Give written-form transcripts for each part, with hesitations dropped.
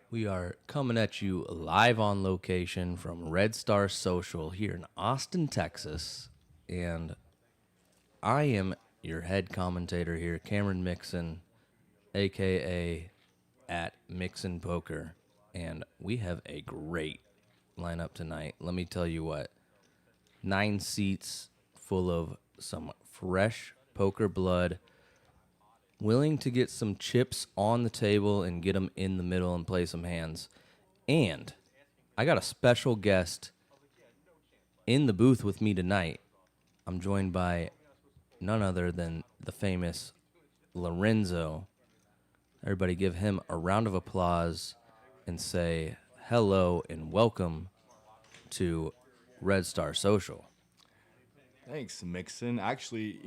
We are coming at you live on location from Red Star Social here in Austin, Texas. And I am your head commentator here, Cameron Mixon, a.k.a. at Mixon Poker. And we have a great lineup tonight. Let me tell you what. 9 seats full of some fresh poker blood, willing to get some chips on the table and get them in the middle and play some hands. And I got a special guest in the booth with me tonight. I'm joined by none other than the famous Lorenzo. Everybody give him a round of applause and say hello and welcome to Red Star Social. Thanks, Mixon. Actually,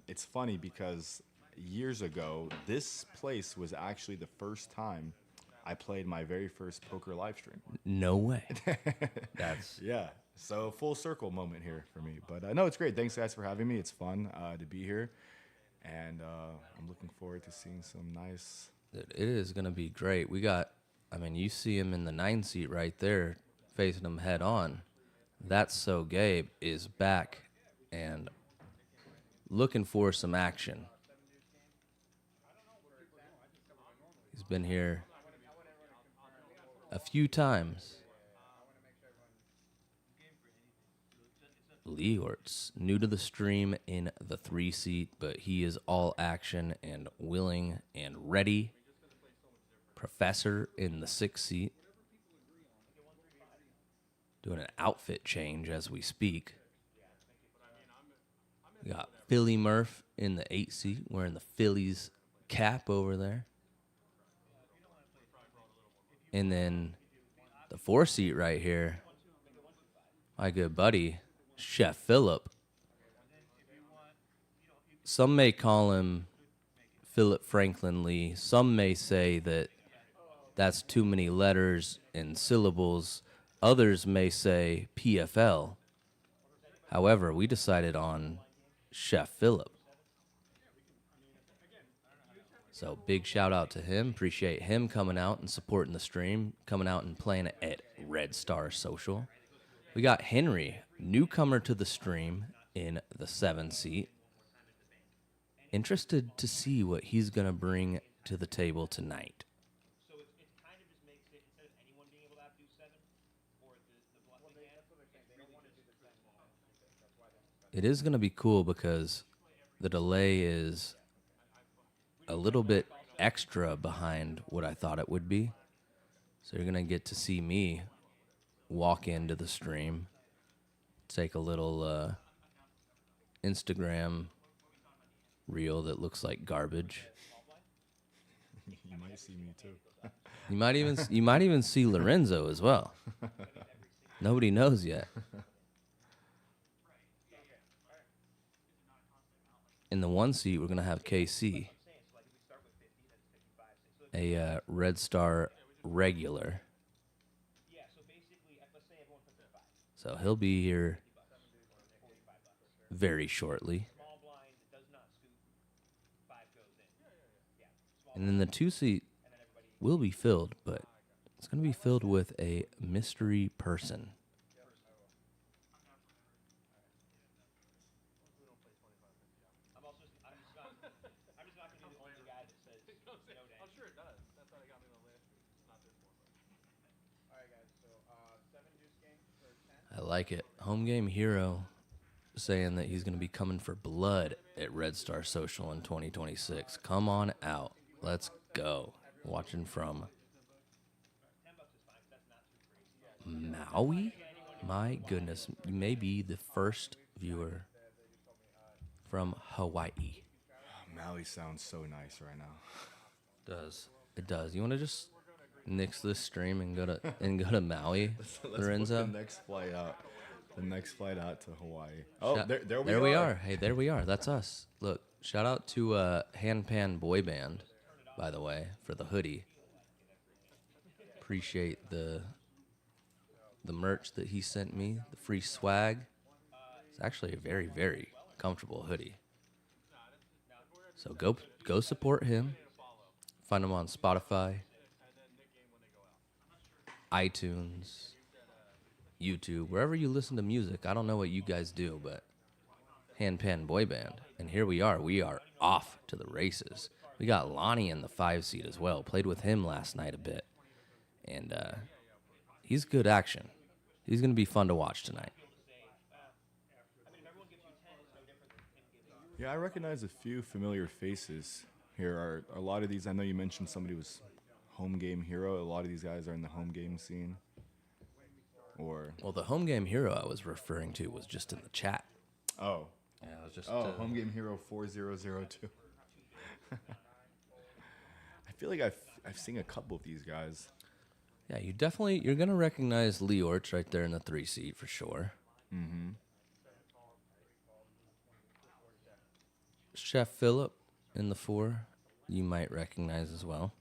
it's funny because years ago, this place was actually the first time I played my very first poker live stream. No way. That's Yeah, so full circle moment here for me. But no, it's great. Thanks, guys, for having me. It's fun to be here. And I'm looking forward to seeing some nice... It is going to be great. You see him in the 9 seat right there, facing him head on. That's So Gabe is back and looking for some action. He's been here a few times. Leeortz, new to the stream in the 3 seat, but he is all action and willing and ready. Professor in the 6 seat. Doing an outfit change as we speak. We got Philly Murph in the 8 seat, wearing the Phillies cap over there. And then the 4 seat right here, my good buddy, Chef Phillip. Some may call him Philip Franklin Lee. Some may say that that's too many letters and syllables. Others may say PFL. However, we decided on Chef Phillip. So big shout out to him. Appreciate him coming out and supporting the stream, coming out and playing at Red Star Social. We got Henry, newcomer to the stream in the 7 seat. Interested to see what he's going to bring to the table tonight. It is going to be cool because the delay is a little bit extra behind what I thought it would be. So you're going to get to see me walk into the stream, take a little Instagram reel that looks like garbage. You might see me too. You might even see Lorenzo as well. Nobody knows yet. In the 1 seat, we're going to have KC, a Red Star regular. So he'll be here very shortly. And then the 2 seat will be filled, but it's going to be filled with a mystery person. I like it. Home game hero saying that he's going to be coming for blood at Red Star Social in 2026. Come on out. Let's go. Watching from Maui? My goodness. You may be the first viewer from Hawaii. Maui sounds so nice right now. It does. You want to just nix this stream and go to Maui, Lorenzo? Book the next flight out to Hawaii. Oh, there we are. There we are. Hey, there we are. That's us. Look, shout out to Handpan Boy Band, by the way, for the hoodie. Appreciate the merch that he sent me, the free swag. It's actually a very, very comfortable hoodie. So go support him. Find them on Spotify, iTunes, YouTube, wherever you listen to music. I don't know what you guys do, but Handpan Boy Band. And here we are. We are off to the races. We got Lonnie in the 5 seat as well. Played with him last night a bit. And he's good action. He's going to be fun to watch tonight. Yeah, I recognize a few familiar faces. Here are a lot of these. I know you mentioned somebody was home game hero. A lot of these guys are in the home game scene. Well, the home game hero I was referring to was just in the chat. Oh. Yeah, I was just home game hero 4002. I feel like I've seen a couple of these guys. Yeah, you're gonna recognize Leeortz right there in the 3 seat for sure. Mm-hmm. Chef Phillip in the 4, you might recognize as well.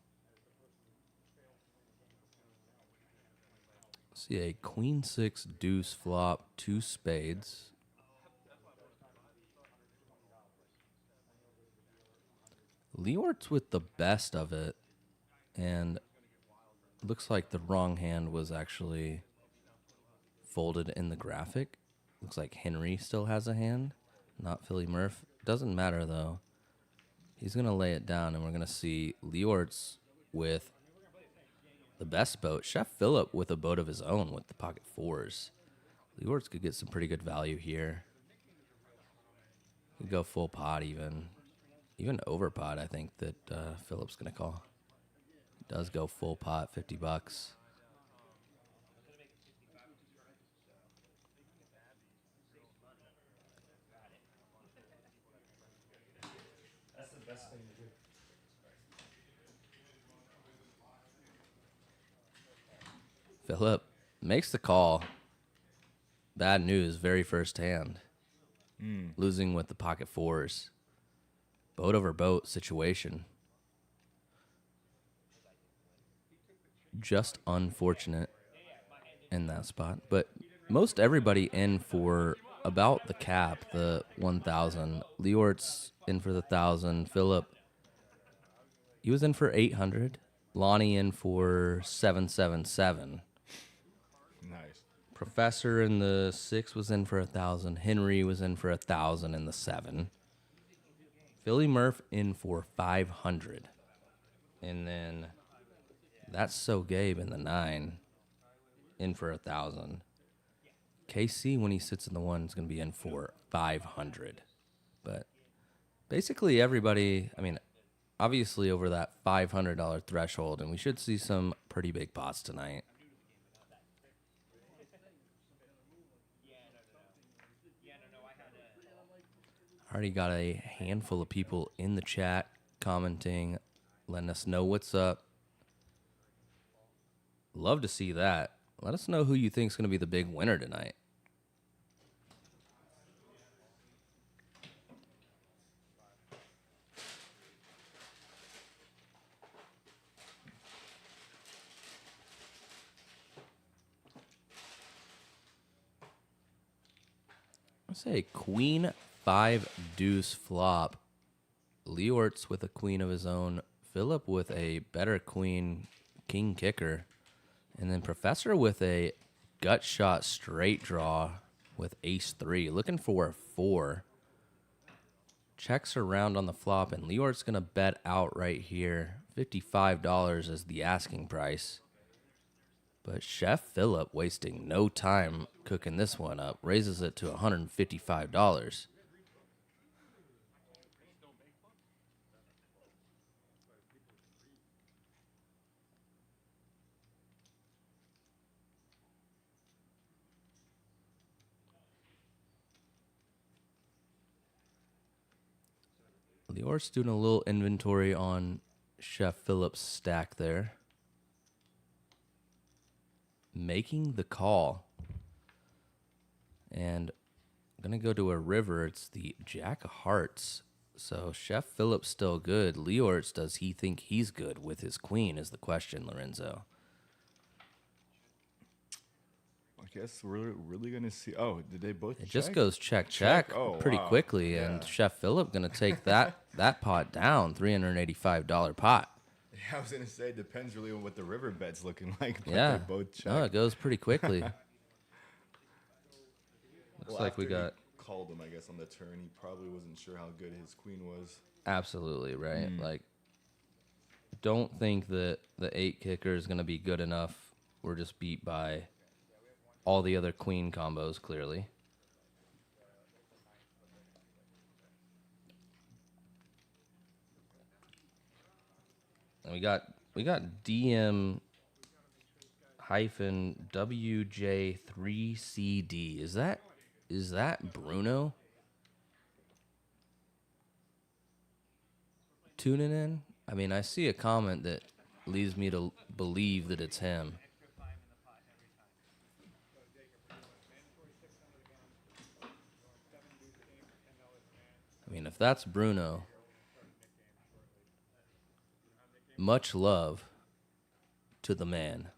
See a queen 6 deuce flop, 2 spades. Leeortz with the best of it, and looks like the wrong hand was actually folded in the graphic. Looks like Henry still has a hand, not Philly Murph. Doesn't matter though. He's gonna lay it down, and we're gonna see Leeortz with the best boat. Chef Phillip with a boat of his own with the pocket 4s. Leeortz could get some pretty good value here. Could go full pot even over pot. I think that Phillip's gonna call. Does go full pot, $50. That's the best thing to do. Phillip makes the call. Bad news, very first hand. Losing with the pocket 4s. Boat over boat situation. Just unfortunate in that spot. But most everybody in for about the cap, the 1,000. Leeortz in for the 1,000. Phillip, he was in for 800. Lonnie in for 777. Nice. Professor in the 6 was in for 1,000. Henry was in for 1,000 in the 7. Philly Murph in for 500. And then that's So Gabe in the 9 in for 1,000. KC, when he sits in the 1, is going to be in for 500. But basically everybody, I mean, obviously over that $500 threshold, and we should see some pretty big pots tonight. Already got a handful of people in the chat commenting, letting us know what's up. Love to see that. Let us know who you think is going to be the big winner tonight. Let's say queen 5 deuce flop. Leeortz with a queen of his own. Phillip with a better queen, king kicker. And then Professor with a gut shot straight draw with ace 3. Looking for a 4. Checks around on the flop, and Leeortz going to bet out right here. $55 is the asking price. But Chef Phillip, wasting no time cooking this one up, raises it to $155. Leeortz doing a little inventory on Chef Phillip's stack there. Making the call. And I'm going to go to a river. It's the Jack of Hearts. So Chef Phillip's still good. Leeortz, does he think he's good with his queen is the question, Lorenzo. I guess we're really going to see. Oh, did they both It check? just goes check, check Oh, pretty wow. quickly. Yeah. And Chef Phillip going to take that pot down, $385 pot. Yeah, I was gonna say it depends really on what the river bed's looking like, but Yeah. they both check. No, it goes pretty quickly. Looks Well, like we after he got called him, I guess, on the turn, he probably wasn't sure how good his queen was. absolutely right. Like, don't think that the 8 kicker is going to be good enough. We're just beat by all the other queen combos, clearly. And we got DM hyphen WJ3CD. Is that Bruno tuning in? I mean, I see a comment that leads me to believe that it's him. I mean, if that's Bruno, much love to the man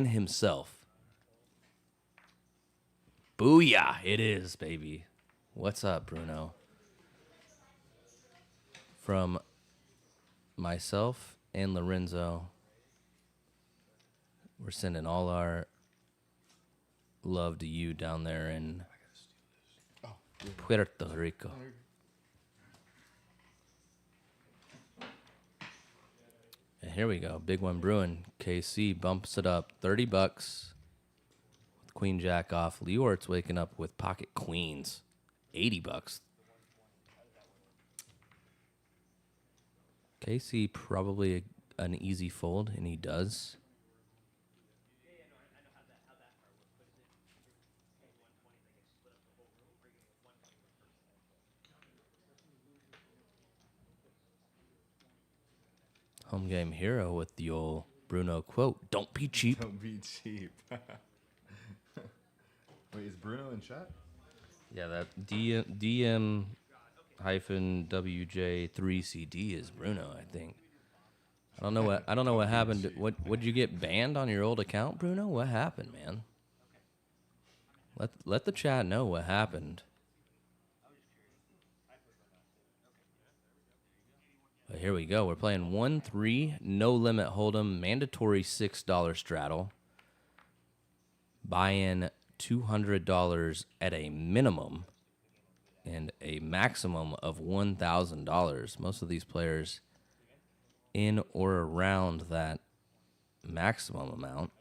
himself. Booyah! It is, baby. What's up, Bruno? From myself and Lorenzo, we're sending all our love to you down there in Puerto Rico. And here we go. Big one brewing. KC bumps it up $30 with queen jack off. Leeortz waking up with pocket queens. $80. KC probably an easy fold, and he does. Home game hero with the old Bruno quote, "Don't be cheap." Don't be cheap. Wait, is Bruno in chat? Yeah, that DM hyphen WJ3CD is Bruno, I think. I don't know what happened. Would you get banned on your old account, Bruno? What happened, man? Let the chat know what happened. But here we go. We're playing 1-3, no limit hold'em, mandatory $6 straddle. Buy in $200 at a minimum and a maximum of $1,000. Most of these players in or around that maximum amount.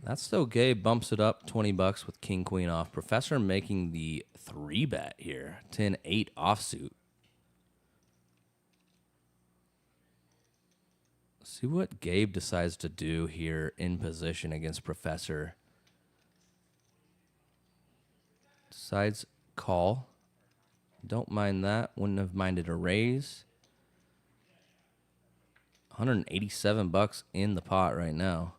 That's still Gabe bumps it up $20 with king queen off. Professor making the 3-bet here. 10-8 offsuit. See what Gabe decides to do here in position against Professor. Decides call. Don't mind that. Wouldn't have minded a raise. $187 in the pot right now.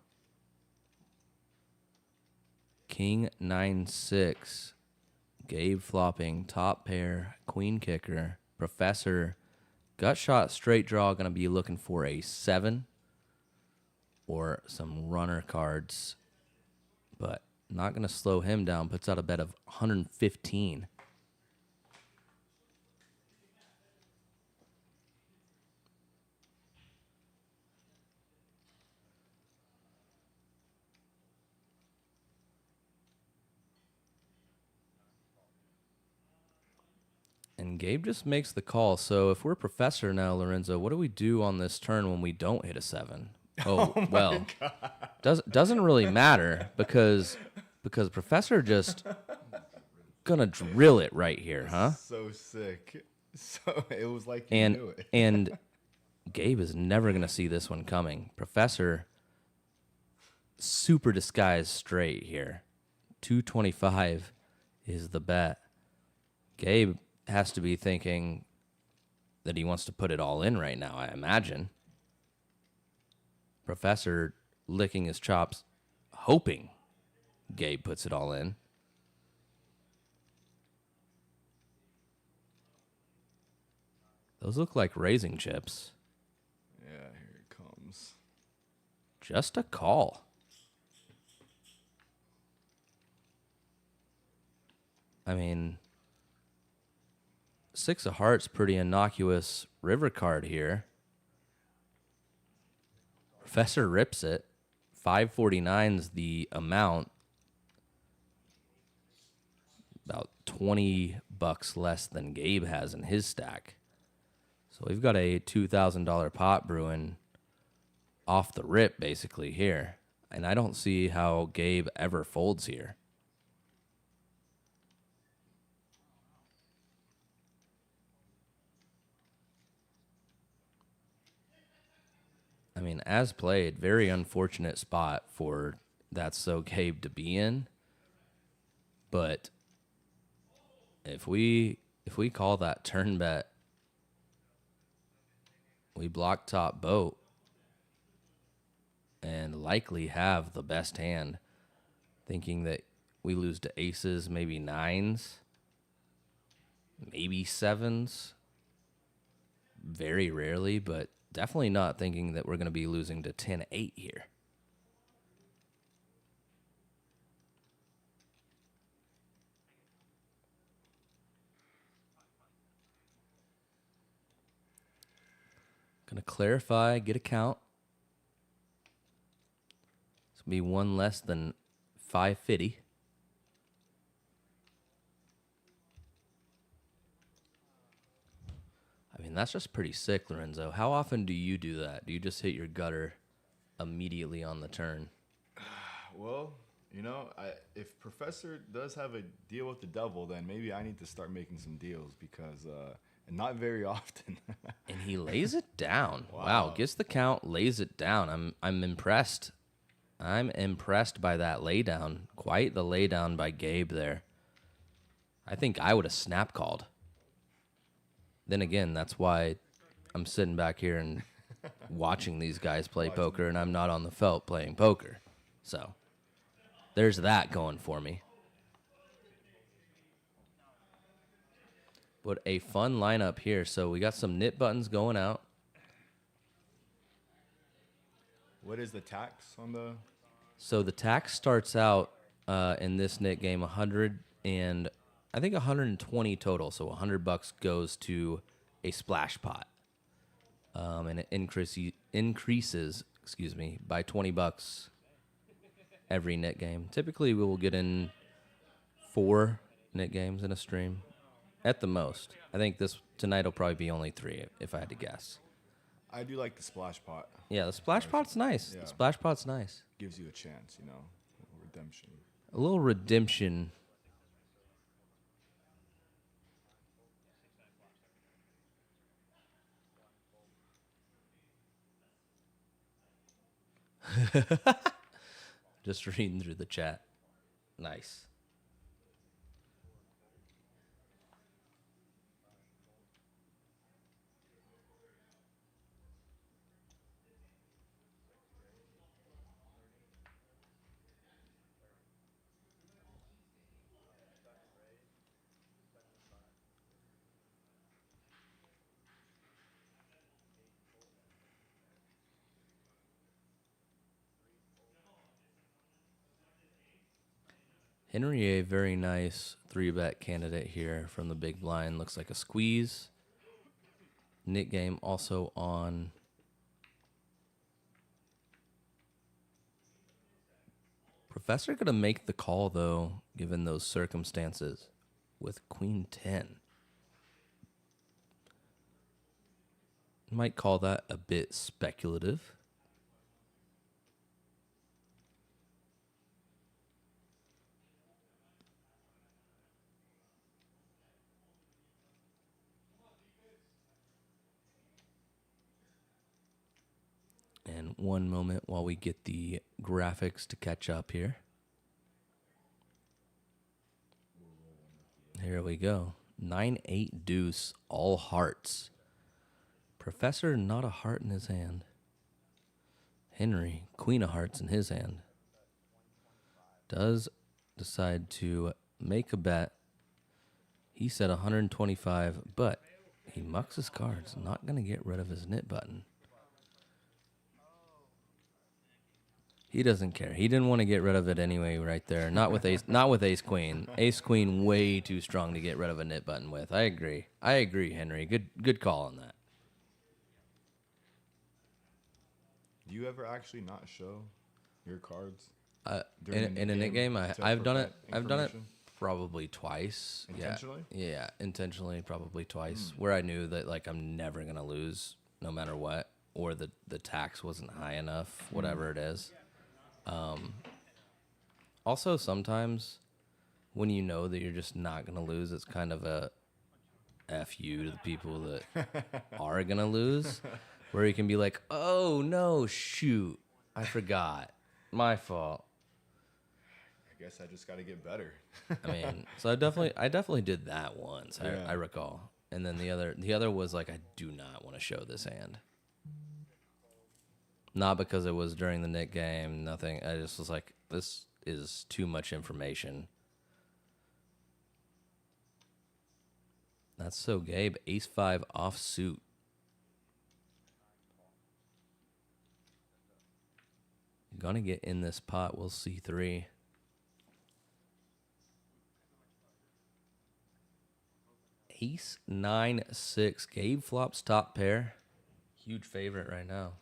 King 9-6. Gabe flopping. Top pair. Queen kicker. Professor. Gut shot straight draw. Going to be looking for a 7. Or some runner cards. But not going to slow him down. Puts out a bet of 115. And Gabe just makes the call. So if we're Professor now, Lorenzo, what do we do on this turn when we don't hit a 7? Oh well, doesn't really matter because Professor just gonna drill it right here, huh? So sick. So it was like he knew it. And Gabe is never gonna see this one coming. Professor, super disguised straight here. 225 is the bet. Gabe has to be thinking that he wants to put it all in right now, I imagine. Professor licking his chops, hoping Gabe puts it all in. Those look like raisin chips. Yeah, here it comes. Just a call. I mean, 6 of hearts, pretty innocuous river card here. Professor rips it. 549's the amount. About $20 less than Gabe has in his stack. So we've got a $2,000 pot brewing off the rip, basically, here. And I don't see how Gabe ever folds here. I mean, as played, very unfortunate spot for That's So Gabe to be in. But if we call that turn bet, we block top boat and likely have the best hand, thinking that we lose to aces, maybe 9s, maybe 7s. Very rarely, but definitely not thinking that we're going to be losing to 10-8 here. Going to clarify, get a count. It's going to be one less than 550. I mean, that's just pretty sick, Lorenzo. How often do you do that? Do you just hit your gutter immediately on the turn? Well, if Professor does have a deal with the devil, then maybe I need to start making some deals because not very often. And he lays it down. Wow, gets the count, lays it down. I'm impressed. I'm impressed by that laydown. Quite the laydown by Gabe there. I think I would have snap called. Then again, that's why I'm sitting back here and watching these guys play poker, and I'm not on the felt playing poker. So there's that going for me. But a fun lineup here. So we got some knit buttons going out. What is the tax on the? So the tax starts out in this knit game 100 and I think 120 total. So $100 goes to a splash pot, and it increases by $20 every knit game. Typically, we will get in 4 knit games in a stream at the most. I think tonight will probably be only 3 if I had to guess. I do like the splash pot. Yeah, the splash pot's nice. Yeah. The splash pot's nice. Gives you a chance, redemption. A little redemption. Just reading through the chat. Nice. Henry, a very nice 3-bet candidate here from the big blind. Looks like a squeeze. Knit game also on. Professor going to make the call, though, given those circumstances, with Queen 10. Might call that a bit speculative. And one moment while we get the graphics to catch up here. Here we go. 9-8 deuce, all hearts. Professor, not a heart in his hand. Henry, queen of hearts in his hand. Does decide to make a bet. He said 125, but he mucks his cards. Not going to get rid of his knit button. He doesn't care. He didn't want to get rid of it anyway, right there. Not with ace. Not with ace queen. Ace queen way too strong to get rid of a nit button with. I agree. I agree, Henry. Good call on that. Do you ever actually not show your cards In a nit game, I've done it. I've done it information? probably twice. Intentionally? Yeah, intentionally, probably twice. Where I knew that like I'm never gonna lose, no matter what, or the tax wasn't high enough, whatever it is. Also, sometimes when you know that you're just not gonna lose, it's kind of a F you to the people that are gonna lose, where you can be like, oh no, shoot, I forgot, my fault. I guess I just got to get better. I mean, so I definitely did that once. Yeah. I recall, and then the other was like, I do not want to show this hand. Not because it was during the Nick game, nothing. I just was like, this is too much information. That's so Gabe. Ace 5 offsuit. Gonna get in this pot. We'll see 3. Ace 9 6. Gabe flops top pair. Huge favorite right now.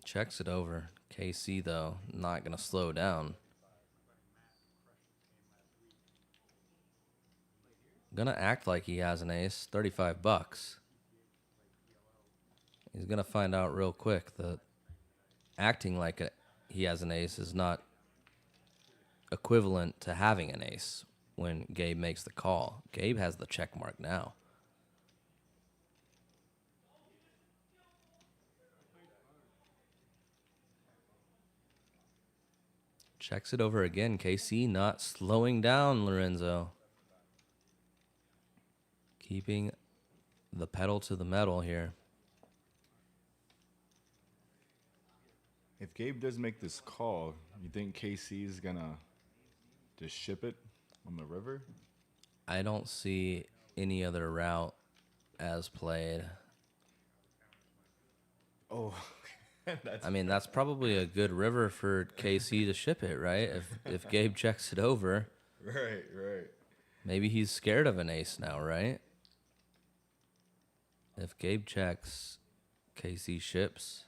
Checks it over. KC though, not gonna slow down. Gonna act like he has an ace. $35. He's gonna find out real quick that acting like he has an ace is not equivalent to having an ace when Gabe makes the call. Gabe has the check mark now. Checks it over again. KC not slowing down, Lorenzo. Keeping the pedal to the metal here. If Gabe does make this call, you think KC is going to just ship it on the river? I don't see any other route as played. Oh, I mean, that's probably a good river for KC to ship it, right? If Gabe checks it over, right. maybe he's scared of an ace now, right? If Gabe checks, KC ships.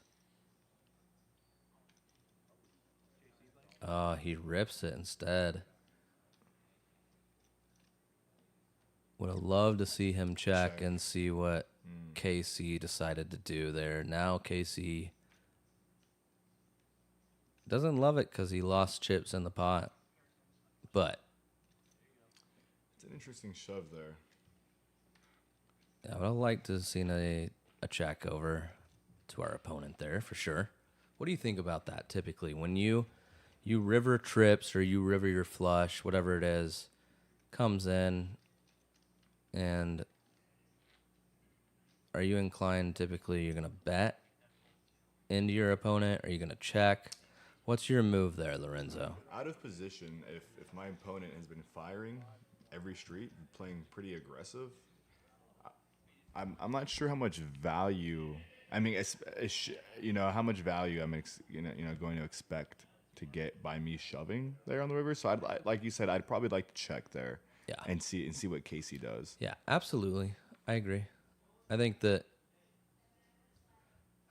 Oh, he rips it instead. Would have loved to see him check and see what KC decided to do there. Now KC doesn't love it because he lost chips in the pot. But It's an interesting shove there. I would have liked to have seen a check over to our opponent there for sure. What do you think about that typically? When you river trips or you river your flush, whatever it is, comes in, and are you inclined typically you're going to bet into your opponent? Are you going to check? What's your move there, Lorenzo? Out of position, if my opponent has been firing every street, playing pretty aggressive, I'm not sure how much value. I mean, how much value I'm going to expect to get by me shoving there on the river. So like you said, I'd probably like to check there, Yeah. and see what Casey does. Yeah, absolutely. I agree. I think that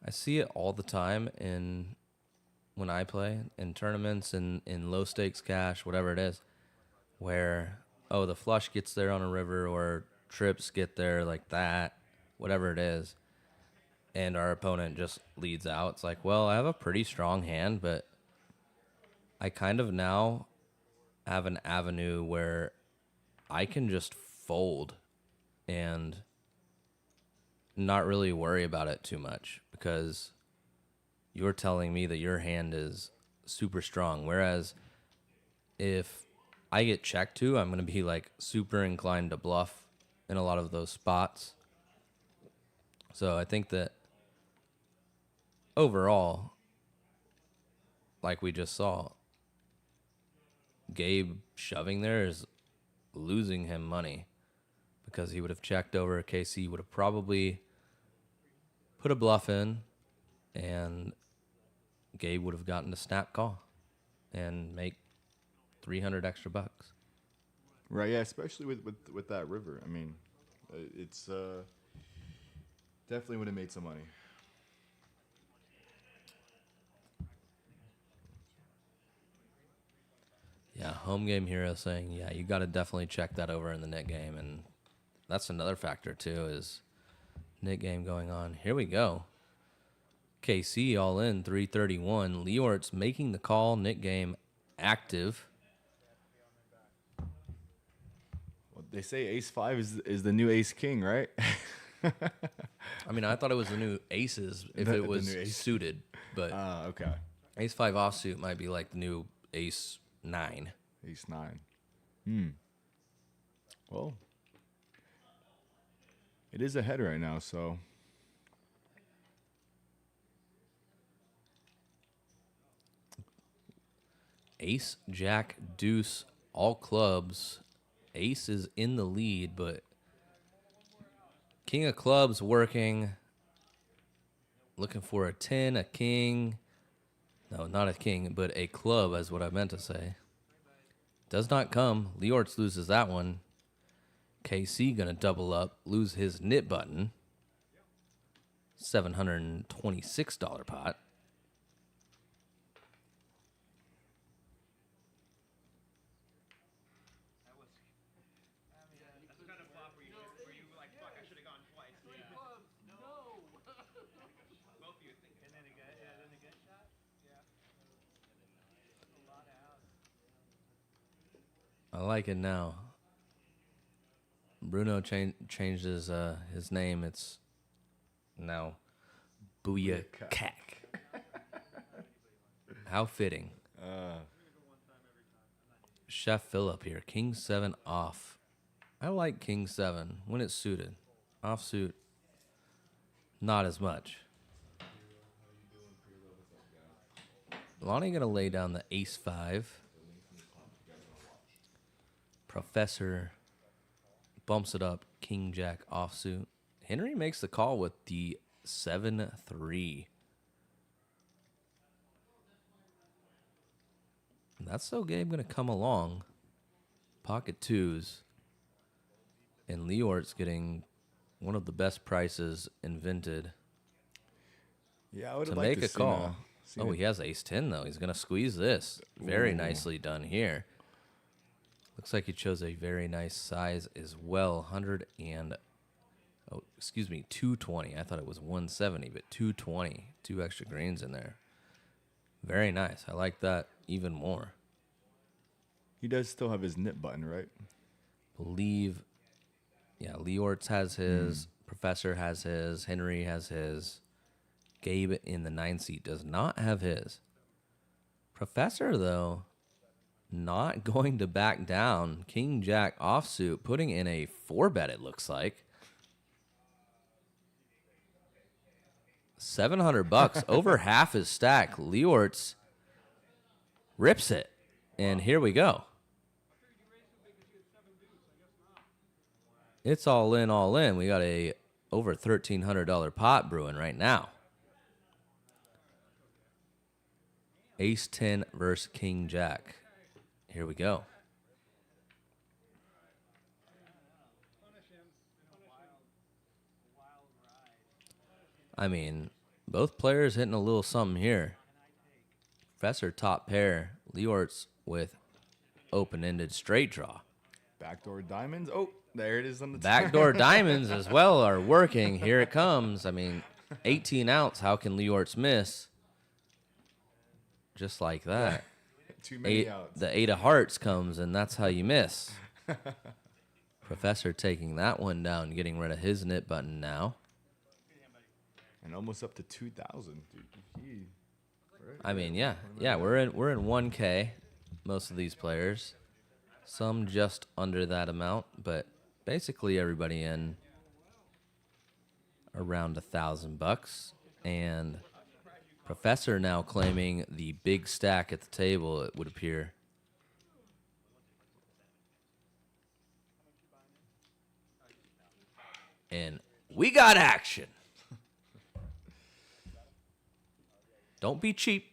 I see it all the time when I play in tournaments and in low stakes cash, whatever it is, where the flush gets there on a river or trips get there like that, whatever it is, and our opponent just leads out. It's like, well, I have a pretty strong hand, but I kind of now have an avenue where I can just fold and not really worry about it too much because you're telling me that your hand is super strong. Whereas if I get checked to, I'm going to be like super inclined to bluff in a lot of those spots. So I think that overall, like we just saw, Gabe shoving there is losing him money because he would have checked over. KC would have probably put a bluff in, and Gabe would have gotten to snap call and make 300 extra bucks. Right, yeah, especially with that river. I mean, it's definitely would have made some money. Yeah, home game hero saying, yeah, you got to definitely check that over in the net game. And that's another factor, too, is net game going on. Here we go. KC all in, 331. Leeortz making the call, net game active. Well, they say ace 5 is the new ace king, right? I mean, I thought it was the new aces if it was suited, but Okay. ace 5 offsuit might be like the new ace 9. Ace 9. Well, it is ahead right now, so. Ace, jack, deuce, all clubs. Ace is in the lead, but king of clubs working. Looking for a 10, a king. No, not a king, but a club is what I meant to say. Does not come. Leeortz loses that one. KC going to double up, lose his knit button. $726 pot. I like it now. Bruno changed his name. It's now Booyah Cack. How fitting. Chef Phillip here. King 7 off. I like King 7 when it's suited. Offsuit, not as much. Lonnie going to lay down the ace 5. Professor bumps it up. King Jack offsuit. Henry makes the call with the 7-3. That's so Gabe going to come along. Pocket twos. And Leeortz getting one of the best prices invented. Yeah, I would to have liked make to a call. seen He has ace 10 though. He's going to squeeze this. Very nicely done here. Looks like he chose a very nice size as well. 220. I thought it was 170, but 220. 2 extra greens in there. Very nice. I like that even more. He does still have his knit button, right? Believe, yeah, Leeortz has his. Professor has his. Henry has his. Gabe in the 9 seat does not have his. Professor, though, not going to back down. King Jack offsuit, putting in a 4-bet, it looks like. $700, over half his stack. Leeortz rips it. And here we go. It's all in, all in. We got a over $1,300 pot brewing right now. Ace 10 versus King Jack. Here we go. I mean, both players hitting a little something here. Professor top pair. Leeortz with open-ended straight draw. Backdoor diamonds. Oh, there it is on the Backdoor diamonds as well are working. Here it comes. I mean, 18 outs. How can Leeortz miss? Just like that. Too many outs. The 8 of hearts comes, and that's how you miss. Professor taking that one down, getting rid of his knit button now. And almost up to 2,000. I mean, yeah, we're in 1K. Most of these players, some just under that amount, but basically everybody in around $1,000. And Professor now claiming the big stack at the table, it would appear. And we got action. Don't be cheap.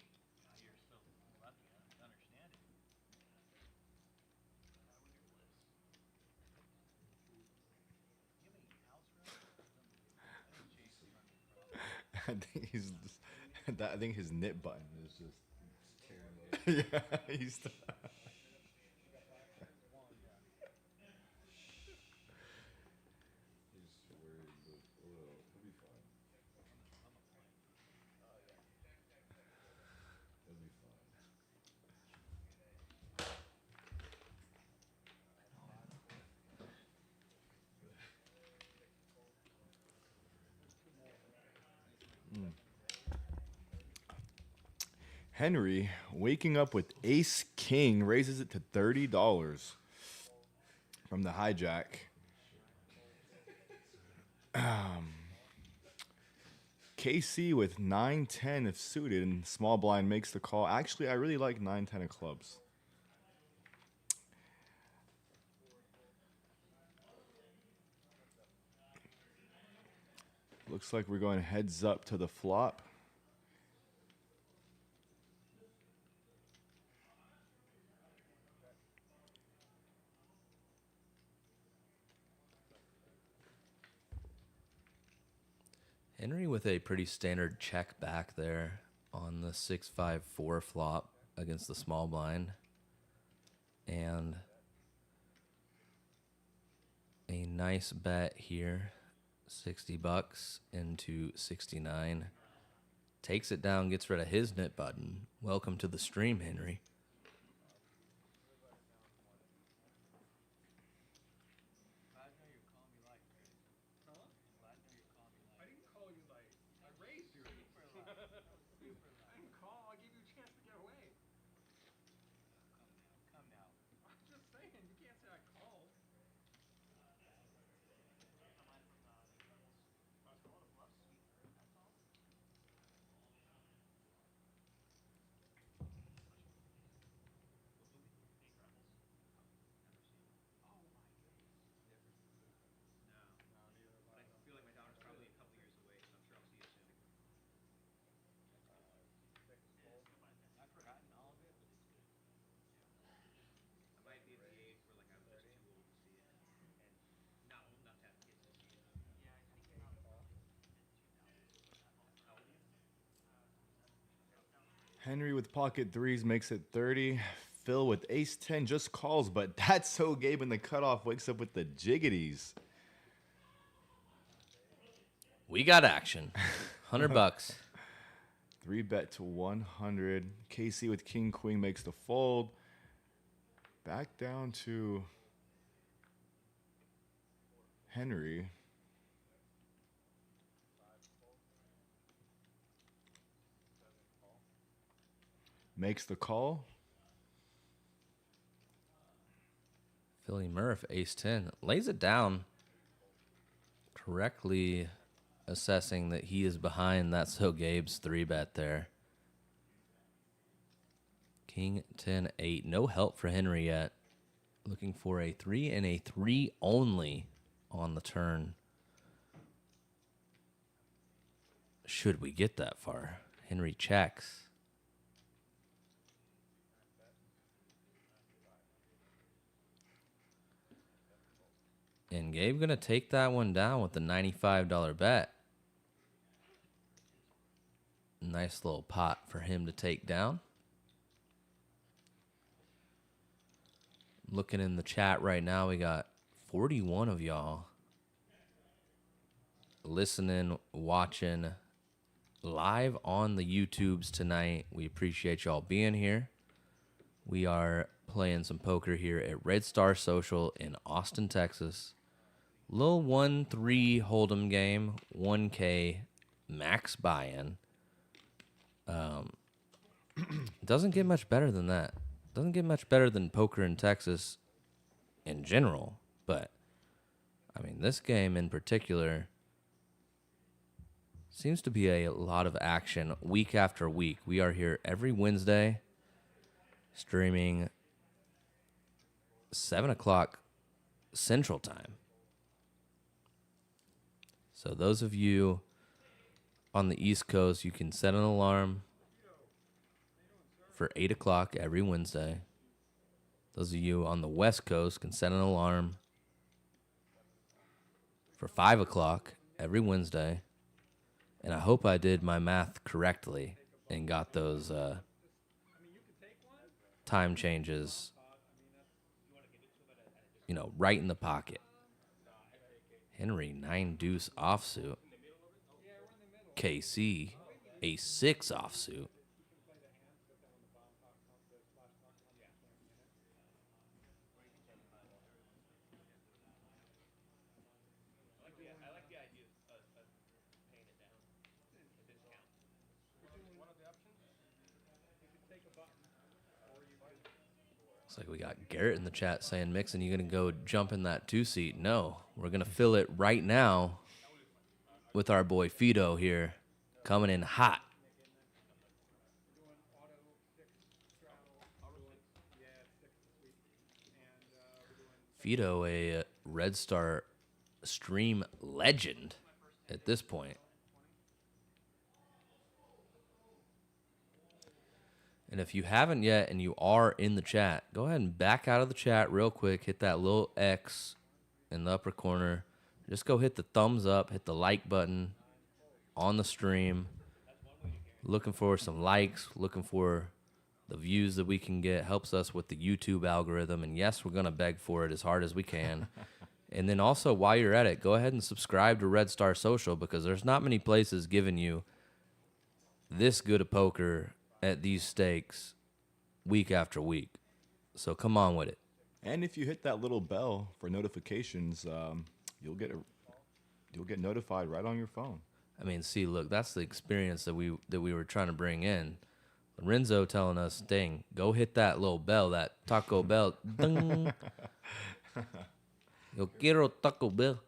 I think I think his knit button is just. Yeah, he's. Henry waking up with Ace King raises it to $30 from the hijack. KC with 9-10 if suited and small blind makes the call. Actually, I really like 9-10 of clubs. Looks like we're going heads up to the flop. Henry with a pretty standard check back there on the 6-5-4 flop against the small blind. And a nice bet here, $60 into 69. Takes it down, gets rid of his knit button. Welcome to the stream, Henry. Henry with pocket threes makes it 30. Phil with ace 10 just calls, but that's so Gabe in the cutoff wakes up with the jiggities. We got action. $100. 3-bet to 100. KC with king queen makes the fold. Back down to Henry. Makes the call. Philly Murph, ace-10. Lays it down, correctly assessing that he is behind that so Gabe's 3-bet there. King 10-8. No help for Henry yet. Looking for a 3 and a 3 only on the turn. Should we get that far? Henry checks. And Gabe going to take that one down with the $95 bet. Nice little pot for him to take down. Looking in the chat right now, we got 41 of y'all listening, watching live on the YouTubes tonight. We appreciate y'all being here. We are playing some poker here at Red Star Social in Austin, Texas. Little 1-3 hold'em game, 1K max buy-in. Doesn't get much better than that. Doesn't get much better than poker in Texas in general. But, I mean, this game in particular seems to be a lot of action week after week. We are here every Wednesday streaming 7 o'clock Central Time. So those of you on the East Coast, you can set an alarm for 8 o'clock every Wednesday. Those of you on the West Coast can set an alarm for 5 o'clock every Wednesday. And I hope I did my math correctly and got those time changes, right in the pocket. Henry, 9 deuce offsuit. KC, a 6 offsuit. Looks like we got Garrett in the chat saying, Mixon, you going to go jump in that 2-seat? No, we're going to fill it right now with our boy Fido here coming in hot. Fido, a Red Star stream legend at this point. And if you haven't yet and you are in the chat, go ahead and back out of the chat real quick. Hit that little X in the upper corner. Just go hit the thumbs up, hit the like button on the stream. Looking for some likes, looking for the views that we can get. Helps us with the YouTube algorithm. And yes, we're going to beg for it as hard as we can. And then also, while you're at it, go ahead and subscribe to Red Star Social, because there's not many places giving you this good a poker at these stakes week after week. So come on with it. And if you hit that little bell for notifications, you'll get notified right on your phone. I mean, see, look, that's the experience that we were trying to bring in. Lorenzo telling us, dang, go hit that little bell, that Taco Bell. Ding. Yo quiero Taco Bell.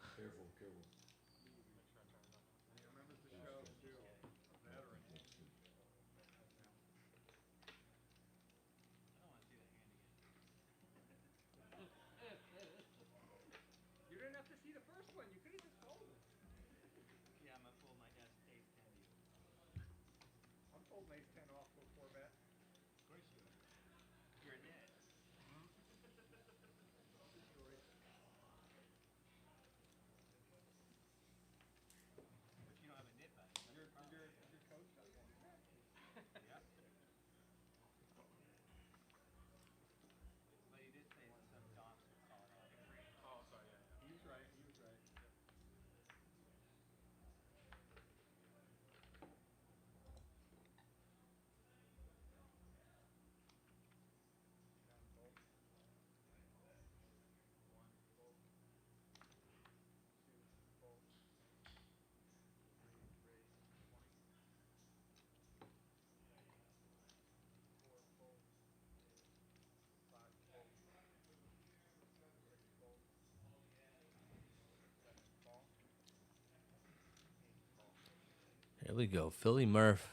Here we go. Philly Murph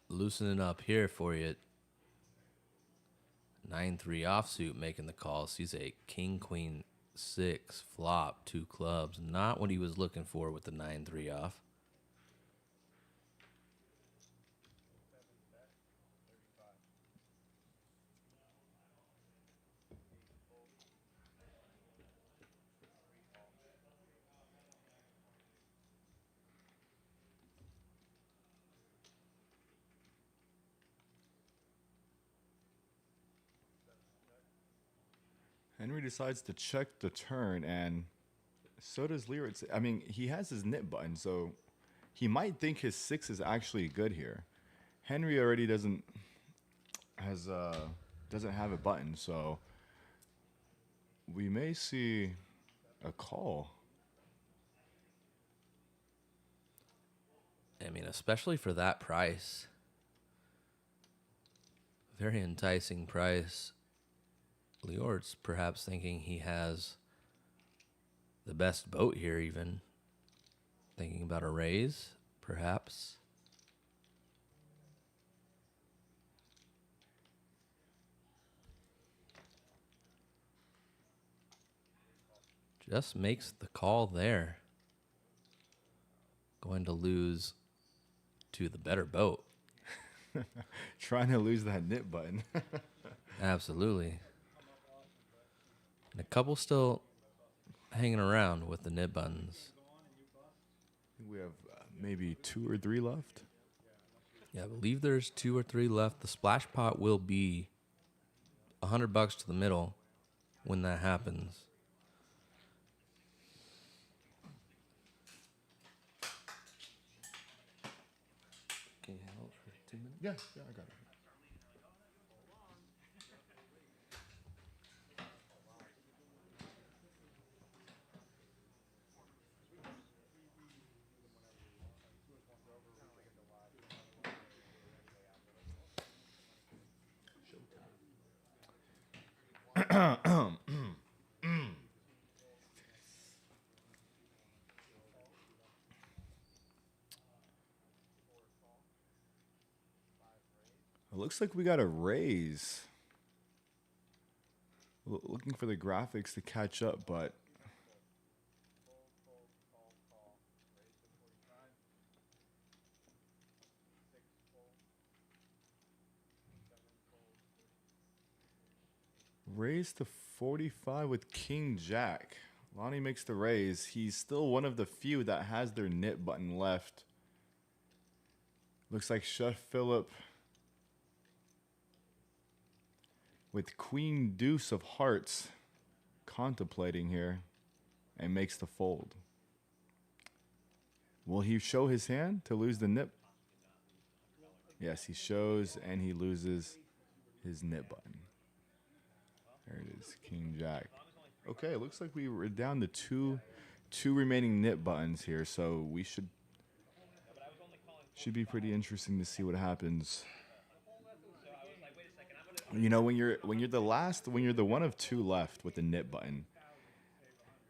loosening up here for you. 9-3 offsuit making the call. Sees a king, queen, 6 flop, 2 clubs. Not what he was looking for with the 9-3 off. Henry decides to check the turn, and so does Leeortz. I mean, he has his nip button, so he might think his 6 is actually good here. Henry already doesn't have a button, so we may see a call. I mean, especially for that price. Very enticing price. Leeortz perhaps thinking he has the best boat here even. Thinking about a raise, perhaps. Just makes the call there. Going to lose to the better boat. Trying to lose that nip button. Absolutely. And a couple still hanging around with the nib buttons. We have maybe 2 or 3 left. Yeah, I believe there's 2 or 3 left. The splash pot will be $100 to the middle when that happens. Can you hold for 2 minutes? Yeah, I got it. It looks like we got a raise. Looking for the graphics to catch up, but raise to 45 with King Jack. Lonnie makes the raise. He's still one of the few that has their knit button left. Looks like Chef Phillip with Queen Deuce of Hearts contemplating here and makes the fold. Will he show his hand to lose the nip? Yes, he shows and he loses his knit button. There it is, King Jack. Okay, it looks like we were down to two remaining knit buttons here, so we should be pretty interesting to see what happens. You know, when you're the one of 2 left with the knit button,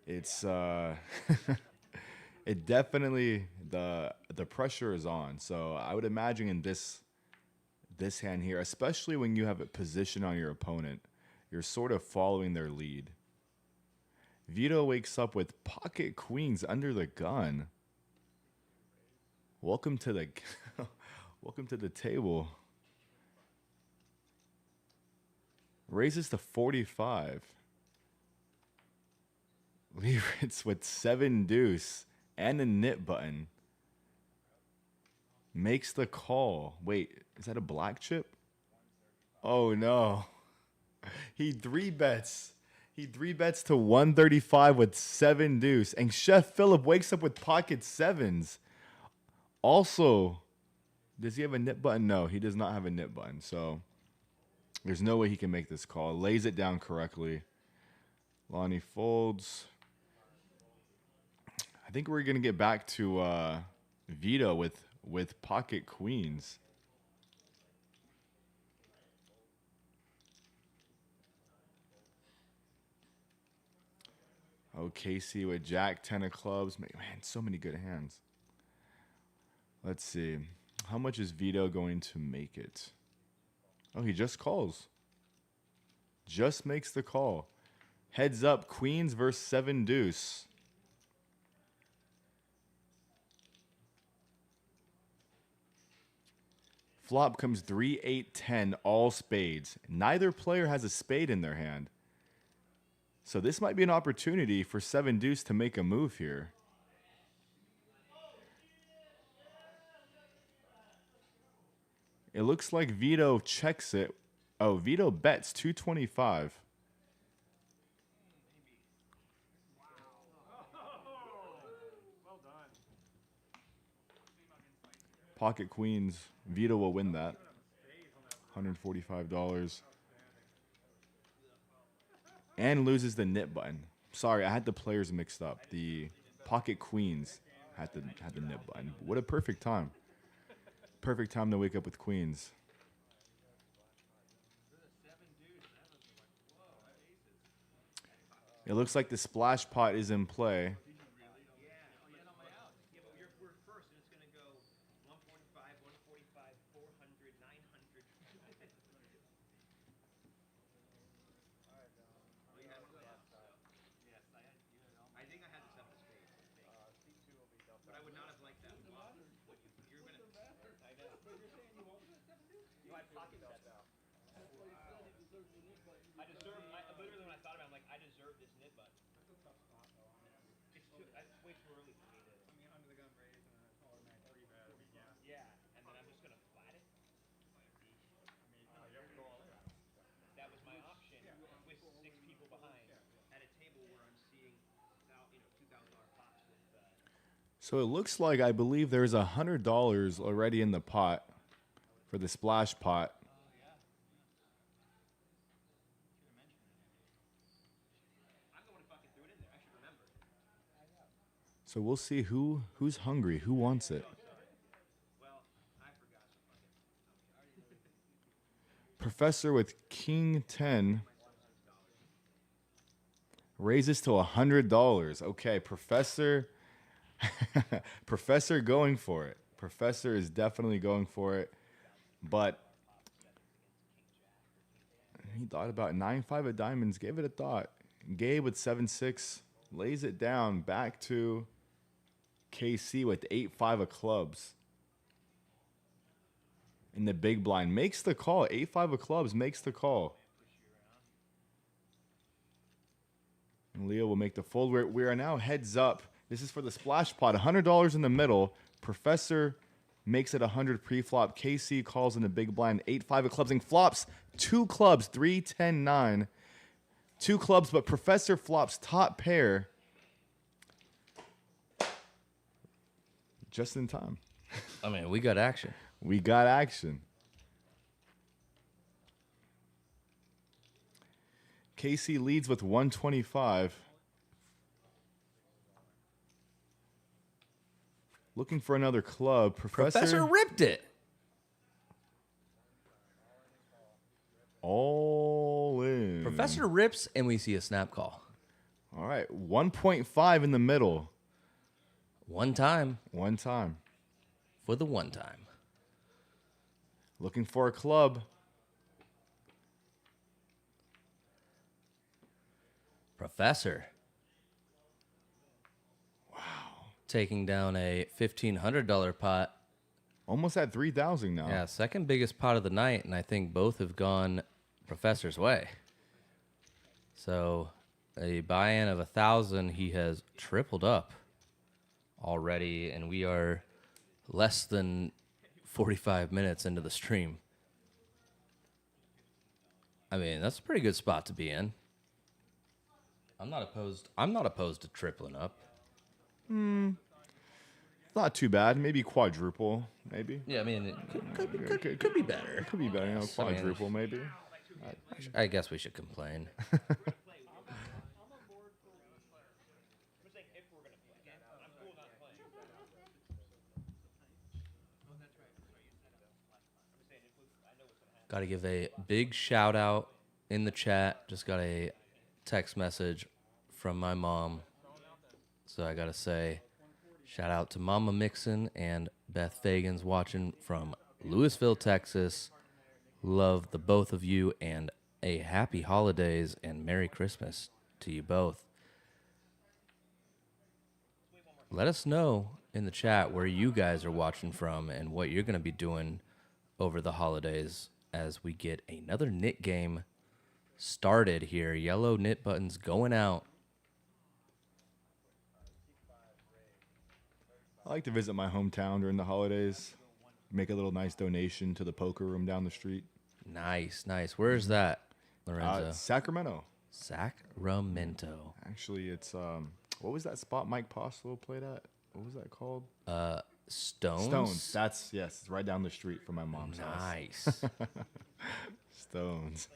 it's it definitely the pressure is on. So I would imagine in this hand here, especially when you have a position on your opponent, you're sort of following their lead. Vito wakes up with pocket queens under the gun. Welcome to the welcome to the table. Raises to 45. Leeortz with 7 deuce and a knit button. Makes the call. Wait, is that a black chip? Oh no. He 3-bets. He 3-bets to 135 with 7 deuce. And Chef Phillip wakes up with pocket 7s. Also, does he have a knit button? No, he does not have a knit button. So there's no way he can make this call. Lays it down correctly. Lonnie folds. I think we're going to get back to Vito with pocket queens. Oh, Casey with Jack 10 of clubs. Man, so many good hands. Let's see. How much is Vito going to make it? Oh, he just calls. Just makes the call. Heads up, queens versus 7 deuce. Flop comes 3, 8, 10, all spades. Neither player has a spade in their hand. So this might be an opportunity for 7 deuce to make a move here. It looks like Vito checks it. Oh, Vito bets 225. Pocket queens. Vito will win that. $145. And loses the knit button. Sorry, I had the players mixed up. The pocket queens had the knit button. What a perfect time. Perfect time to wake up with queens. It looks like the splash pot is in play. So it looks like I believe there's $100 already in the pot for the splash pot. So we'll see who's hungry, who wants it. Professor with King 10 raises to $100. Okay, Professor. Professor going for it. Professor is definitely going for it, but he thought about 9-5 of diamonds, gave it a thought. Gabe with 7-6 lays it down back to KC with 8-5 of clubs. In the big blind makes the call. 8-5 of clubs makes the call. And Leo will make the fold. We are now heads up. This is for the splash pot. $100 in the middle. Professor makes it 100 pre-flop. KC calls in the big blind. 8-5 of clubs and flops 2 clubs. 3, 10, 9. 2 clubs, but Professor flops top pair. Just in time. I mean, we got action. We got action. KC leads with 125. Looking for another club. Professor ripped it. All in. Professor rips, and we see a snap call. All right. 1.5 in the middle. One time. One time. For the one time. Looking for a club. Professor. Wow. Taking down a $1,500 pot. Almost at 3,000 now. Yeah, second biggest pot of the night, and I think both have gone Professor's way. So a buy-in of 1,000, he has tripled up already, and we are less than 45 minutes into the stream. I mean, that's a pretty good spot to be in. I'm not opposed to tripling up. Not too bad. Maybe quadruple. Maybe. Yeah, I mean, it could be better. Could be better. You know, quadruple maybe. I guess we should complain. Got to give a big shout out in the chat. Just got a text message from my mom. So I got to say, shout out to Mama Mixon and Beth Fagans watching from Louisville, Texas. Love the both of you, and a happy holidays and Merry Christmas to you both. Let us know in the chat where you guys are watching from and what you're going to be doing over the holidays as we get another knit game started here. Yellow knit buttons going out. I like to visit my hometown during the holidays. Make a little nice donation to the poker room down the street. Nice, nice. Where's that, Lorenzo? Sacramento. Sacramento. Actually, it's what was that spot Mike Postlo played at? What was that called? Stones? Stones. That's yes, it's right down the street from my mom's house. Nice. Stones.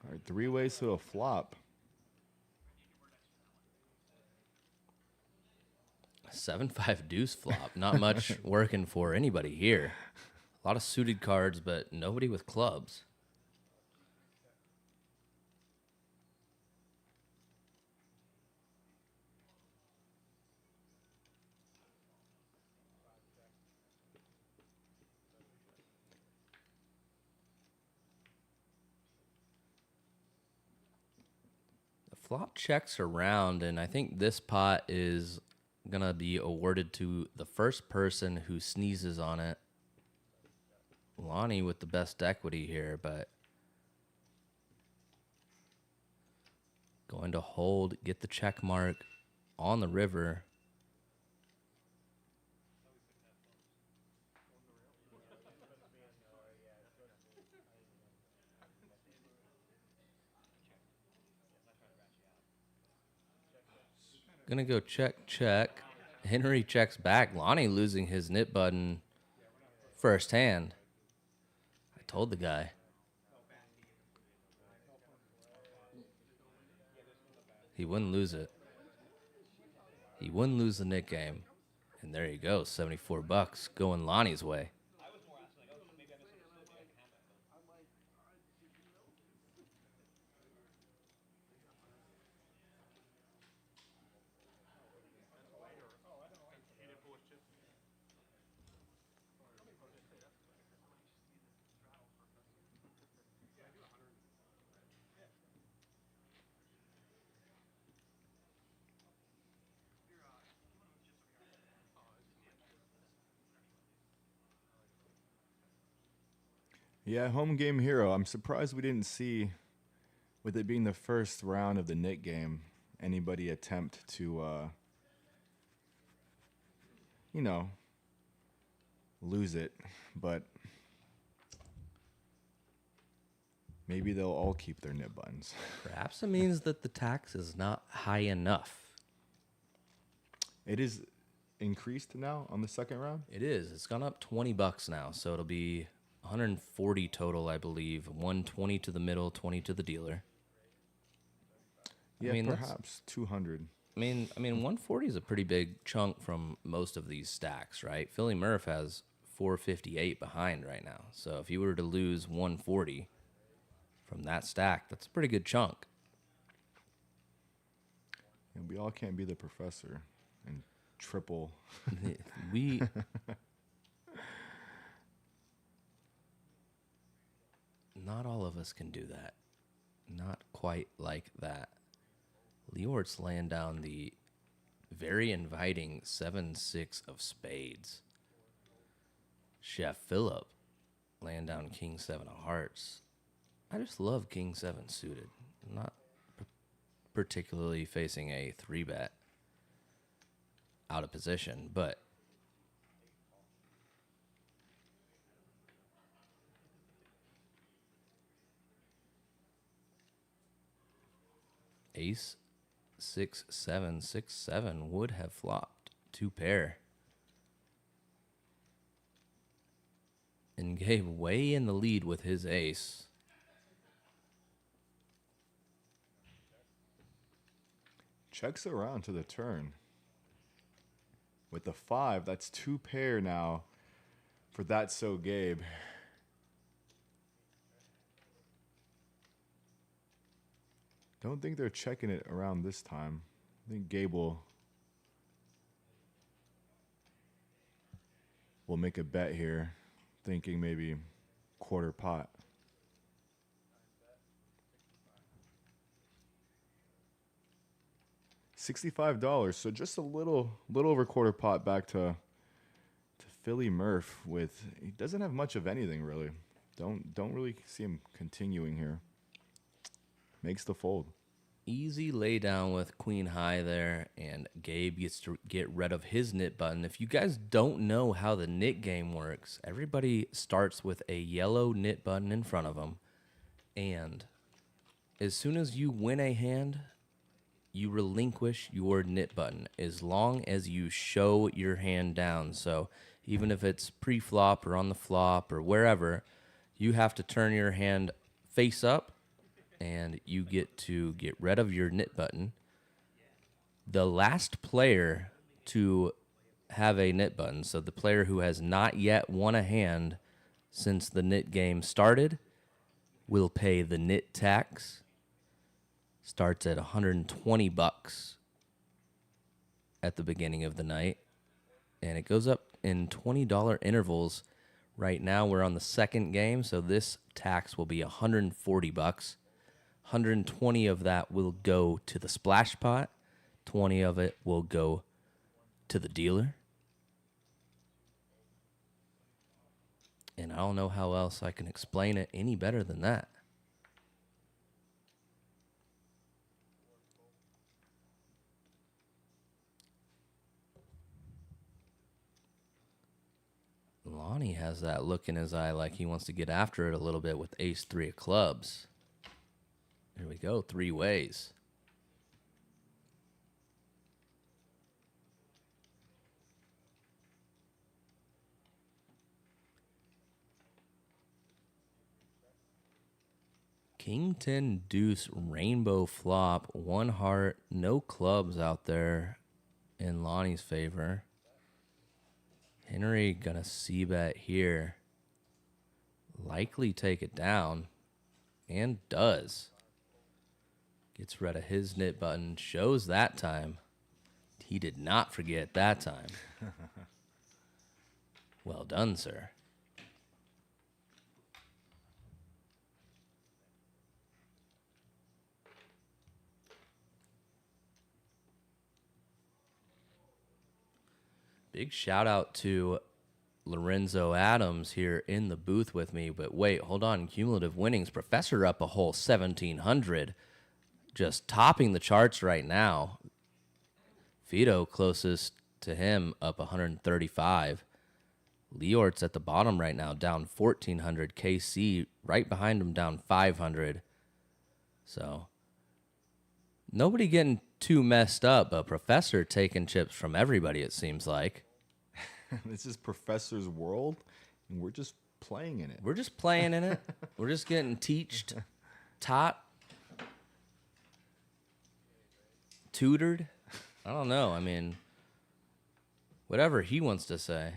All right, 3 ways to a flop. 7-5 deuce flop. Not much working for anybody here. A lot of suited cards, but nobody with clubs. The flop checks around, and I think this pot is going to be awarded to the first person who sneezes on it. Lonnie with the best equity here, but going to hold, get the check mark on the river. Gonna go check, check. Henry checks back. Lonnie losing his nit button first hand. I told the guy. He wouldn't lose it. He wouldn't lose the nit game. And there you go, $74 going Lonnie's way. Yeah, home game hero. I'm surprised we didn't see, with it being the first round of the Knit game, anybody attempt to, you know, lose it. But maybe they'll all keep their Knit buttons. Perhaps it means that the tax is not high enough. It is increased now on the second round? It is. It's gone up $20 now, so it'll be 140 total, I believe. 120 to the middle, 20 to the dealer. Yeah, I mean, perhaps 200. I mean, 140 is a pretty big chunk from most of these stacks, right? Philly Murph has 458 behind right now. So if you were to lose 140 from that stack, that's a pretty good chunk. And we all can't be the professor and triple. We not all of us can do that. Not quite like that. Leeortz laying down the very inviting 7-6 of spades. Chef Phillip laying down King 7 of hearts. I just love King 7 suited. I'm not particularly facing a 3-bet out of position, but ace 6 7 6 7 would have flopped 2 pair. And Gabe way in the lead with his ace. Checks around to the turn. With the 5, that's 2 pair now for that so Gabe. Don't think they're checking it around this time. I think Gabe will make a bet here, thinking maybe quarter pot. $65, so just a little over quarter pot back to Philly Murph. With he doesn't have much of anything really. Don't really see him continuing here. Makes the fold. Easy lay down with queen high there, and Gabe gets to get rid of his nit button. If you guys don't know how the nit game works, everybody starts with a yellow nit button in front of them, and as soon as you win a hand, you relinquish your nit button as long as you show your hand down. So even if it's pre-flop or on the flop or wherever, you have to turn your hand face up, and you get to get rid of your nit button. The last player to have a nit button, so the player who has not yet won a hand since the nit game started, will pay the nit tax. Starts at $120 at the beginning of the night, and it goes up in $20 intervals. Right now we're on the second game, so this tax will be $140. 120 of that will go to the splash pot. 20 of it will go to the dealer. And I don't know how else I can explain it any better than that. Lonnie has that look in his eye like he wants to get after it a little bit with ace 3 of clubs. Here we go, 3 ways. King 10 deuce rainbow flop. One heart, no clubs out there in Lonnie's favor. Henry gonna c-bet here. Likely take it down. And does. Gets rid of his knit button. Shows that time. He did not forget that time. Well done, sir. Big shout out to Lorenzo Adams here in the booth with me. But wait, hold on. Cumulative winnings. Professor up a whole 1,700. Just topping the charts right now. Fido closest to him up 135. Leeortz at the bottom right now down 1,400. KC right behind him down 500. So nobody getting too messed up, but Professor taking chips from everybody, it seems like. This is Professor's world, and we're just playing in it. We're just playing in it. We're just getting taught, tutored. I don't know. I mean, whatever he wants to say.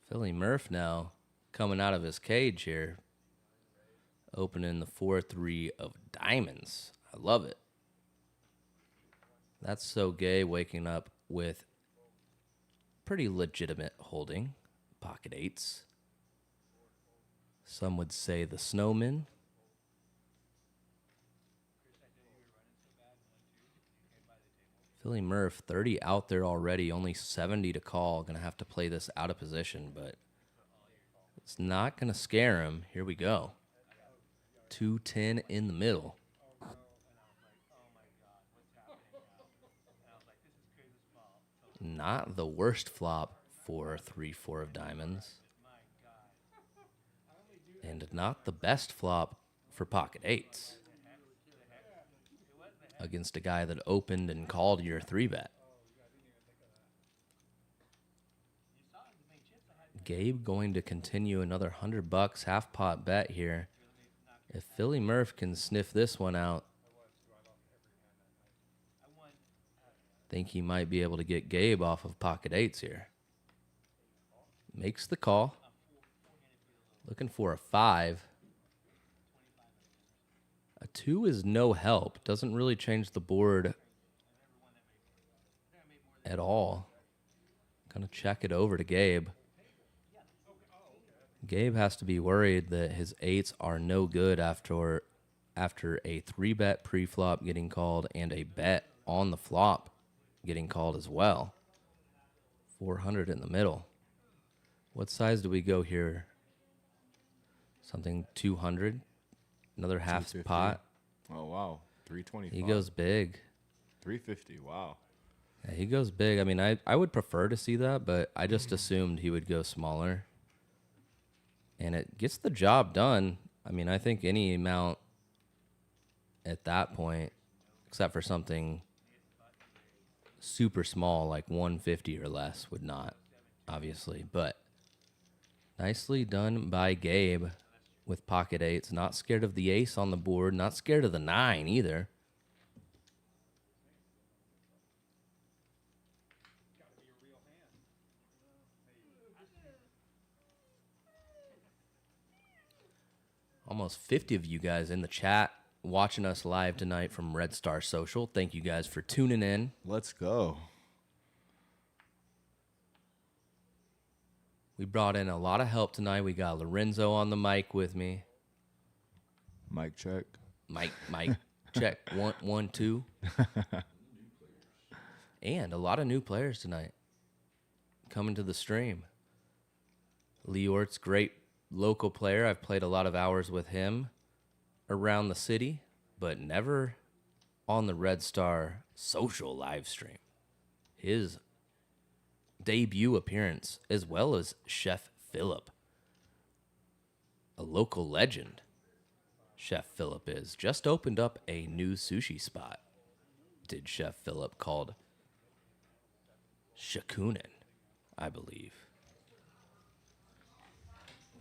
Philly Murph now coming out of his cage here. Opening the 4-3 of diamonds. I love it. That's so gay, waking up with pretty legitimate holding. Pocket eights. Some would say the snowman. Philly Murph, 30 out there already, only 70 to call. Going to have to play this out of position, but it's not going to scare him. Here we go. 210 in the middle. Not the worst flop for 3-4 of diamonds. And not the best flop for pocket eights. Against a guy that opened and called your 3-bet. Gabe going to continue another $100 half pot bet here. If Philly Murph can sniff this one out, think he might be able to get Gabe off of pocket eights here. Makes the call. Looking for a 5. A 2 is no help. Doesn't really change the board at all. Gonna check it over to Gabe. Gabe has to be worried that his 8s are no good after a 3-bet pre-flop getting called and a bet on the flop getting called as well. 400 in the middle. What size do we go here? Something 200? Another half pot? Oh, wow. 325. He goes big. 350. Wow. Yeah, he goes big. I mean, I would prefer to see that, but I just assumed he would go smaller. And it gets the job done. I mean, I think any amount at that point, except for something super small like 150 or less, would not, obviously. But nicely done by Gabe with pocket eights. Not scared of the ace on the board. Not scared of the 9 either. Almost 50 of you guys in the chat watching us live tonight from Red Star Social. Thank you guys for tuning in. Let's go. We brought in a lot of help tonight. We got Lorenzo on the mic with me. Mic check. Mic check. 1, 1, 2. And a lot of new players tonight coming to the stream. Leeortz, great local player. I've played a lot of hours with him around the city, but never on the Red Star Social live stream. His debut appearance, as well as Chef Phillip, a local legend. Chef Phillip is just opened up a new sushi spot. Did Chef Phillip, called Shakunin, I believe.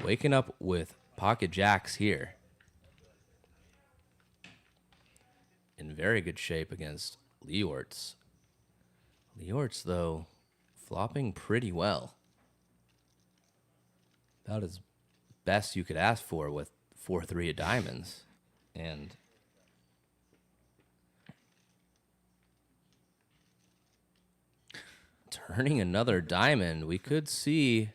Waking up with pocket jacks here. In very good shape against Leeortz. Leeortz, though, flopping pretty well. About as best you could ask for with 4-3 of diamonds. And turning another diamond, we could see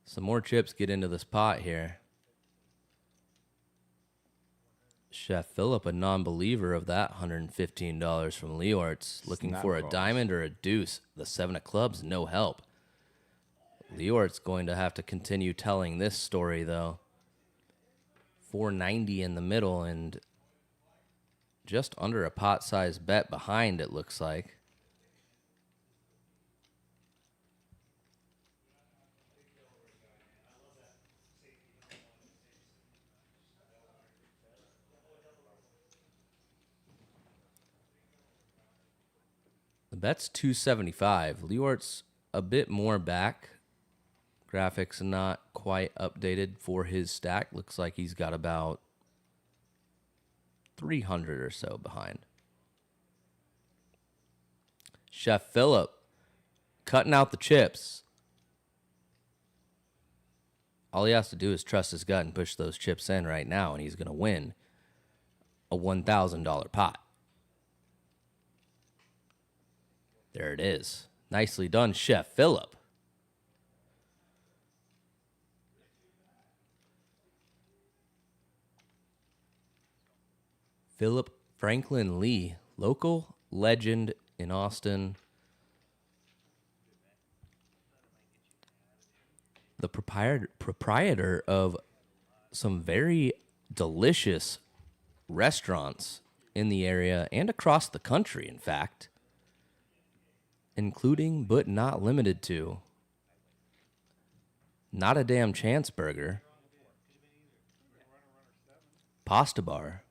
some more chips get into this pot here. Chef Phillip, a non-believer of that $115 from Leeortz, looking Snap for a calls. diamond or a deuce. The 7 of clubs, no help. Leeortz going to have to continue telling this story, though. 490 in the middle and just under a pot-sized bet behind, it looks like. The bet's 275. Leeortz a bit more back. Graphics not quite updated for his stack. Looks like he's got about 300 or so behind. Chef Phillip cutting out the chips. All he has to do is trust his gut and push those chips in right now, and he's going to win a $1,000 pot. There it is. Nicely done, Chef Phillip. Phillip Franklin Lee, local legend in Austin. The proprietor of some very delicious restaurants in the area and across the country, in fact, including but not limited to Not a Damn Chance Burger, Pasta Bar,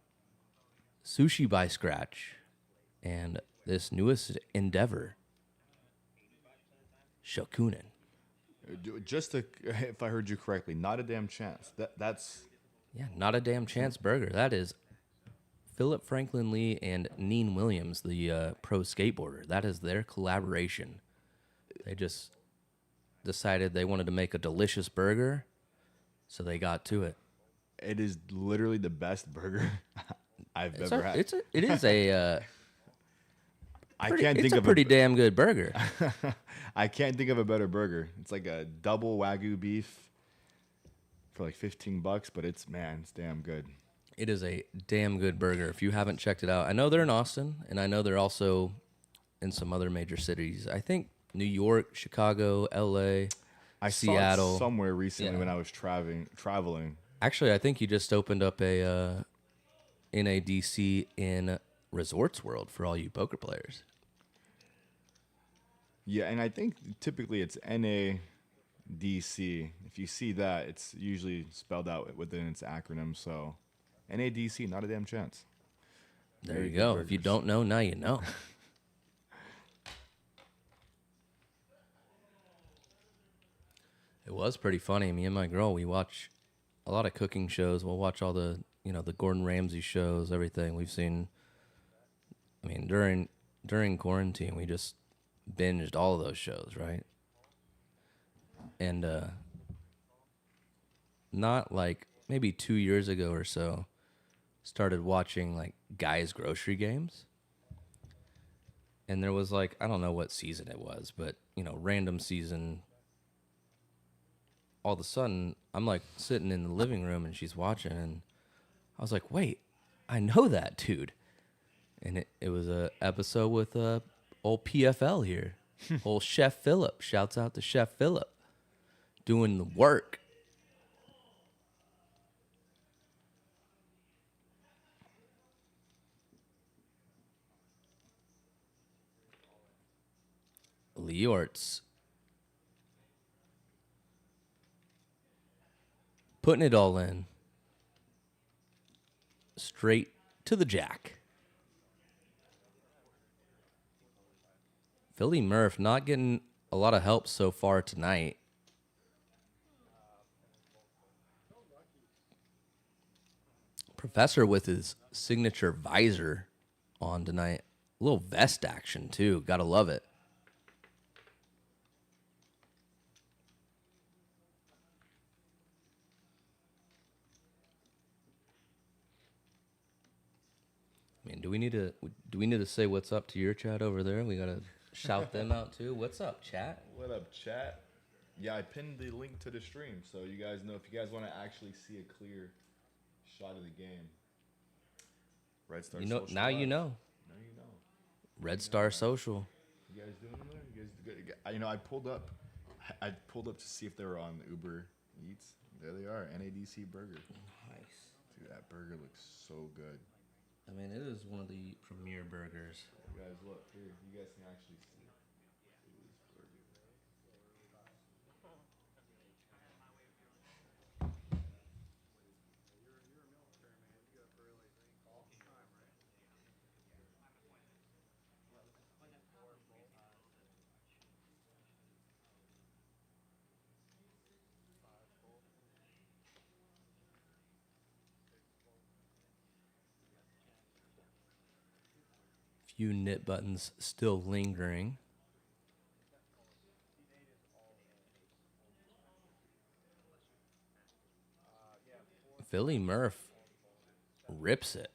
Sushi by Scratch, and this newest endeavor, Shokunin. Just to, if I heard you correctly, Not a Damn Chance. That's Yeah, Not a Damn Chance Burger. That is Phillip Franklin Lee and Neen Williams, the pro skateboarder. That is their collaboration. They just decided they wanted to make a delicious burger, so they got to it. it is literally the best burger I've ever had. It is a I pretty, can't it's think a of pretty damn good burger. I can't think of a better burger. It's like a double Wagyu beef for like $15, but it's damn good. It is a damn good burger. If you haven't checked it out, I know they're in Austin, and I know they're also in some other major cities. I think New York, Chicago, L.A., I Seattle. saw it somewhere recently Yeah. when I was traveling. Actually, I think he just opened up a NADC in Resorts World for all you poker players. Yeah, and I think typically it's NADC. If you see that, it's usually spelled out within its acronym. So NADC, Not a Damn Chance. There Very you good go. If you burgers. don't know, now you know. It was pretty funny. Me and my girl, we watch a lot of cooking shows. We'll watch all the, the Gordon Ramsay shows, everything. We've seen, during quarantine, we just binged all of those shows, right? And not like maybe 2 years ago or so, started watching like Guys Grocery Games. And there was like, I don't know what season it was, but, random season. All of a sudden, I'm like sitting in the living room and she's watching, and I was like, wait, I know that dude. And it was a episode with old PFL here. Old Chef Phillip. Shouts out to Chef Phillip. Doing the work. Leeortz. Putting it all in. Straight to the jack. Philly Murph not getting a lot of help so far tonight. Professor with his signature visor on tonight. A little vest action, too. Gotta love it. I mean, do we need to say what's up to your chat over there? We gotta shout them out too. What's up, chat? What up, chat? Yeah, I pinned the link to the stream, so you guys know if you guys want to actually see a clear shot of the game. Red Star You know, Social now Live. you know. Now you know. Red Star Social. You guys doing there? You guys good? You know, I pulled up. I pulled up to see if they were on Uber Eats. There they are, NADC Burger. Nice. Dude, that burger looks so good. I mean, it is one of the premier burgers. You guys look here. You guys can actually see it. This burger. Few knit buttons still lingering. Philly Murph rips it.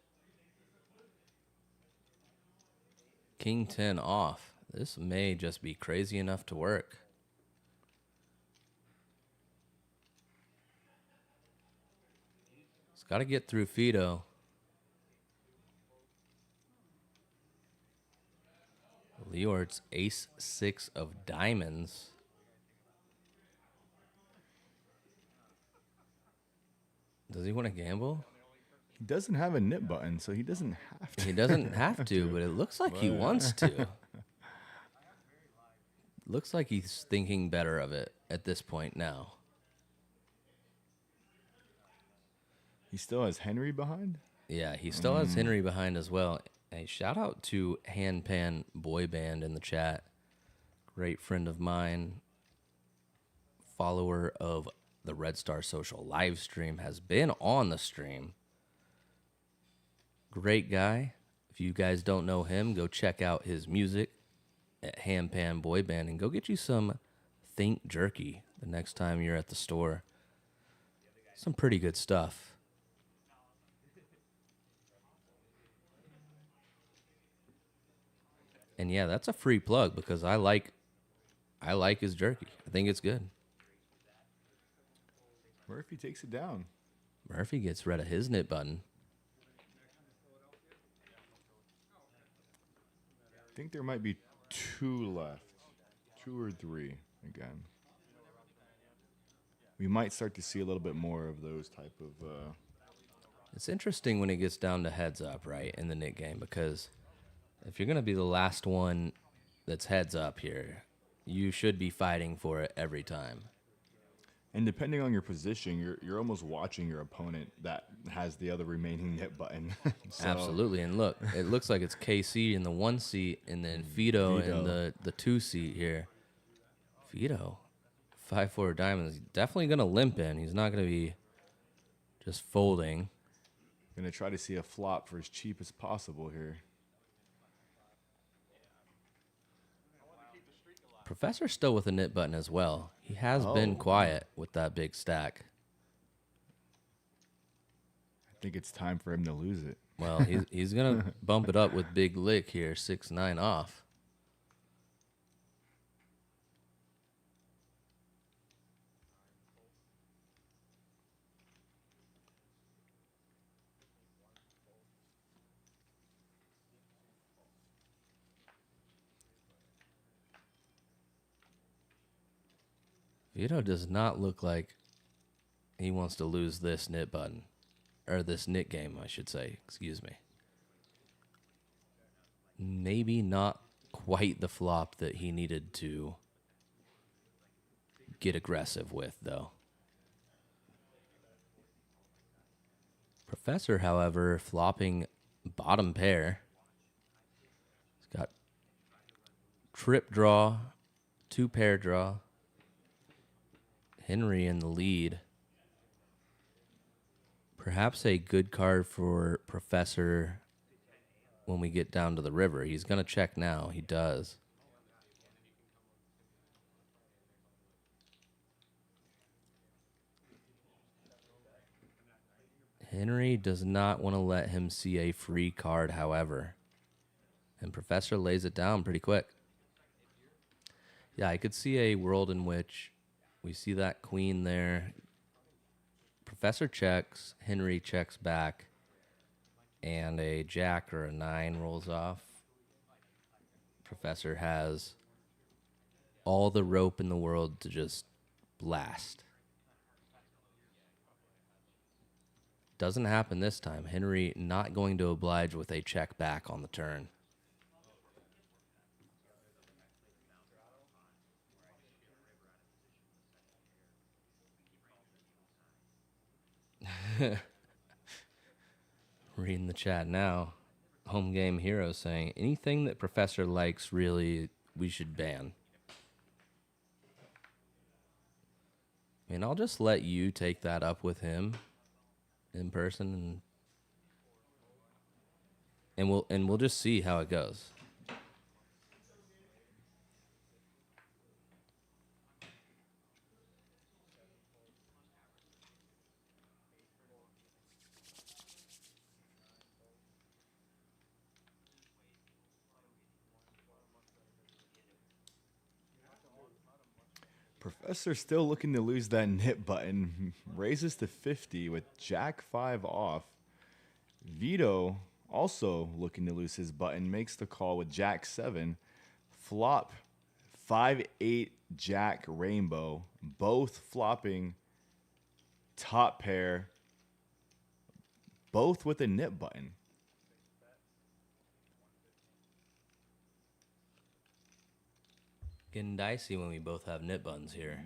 King 10 off. This may just be crazy enough to work. It's got to get through Fido. Leeortz ace 6 of diamonds. Does he want to gamble? He doesn't have a knit button, so he doesn't have to. He doesn't have to, but it looks like he wants to. Looks like he's thinking better of it at this point now. He still has Henry behind? Yeah, he still has Henry behind as well. Hey, shout out to Handpan Boy Band in the chat. Great friend of mine, follower of the Red Star Social live stream, has been on the stream. Great guy. If you guys don't know him, go check out his music at Handpan Boy Band and go get you some Think Jerky the next time you're at the store. Some pretty good stuff. And yeah, that's a free plug because I like his jerky. I think it's good. Murphy takes it down. Murphy gets rid of his knit button. I think there might be 2 left. 2 or 3 again. We might start to see a little bit more of those type of... It's interesting when it gets down to heads up, right, in the knit game, because if you're going to be the last one that's heads up here, you should be fighting for it every time. And depending on your position, you're almost watching your opponent that has the other remaining knit button. So, Absolutely. And look, it looks like it's KC in the 1 seat and then Fido in the 2 seat here. Fido, 5-4 diamonds. He's definitely going to limp in. He's not going to be just folding. Going to try to see a flop for as cheap as possible here. Professor's still with a knit button as well. He has been quiet with that big stack. I think it's time for him to lose it. Well, he's going to bump it up with big lick here, 6-9 off. Vito does not look like he wants to lose this knit button. Or this knit game, I should say. Excuse me. Maybe not quite the flop that he needed to get aggressive with, though. Professor, however, flopping bottom pair. He's got trip draw, 2 pair draw. Henry in the lead. Perhaps a good card for Professor when we get down to the river. He's going to check now. He does. Henry does not want to let him see a free card, however. And Professor lays it down pretty quick. Yeah, I could see a world in which we see that queen there. Professor checks, Henry checks back, and a jack or a 9 rolls off. Professor has all the rope in the world to just blast. Doesn't happen this time. Henry not going to oblige with a check back on the turn. Reading the chat now. Home Game Hero saying, anything that Professor likes, really, we should ban. I mean, I'll just let you take that up with him in person, and we'll just see how it goes. Professor still looking to lose that nip button. Raises to 50 with Jack 5 off. Vito also looking to lose his button. Makes the call with Jack 7. Flop 5-8 Jack Rainbow. Both flopping top pair. Both with a nip button. Getting dicey when we both have nip buns here.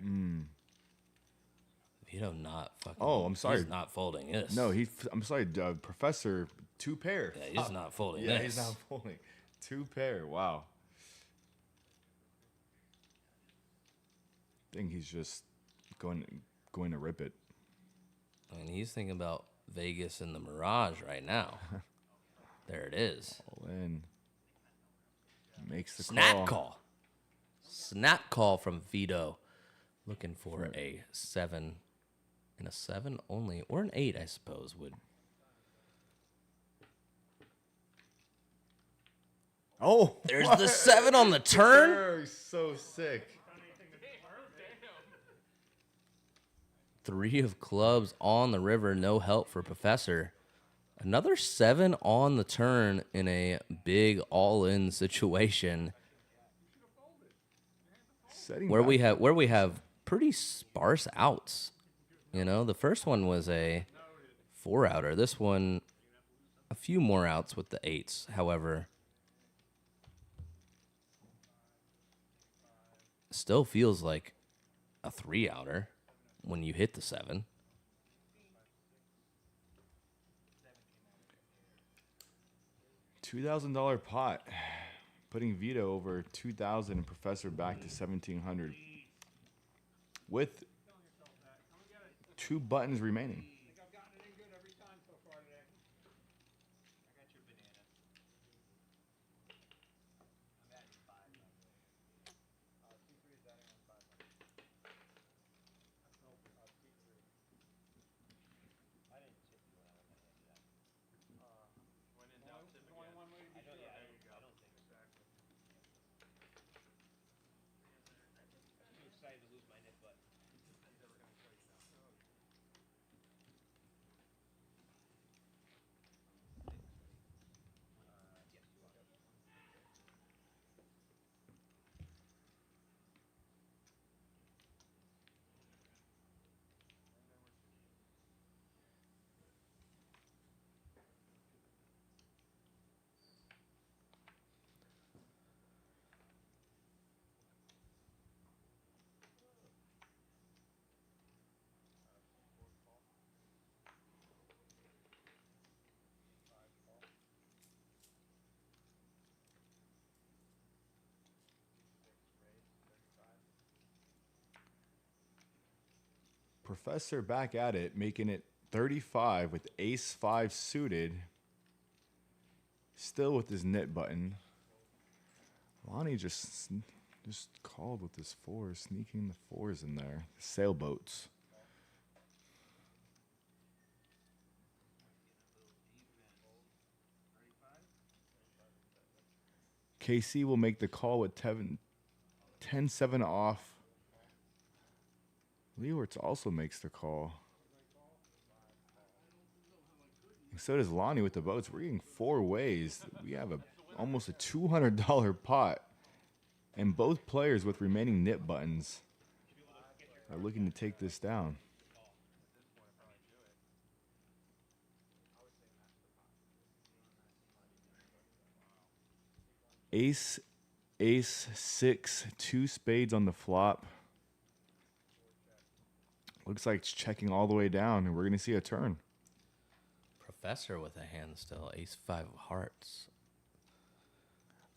Vito not fucking. Oh, I'm sorry. He's not folding this. No, I'm sorry, Professor. 2 pair. Yeah, he's not folding Yeah, this. he's not folding. 2 pair. Wow. I think he's just going to rip it. I mean, he's thinking about Vegas and the Mirage right now. There it is. All in. Makes the Snap call. Snap call from Vito. Looking for a 7. And a 7 only, or an 8, I suppose, would. Oh, There's the 7 on the turn. So sick. 3 of clubs on the river, no help for Professor. Another 7 on the turn in a big all-in situation where we have pretty sparse outs. You know, the first one was a 4-outer. This one, a few more outs with the 8s. However, still feels like a 3-outer when you hit the 7. $2,000 pot, putting Vito over 2,000 and Professor back to 1,700 with 2 buttons remaining. Professor back at it, making it 35 with ace 5 suited. Still with his knit button. Lonnie just called with his fours, sneaking the fours in there. Sailboats. KC will make the call with 10-7 off. Leeortz also makes the call. And so does Lonnie with the boats. We're getting 4 ways. We have almost a $200 pot. And both players with remaining knit buttons are looking to take this down. Ace, ace, 6, 2 spades on the flop. Looks like it's checking all the way down, and we're going to see a turn. Professor with a hand still. Ace 5 of hearts.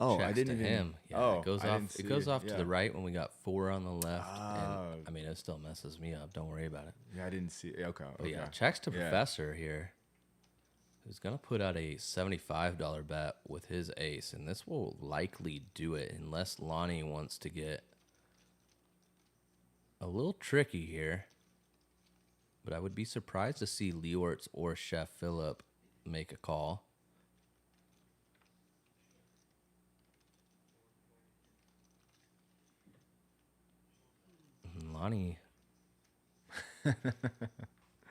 Oh, Checks I didn't to even. him. Yeah, oh, it goes I off. didn't It see goes off yeah. to the right when we got 4 on the left. Ah. And I mean, it still messes me up. Don't worry about it. Yeah, I didn't see. Okay. But Okay. yeah, checks to Yeah. Professor here, who's gonna put out a $75 bet with his ace, and this will likely do it unless Lonnie wants to get a little tricky here. But I would be surprised to see Leeortz or Chef Phillip make a call. And Lonnie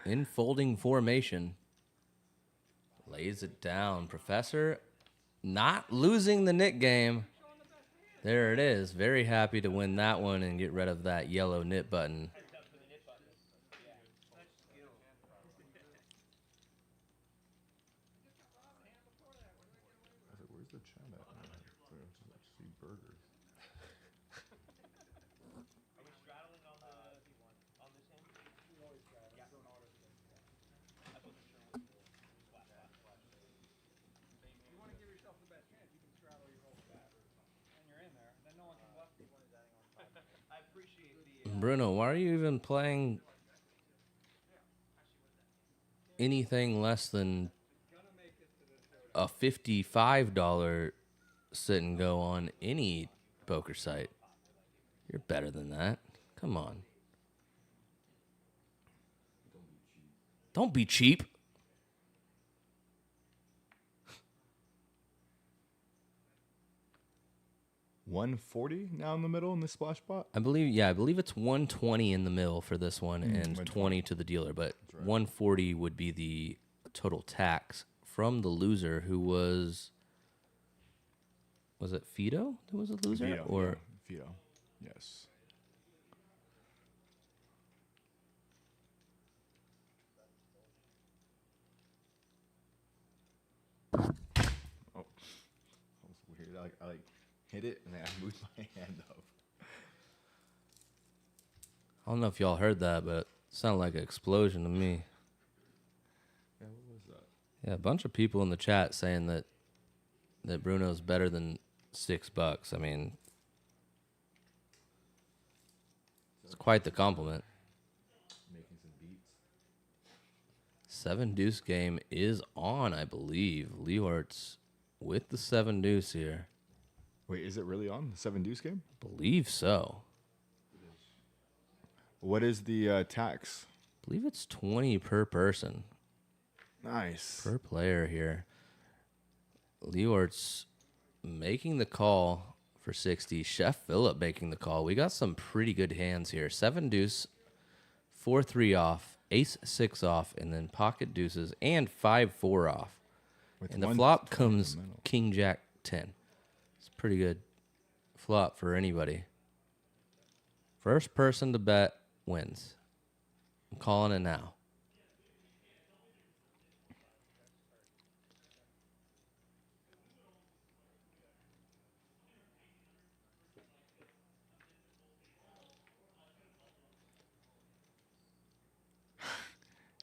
in folding formation lays it down. Professor not losing the knit game. There it is. Very happy to win that one and get rid of that yellow knit button. Where's the chat at? See burgers. Bruno, why are you even playing anything less than a $55 sit and go on any poker site? You're better than that. Come on. Don't be cheap. $140 now in the middle in the splash spot. I believe it's 120 in the middle for this one and 120. 20 to the dealer, but right. 140 would be the total tax from the loser, who was it Fido that was a loser? Vito, Or yeah, Vito. Yes. Oh, that was weird. I hit it and then I moved my hand up. I don't know if y'all heard that, but it sounded like an explosion to me. Yeah, what was that? Yeah, a bunch of people in the chat saying that Bruno's better than $6. I mean, it's quite the compliment. Making some beats. 7 deuce game is on, I believe. Leeortz with the 7 deuce here. Wait, is it really on the 7 deuce game? Believe so. What is the tax? Believe it's 20 per person. Nice. Per player here. Leeortz making the call for 60. Chef Phillip making the call. We got some pretty good hands here. 7 deuce, 4-3 off, ace 6 off, and then pocket deuces and 5-4 off. With And the one flop 20 in the comes middle. king jack 10. It's a pretty good flop for anybody. First person to bet wins. I'm calling it now.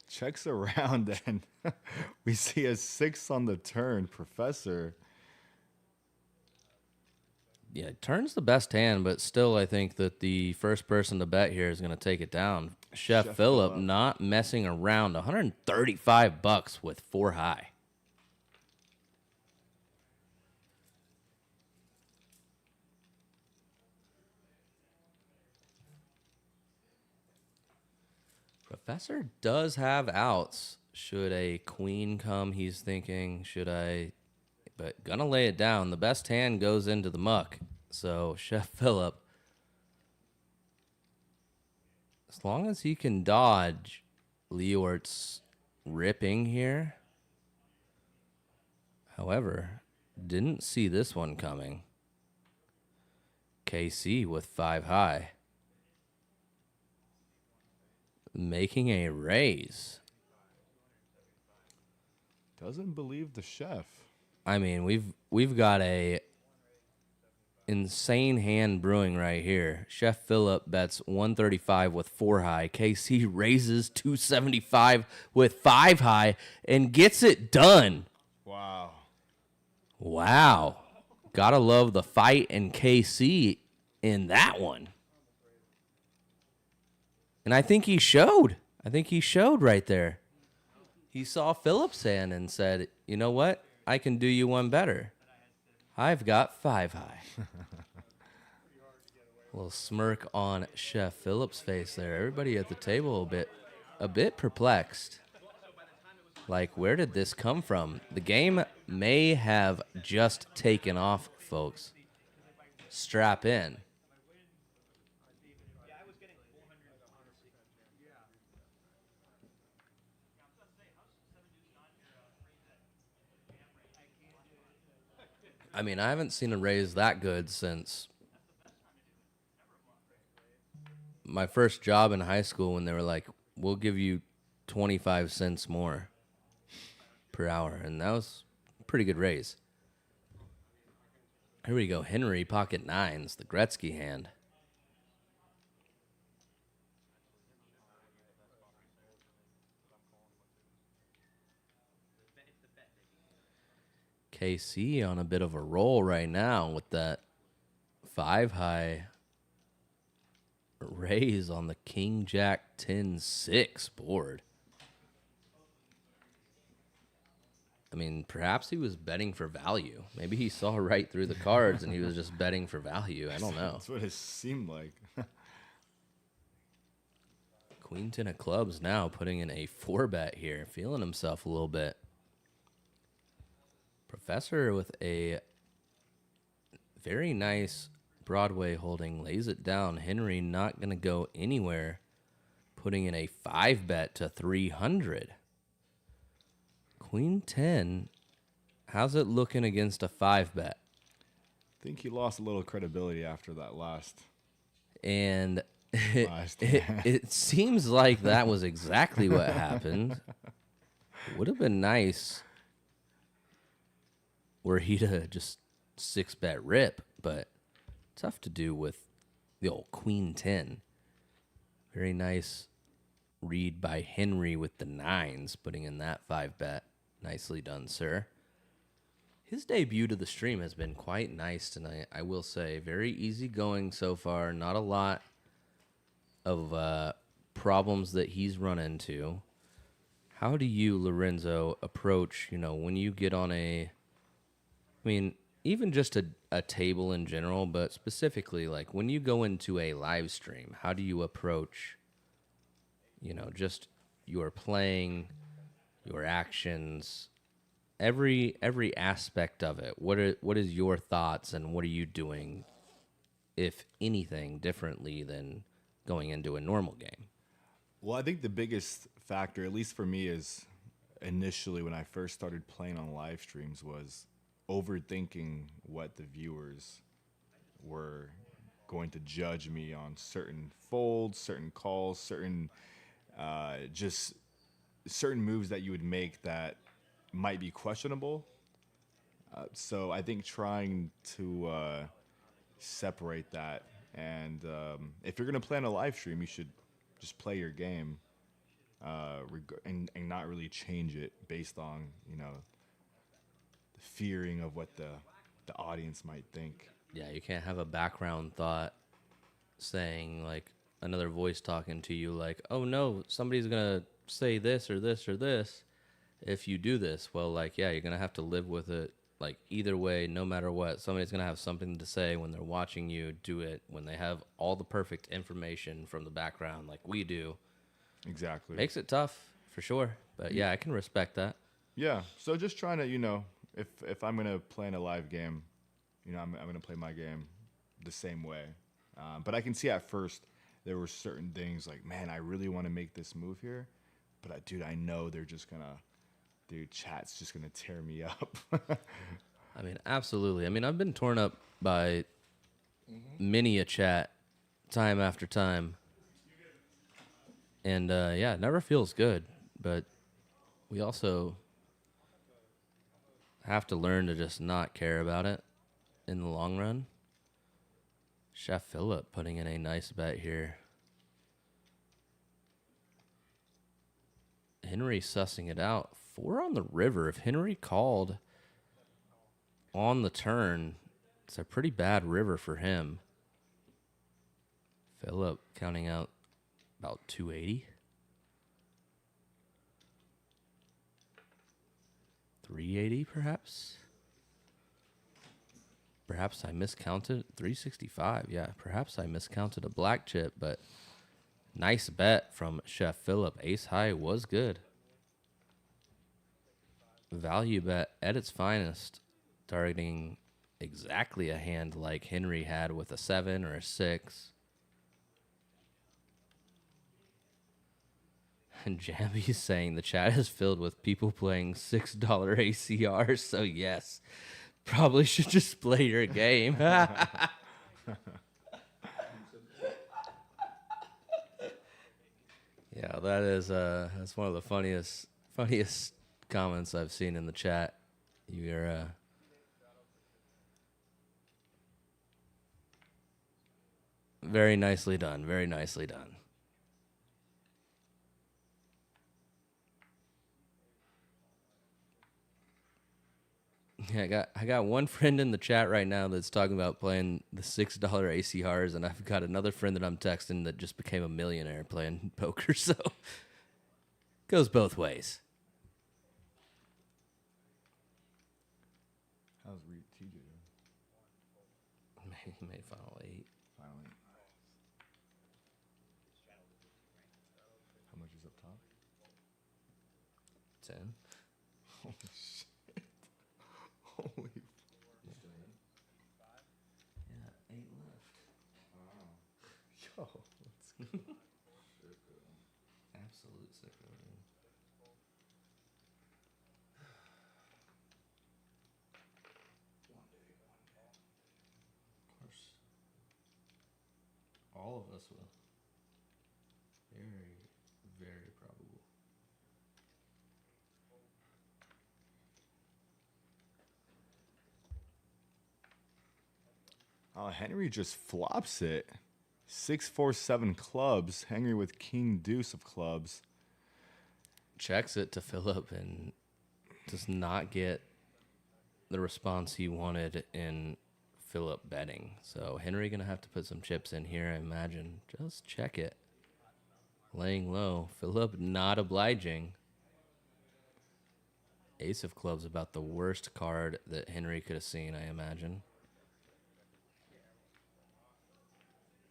Checks around and we see a 6 on the turn. Professor. Yeah, turn's the best hand, but still I think that the first person to bet here is going to take it down. Chef Phillip not messing around. $135 with 4 high. Professor does have outs. Should a queen come, he's thinking, should I? But gonna lay it down. The best hand goes into the muck. So Chef Phillip, as long as he can dodge Leeortz ripping here. However, didn't see this one coming. KC with 5 high. Making a raise. Doesn't believe the chef. I mean, we've got a insane hand brewing right here. Chef Phillip bets 135 with 4 high. KC raises 275 with 5 high and gets it done. Wow. Wow. Gotta love the fight in KC in that one. And I think he showed. Right there. He saw Phillip's hand and said, you know what? I can do you one better. I've got 5 high. A little smirk on Chef Phillip's face there. Everybody at the table a bit perplexed. Like, where did this come from? The game may have just taken off, folks. Strap in. I mean, I haven't seen a raise that good since my first job in high school when they were like, we'll give you 25 cents more per hour. And that was a pretty good raise. Here we go. Henry, pocket 9s, the Gretzky hand. KC on a bit of a roll right now with that 5 high raise on the King Jack 10-6 board. I mean, perhaps he was betting for value. Maybe he saw right through the cards and he was just betting for value. I don't know. That's what it seemed like. Queen 10 of clubs now putting in a 4-bet here, feeling himself a little bit. Professor with a very nice Broadway holding, lays it down. Henry not going to go anywhere, putting in a 5-bet to 300. Queen 10, how's it looking against a 5-bet? I think he lost a little credibility after that last. And it seems like that was exactly what happened. Would have been nice were he to just 6-bet rip, but tough to do with the old Queen 10. Very nice read by Henry with the 9s, putting in that 5-bet. Nicely done, sir. His debut to the stream has been quite nice tonight, I will say. Very easygoing so far. Not a lot of problems that he's run into. How do you, Lorenzo, approach, when you get on even just a table in general, but specifically, like, when you go into a live stream, how do you approach, just your playing, your actions, every aspect of it? What is your thoughts, and what are you doing, if anything, differently than going into a normal game? Well, I think the biggest factor, at least for me, is initially when I first started playing on live streams was overthinking what the viewers were going to judge me on certain folds, certain calls, certain just certain moves that you would make that might be questionable. So I think trying to separate that, and if you're going to play on a live stream, you should just play your game and not really change it based on, the fearing of what the audience might think. Yeah, you can't have a background thought saying, like, another voice talking to you like, oh no, somebody's gonna say this or this or this if you do this. Well, like, yeah, you're gonna have to live with it. Like, either way, no matter what, somebody's gonna have something to say when they're watching you do it, when they have all the perfect information from the background like we do. Exactly. Makes it tough for sure. But yeah, I can respect that. Yeah. So just trying to, if I'm gonna play in a live game, I'm gonna play my game the same way. But I can see at first there were certain things like, man, I really want to make this move here, but I know they're just gonna, dude, chat's just gonna tear me up. I mean, absolutely. I mean, I've been torn up by many a chat time after time. And yeah, it never feels good. But we also have to learn to just not care about it in the long run. Chef Phillip putting in a nice bet here. Henry sussing it out. 4 on the river. If Henry called on the turn, it's a pretty bad river for him. Phillip counting out about 280. 380 perhaps. Perhaps I miscounted 365. Yeah, perhaps I miscounted a black chip, but nice bet from Chef Phillip. Ace high was good. Value bet at its finest, targeting exactly a hand like Henry had with a 7 or a 6. And Jamby's saying the chat is filled with people playing $6 ACRs, so yes, probably should just play your game. Yeah, that's one of the funniest comments I've seen in the chat. You're very nicely done. Very nicely done. Yeah, I got one friend in the chat right now that's talking about playing the $6 ACRs, and I've got another friend that I'm texting that just became a millionaire playing poker. So goes both ways. How's TJ doing? He made final 8. Finally. How much is up top? 10. Holy shit. Holy. Yeah, 8 left. Yo, let's go. Absolute sicko, dude. Of course. All of us will. Very, very probable. Oh, Henry just flops it. 6-4-7 clubs. Henry with king deuce of clubs. Checks it to Phillip and does not get the response he wanted in Phillip betting. So Henry gonna have to put some chips in here, I imagine. Just check it. Laying low. Phillip not obliging. Ace of clubs about the worst card that Henry could have seen, I imagine.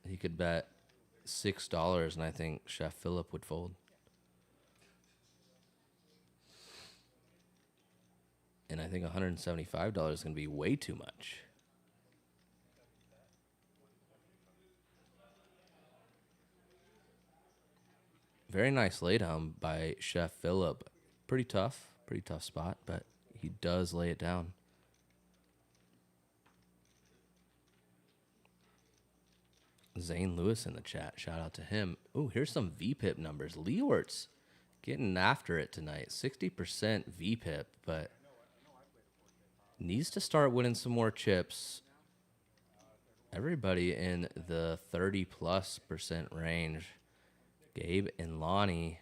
He could bet $6, and I think Chef Phillip would fold. And I think $175 is going to be way too much. Very nice laydown by Chef Phillip. Pretty tough spot, but he does lay it down. Zane Lewis in the chat. Shout out to him. Ooh, here's some VPIP numbers. Leeortz getting after it tonight. 60% VPIP, but needs to start winning some more chips. Everybody in the 30+% range. Gabe and Lonnie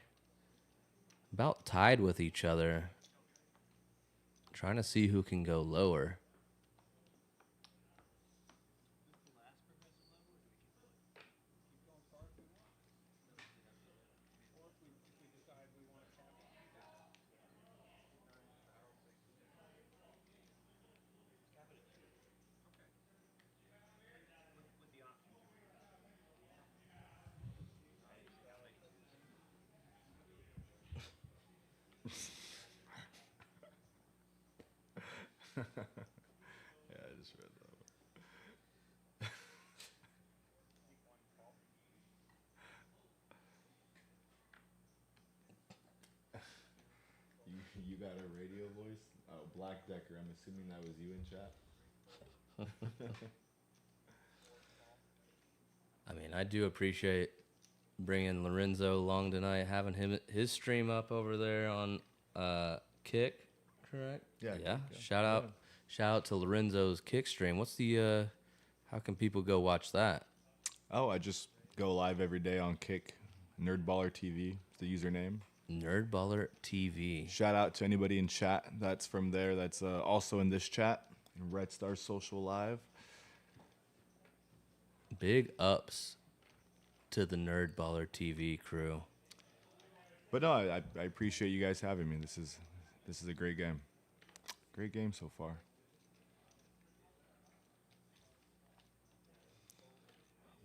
about tied with each other. Trying to see who can go lower. Yeah, I just read that. You got a radio voice? Oh, Black Decker. I'm assuming that was you in chat. I mean, I do appreciate bringing Lorenzo along tonight, having his stream up over there on Kick, correct? Yeah, Yeah. Kick, Shout out to Lorenzo's Kick stream. What's the how can people go watch that? Oh, I just go live every day on Kick. Nerdballer TV, the username. Nerdballer TV. Shout out to anybody in chat that's from there. That's also in this chat. Red Star Social Live. Big ups to the Nerdballer TV crew. But no, I appreciate you guys having me. This is a great game. Great game so far.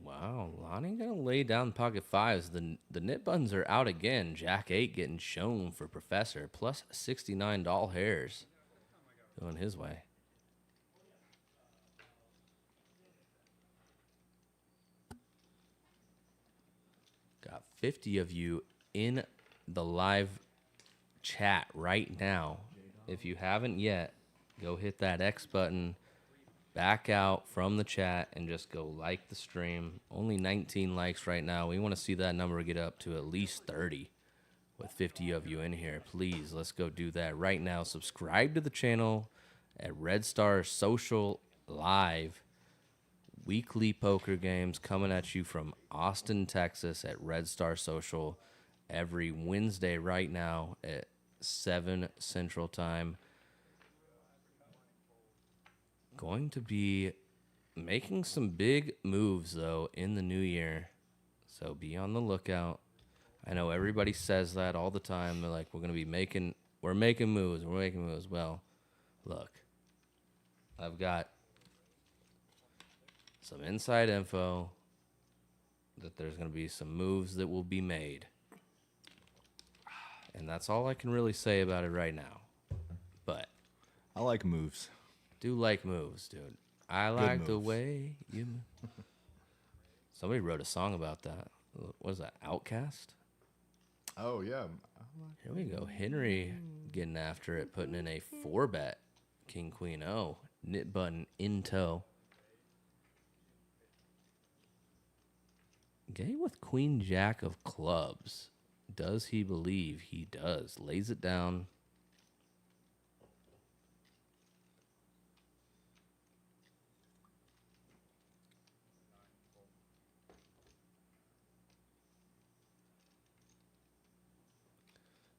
Wow, Lonnie gonna lay down pocket fives. The nit buttons are out again. Jack 8 getting shown for Professor. Plus 69 doll hairs. Going his way. Got 50 of you in the live chat right now. If you haven't yet, go hit that X button, back out from the chat, and just go like the stream. Only 19 likes right now. We want to see that number get up to at least 30 with 50 of you in here. Please, let's go do that right now. Subscribe to the channel at Red Star Social Live. Weekly poker games coming at you from Austin, Texas at Red Star Social every Wednesday right now at 7 Central Time. Going to be making some big moves, though, in the new year. So be on the lookout. I know everybody says that all the time. They're like, we're making moves. Well, look, I've got some inside info that there's going to be some moves that will be made. And that's all I can really say about it right now. But I like moves. do like moves, dude. I like the way you move. Somebody wrote a song about that. What is that, Outcast? Oh, yeah. Here we go. Henry getting after it, putting in a 4-bet. King, Queen, O. Nit button in tow. Gay with Queen, Jack of clubs. Does he believe? He does. Lays it down.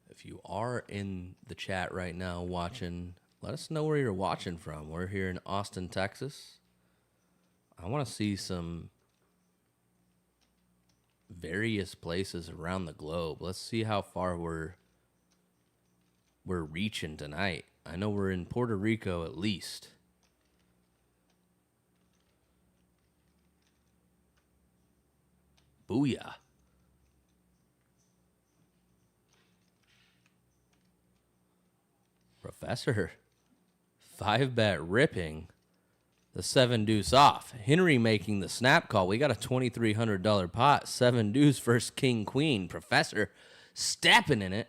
If you are in the chat right now watching, let us know where you're watching from. We're here in Austin, Texas. I want to see some various places around the globe. Let's see how far we're reaching tonight. I know we're in Puerto Rico at least. Booyah. Professor, 5-bet ripping the 7 deuce off. Henry making the snap call. We got a $2,300 pot. 7 deuce versus King Queen. Professor stepping in it.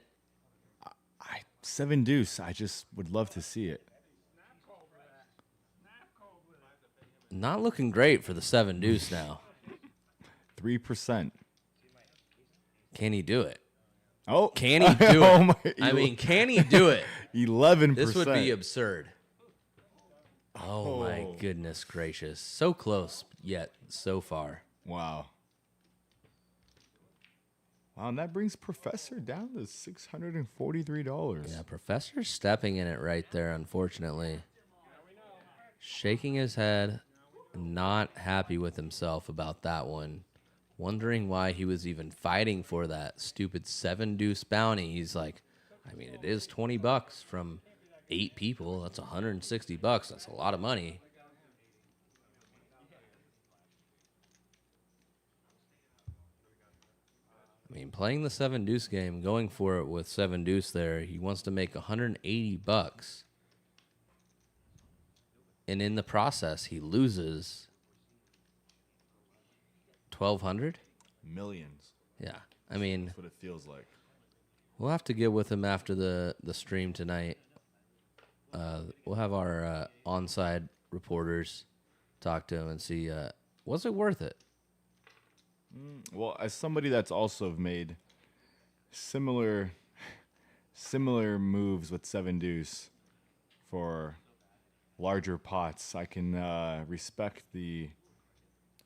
7 deuce. I just would love to see it. Not looking great for the 7 deuce now. 3%. Can he do it? Oh, Can he do it? Oh my, I mean, can he do it? 11%. This would be absurd. Oh my goodness gracious. So close, yet so far. Wow. Wow, and that brings Professor down to $643. Yeah, Professor's stepping in it right there, unfortunately. Shaking his head, not happy with himself about that one. Wondering why he was even fighting for that stupid 7 deuce bounty. He's like, I mean, it is $20 from 8 people. That's $160. That's a lot of money. I mean, playing the 7 deuce game, going for it with 7 deuce there, he wants to make $180. And in the process, he loses 1,200. Millions. Yeah, I mean, That's what it feels like. we'll have to get with him after the stream tonight. We'll have our on-side reporters talk to him and see, was it worth it? Well, as somebody that's also made similar moves with 7 deuce for larger pots, I can respect the.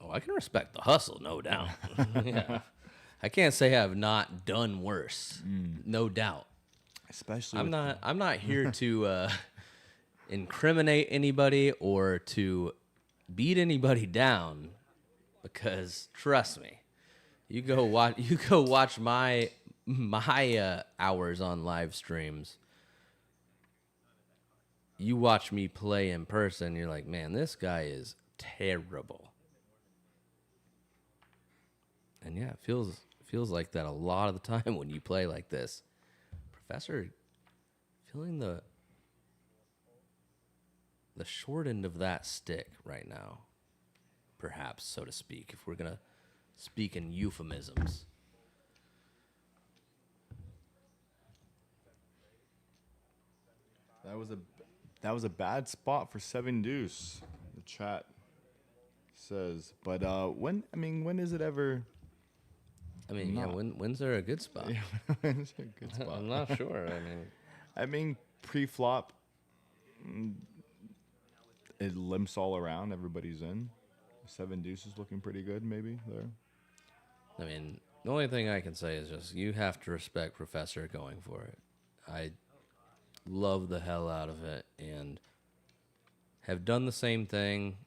Oh, I can respect the hustle, no doubt. Yeah. I can't say I've not done worse, no doubt. Especially I'm not here to incriminate anybody or to beat anybody down, because trust me, you go watch my hours on live streams. You watch me play in person, you're like, man, this guy is terrible. And yeah, it feels like that a lot of the time when you play like this. Professor feeling the short end of that stick right now, perhaps, so to speak, if we're going to speak in euphemisms. that was a bad spot for 7 deuce. The chat says, but when is it ever? I mean, yeah, when's there a good spot? When's a good spot? I'm not sure. I mean, pre-flop, it limps all around. Everybody's in. 7 deuce is looking pretty good, maybe there. I mean, the only thing I can say is just you have to respect Professor going for it. I love the hell out of it and have done the same thing.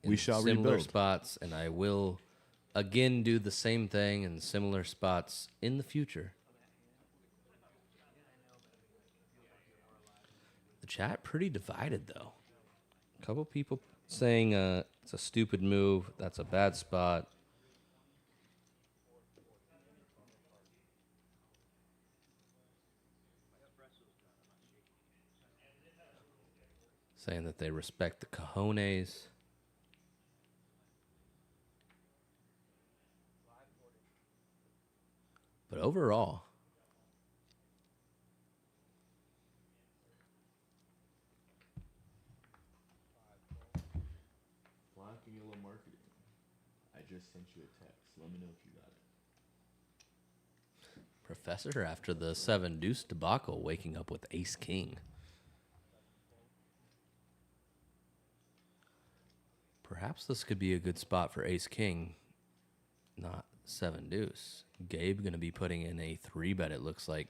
We shall similar rebuild spots, and I will again do the same thing in similar spots in the future. The chat pretty divided, though. A couple people saying it's a stupid move, that's a bad spot. Saying that they respect the cojones. But overall, Black and Yellow Marketing. I just sent you a text. Let me know if you got it. Professor, after the 7 deuce debacle, waking up with ace king. Perhaps this could be a good spot for ace king, not 7 deuce. Gabe going to be putting in a 3-bet, it looks like.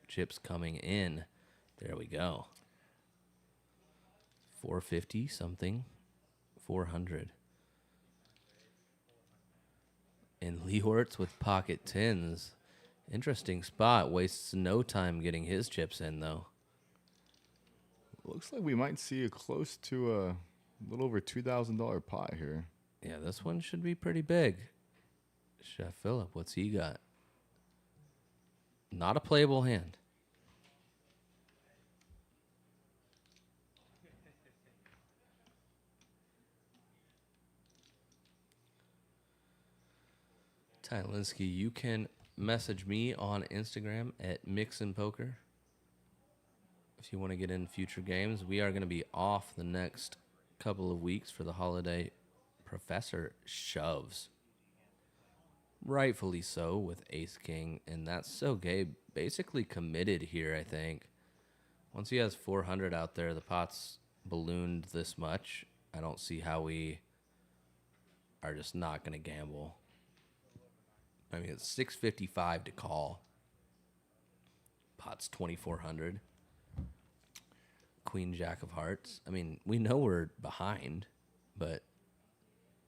Chips coming in. There we go. 450 something. 400. And Leeortz with pocket tens. Interesting spot. Wastes no time getting his chips in, though. Looks like we might see a close to a little over $2,000 pot here. Yeah, this one should be pretty big. Chef Phillip, what's he got? Not a playable hand. Tylinski, you can message me on Instagram at MixinPoker if you want to get in future games. We are going to be off the next couple of weeks for the holiday. Professor shoves. Rightfully so with ace king, and that's so Gabe basically committed here, I think. Once he has 400 out there, the pot's ballooned this much. I don't see how we are just not going to gamble. I mean, it's 655 to call. Pot's 2,400. Queen, Jack of Hearts. I mean, we know we're behind, but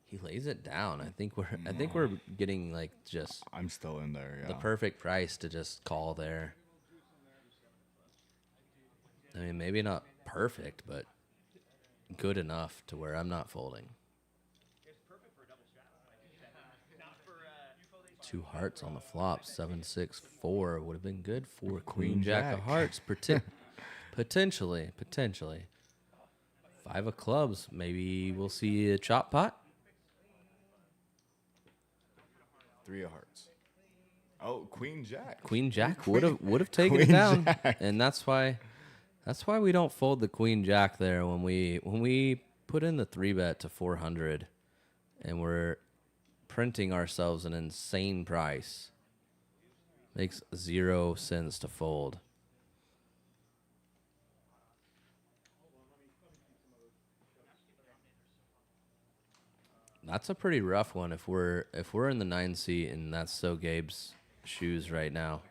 he lays it down. I think we're getting like just. I'm still in there. Yeah. The perfect price to just call there. I mean, maybe not perfect, but good enough to where I'm not folding. 2 hearts on the flop. 7-6-4 would have been good for Queen Jack of Hearts. Potentially. 5 of clubs. Maybe we'll see a chop pot. 3 of hearts. Oh, Queen Jack. Queen Jack would have taken it Queen down, Jack. and that's why we don't fold the Queen Jack there when we put in the 3-bet to 400, and we're printing ourselves an insane price. Makes 0 sense to fold. That's a pretty rough one if we're in the 9 seat and that's so Gabe's shoes right now.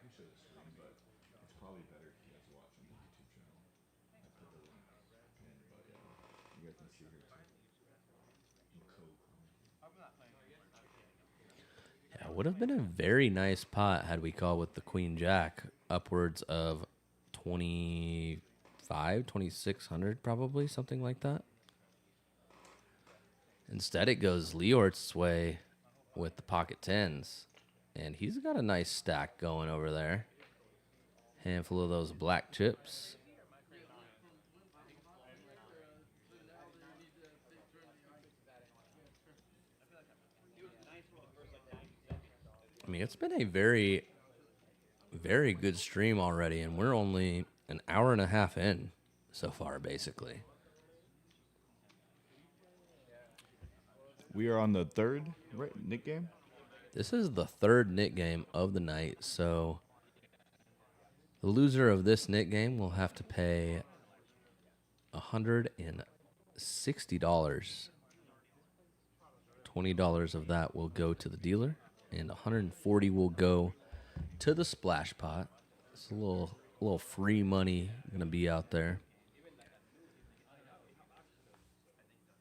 Yeah, would have been a very nice pot had we called with the Queen Jack, upwards of 2,600 probably, something like that. Instead, it goes Leeortz's way with the pocket tens, and he's got a nice stack going over there. Handful of those black chips. I mean, it's been a very, very good stream already, and we're only an hour and a half in so far, basically. We are on the third Nick game. This is the third Nick game of the night, so the loser of this Nick game will have to pay $160. $20 of that will go to the dealer, and $140 will go to the splash pot. It's a little free money gonna be out there.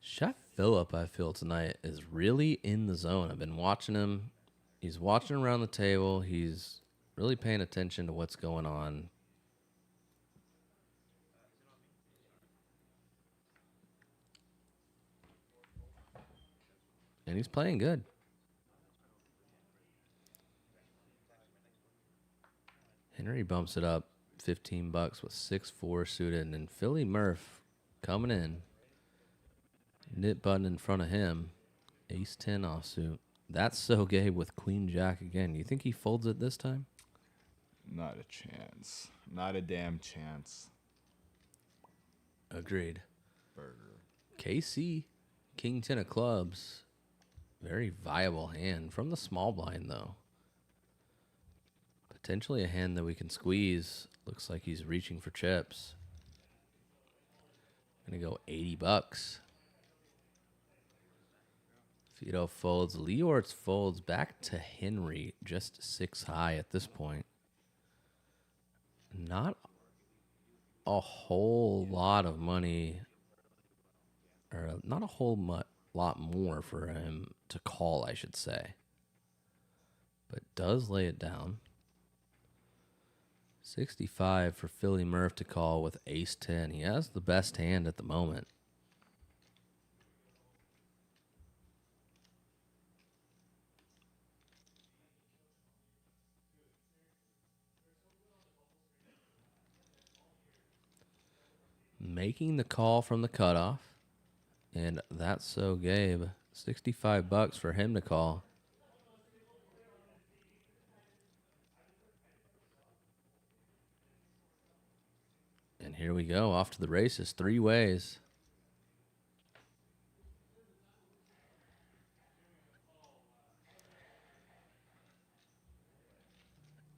Chef Phillip, I feel tonight, is really in the zone. I've been watching him. He's watching around the table. He's really paying attention to what's going on. And he's playing good. Henry bumps it up $15 with 6-4 suited, and then Philly Murph coming in. Knit button in front of him. Ace-10 offsuit. That's so Gabe with Queen Jack again. You think he folds it this time? Not a chance. Not a damn chance. Agreed. Burger. KC, King 10 of clubs. Very viable hand from the small blind, though. Potentially a hand that we can squeeze. Looks like he's reaching for chips. Gonna go $80. Fido folds. Leeortz folds back to Henry, just 6 high at this point. Not a whole lot of money, or not a whole lot more for him to call, I should say. But does lay it down. 65 for Philly Murph to call with ace-10. He has the best hand at the moment. Making the call from the cutoff. And that's so Gabe. $65 for him to call. And here we go, off to the races, 3 ways.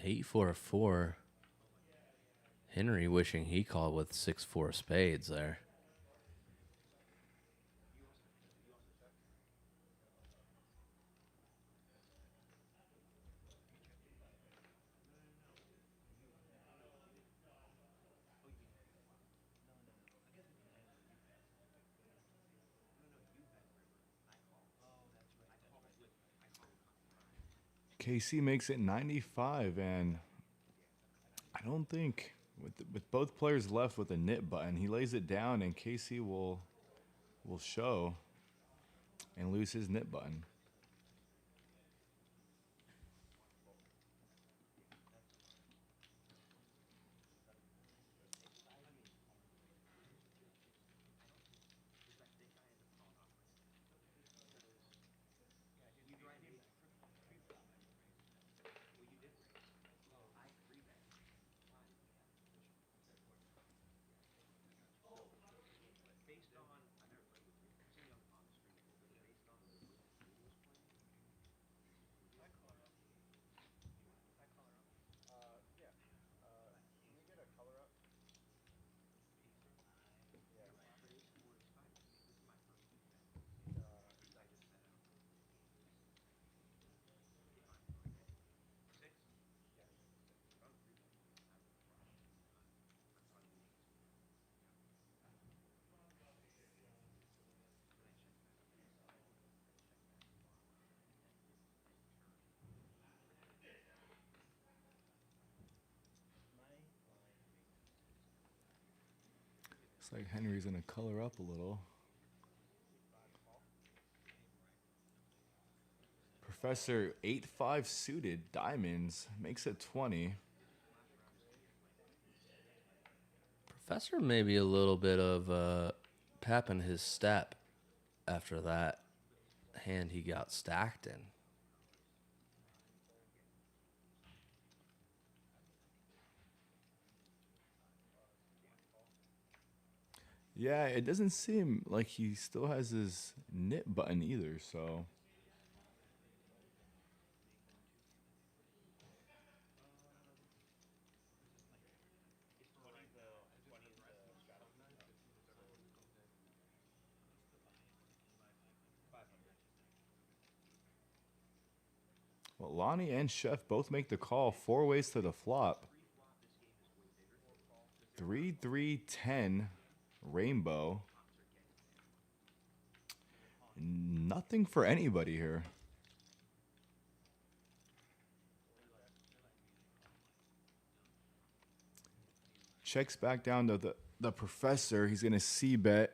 Eight, 4, 4. Henry wishing he called with 6-4 spades there. KC makes it 95, and I don't think with both players left with a knit button, he lays it down, and KC will show and lose his knit button. Looks like Henry's going to color up a little. Professor 8-5 suited diamonds makes it 20. Professor maybe a little bit of pep in his step after that hand he got stacked in. Yeah, it doesn't seem like he still has his knit button either, so. Well, Lonnie and Chef both make the call 4 ways to the flop. 3-3-10 rainbow. Nothing for anybody here. Checks back down to the professor. He's going to c-bet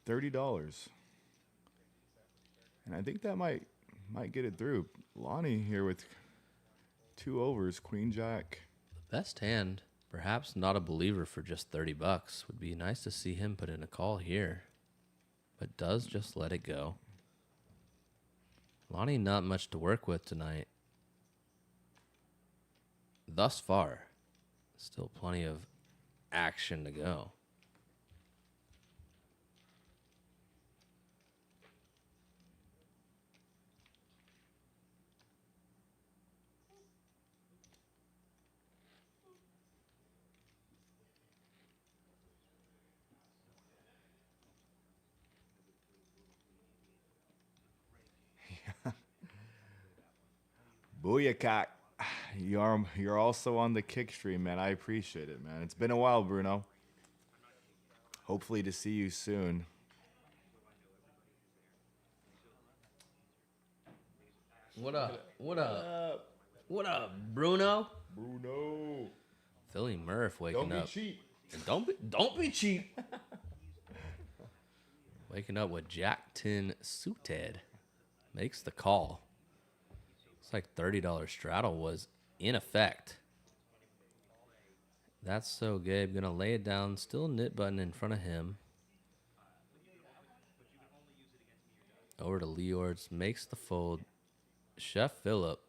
$30. And I think that might get it through. Lonnie here with 2 overs, queen jack. The best hand, perhaps not a believer for just $30. Would be nice to see him put in a call here, but does just let it go. Lonnie not much to work with tonight. Thus far, still plenty of action to go. Booyakak. You're also on the kick stream, man. I appreciate it, man. It's been a while, Bruno. Hopefully to see you soon. What up? What up? What up, Bruno? Bruno. Philly Murph waking Don't up. be cheap. Don't be cheap. Waking up with Jack 10 suited. Makes the call. Looks like $30 straddle was in effect. That's so Gabe gonna lay it down. Still knit button in front of him. Over to Leeortz. Makes the fold. Chef Phillip.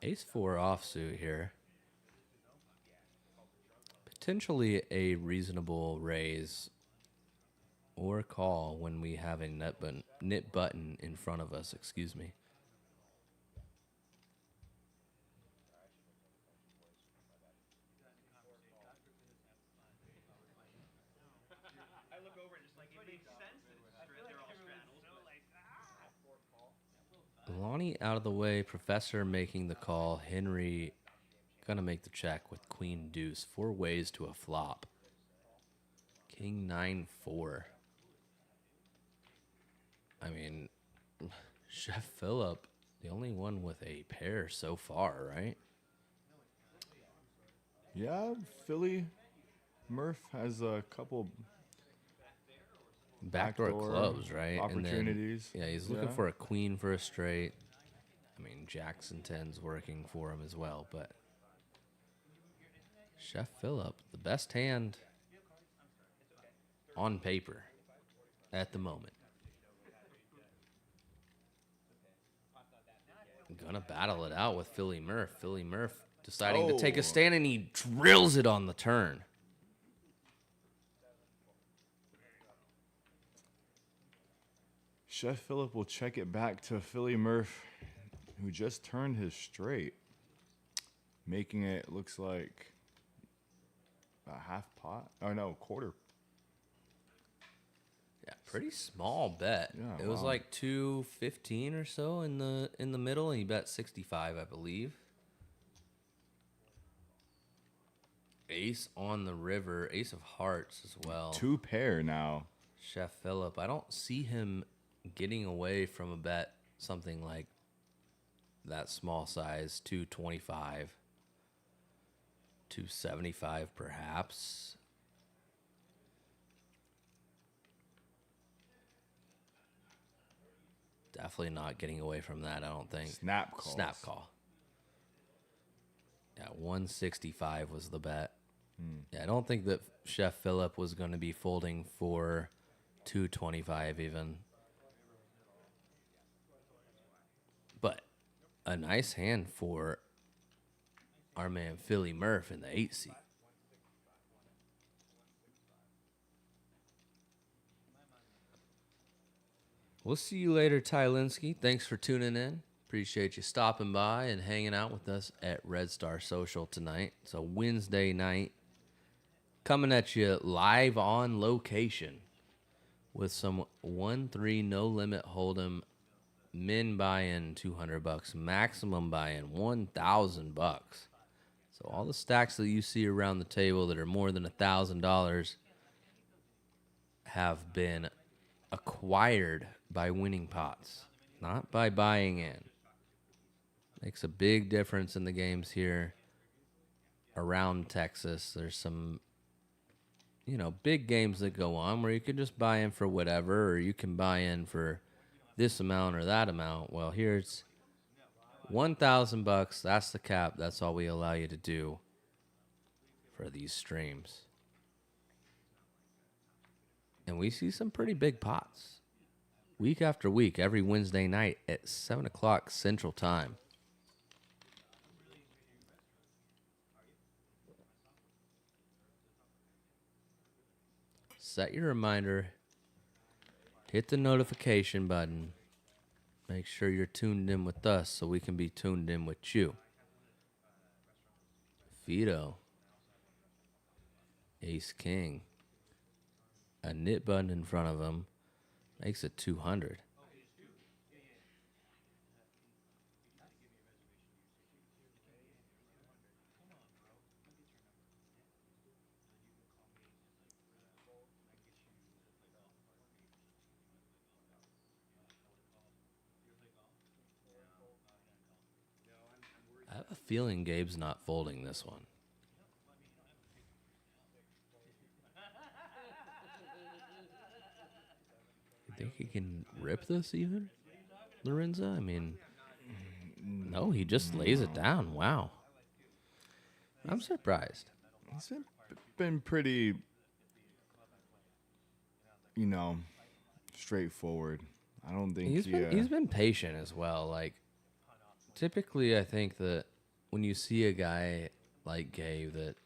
Ace-4 offsuit here. Potentially a reasonable raise or call when we have a knit button in front of us, excuse me. Lonnie out of the way, Professor making the call, Henry gonna make the check with Queen Deuce. 4 ways to a flop. King 9-4. I mean, Chef Phillip, the only one with a pair so far, right? Yeah, Philly Murph has a couple Backdoor clubs, right? opportunities. And then, yeah, he's looking for a queen for a straight. I mean, Jackson 10's working for him as well, but Chef Phillip, the best hand on paper at the moment. Gonna battle it out with Philly Murph. Philly Murph deciding to take a stand, and he drills it on the turn. Chef Phillip will check it back to Philly Murph, who just turned his straight, making it, looks like, a half pot. Oh, no, quarter. Yeah, pretty small bet. Yeah, it was wow. like 215 or so in the middle, and he bet 65, I believe. Ace on the river, ace of hearts as well. 2 pair now. Chef Phillip, I don't see him getting away from a bet something like that small size, 225, 275 perhaps. Definitely not getting away from that, I don't think. Snap calls. Snap call. Yeah, 165 was the bet. Yeah, I don't think that Chef Phillip was going to be folding for 225 even. But a nice hand for our man Philly Murph in the 8 seat. We'll see you later, Tylinski. Thanks for tuning in. Appreciate you stopping by and hanging out with us at Red Star Social tonight. It's a Wednesday night. Coming at you live on location with some 1-3 no limit hold'em. Min buy-in $200, maximum buy-in $1,000. So all the stacks that you see around the table that are more than $1,000 have been acquired by winning pots, not by buying in. Makes a big difference in the games here around Texas. There's some, big games that go on where you can just buy in for whatever, or you can buy in for this amount or that amount. Well, here's $1,000. That's the cap. That's all we allow you to do for these streams. And we see some pretty big pots week after week, every Wednesday night at 7 o'clock Central Time. Set your reminder. Hit the notification button. Make sure you're tuned in with us so we can be tuned in with you. Vito. Ace King. A knit button in front of him. Makes it 200. I have a feeling Gabe's not folding this one. You think he can rip this even, Lorenzo? I mean, no, he just lays it down. Wow. I'm surprised. He's been pretty, straightforward. I don't think he's been patient as well. Like, typically, I think that when you see a guy like Gabe that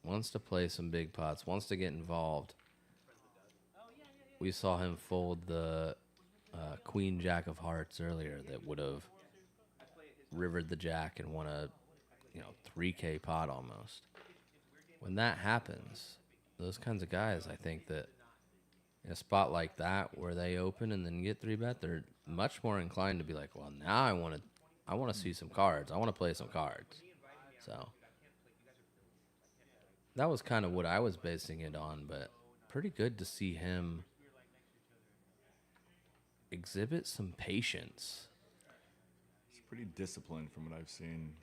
wants to play some big pots, wants to get involved, we saw him fold the Queen Jack of Hearts earlier that would have rivered the Jack and won a 3K pot almost. When that happens, those kinds of guys, I think that in a spot like that where they open and then get 3-bet, they're much more inclined to be like, well, now I want to see some cards. I want to play some cards. So that was kind of what I was basing it on, but pretty good to see him exhibit some patience. He's pretty disciplined from what I've seen.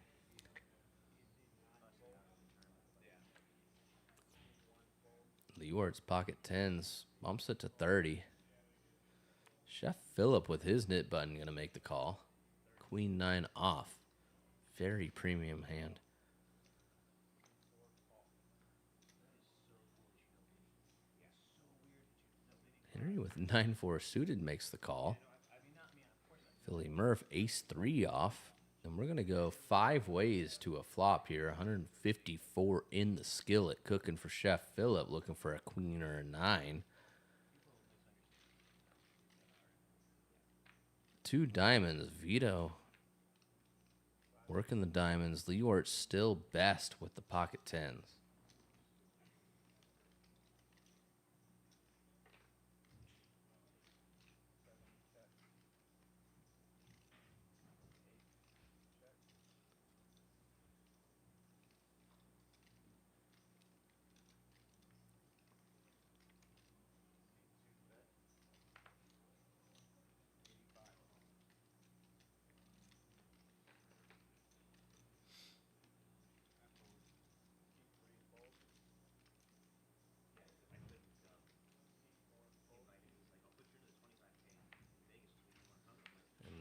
Leeortz pocket tens bumps it to 30. Chef Phillip with his knit button going to make the call. Queen 9 off. Very premium hand. Henry with 9-4 suited makes the call. Philly Murph ace 3 off. And we're going to go 5 ways to a flop here. 154 in the skillet. Cooking for Chef Phillip. Looking for a queen or a 9. 2 diamonds. Vito working the diamonds. Leeortz still best with the pocket tens.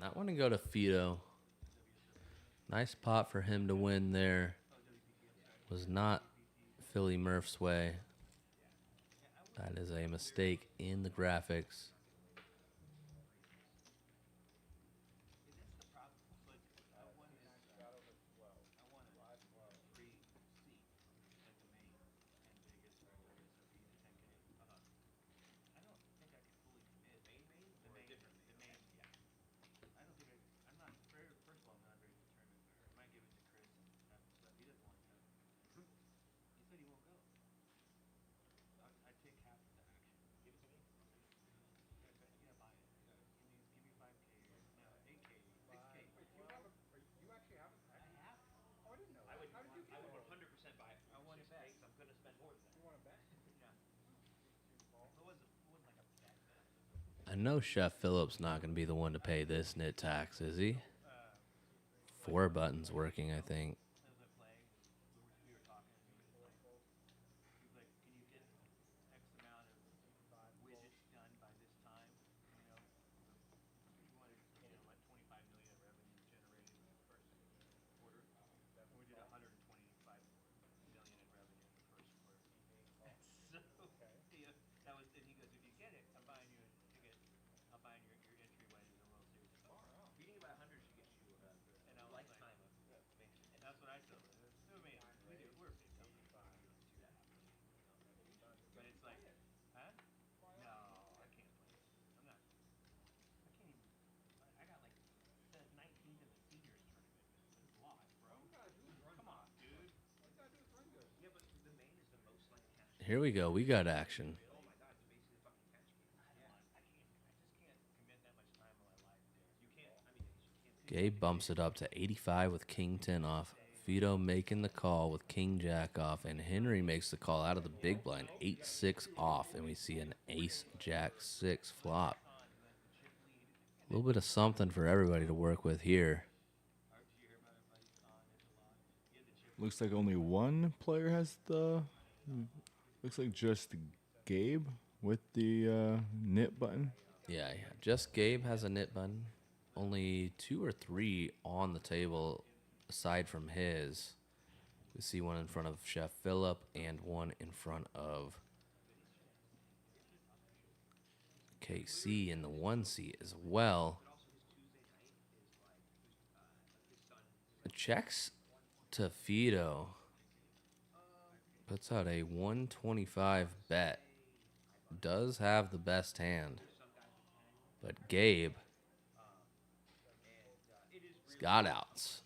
I want to go to Fido. Nice pot for him to win there. Was not Philly Murph's way. That is a mistake in the graphics. I know Chef Phillip's not going to be the one to pay this nit tax, is he? 4 buttons working, I think. Here we go. We got action. Gabe bumps it up to 85 with King 10 off. Fido making the call with King Jack off. And Henry makes the call out of the big blind. 8-6 off. And we see an Ace Jack 6 flop. A little bit of something for everybody to work with here. Looks like only one player has the... Looks like just Gabe with the knit button. Yeah, just Gabe has a knit button. Only 2 or 3 on the table aside from his. We see one in front of Chef Phillip and one in front of KC in the 1 seat as well. Checks to Fido. Puts out a 125 bet. Does have the best hand. But Gabe has got outs.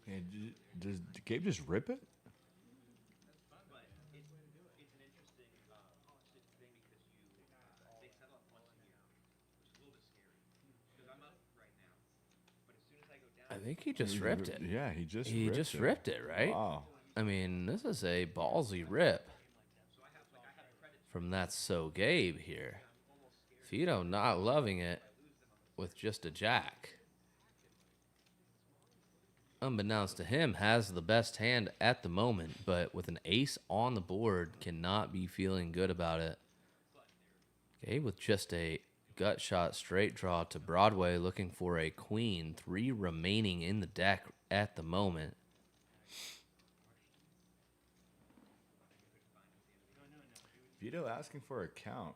And does Gabe just rip it? I think he just ripped it. Yeah, he just ripped it, right? Wow. I mean, this is a ballsy rip from That's So Gabe here. Fido not loving it with just a jack. Unbeknownst to him, has the best hand at the moment, but with an ace on the board, cannot be feeling good about it. Gabe with just a gut shot straight draw to Broadway, looking for a queen. 3 remaining in the deck at the moment. Vito asking for a count.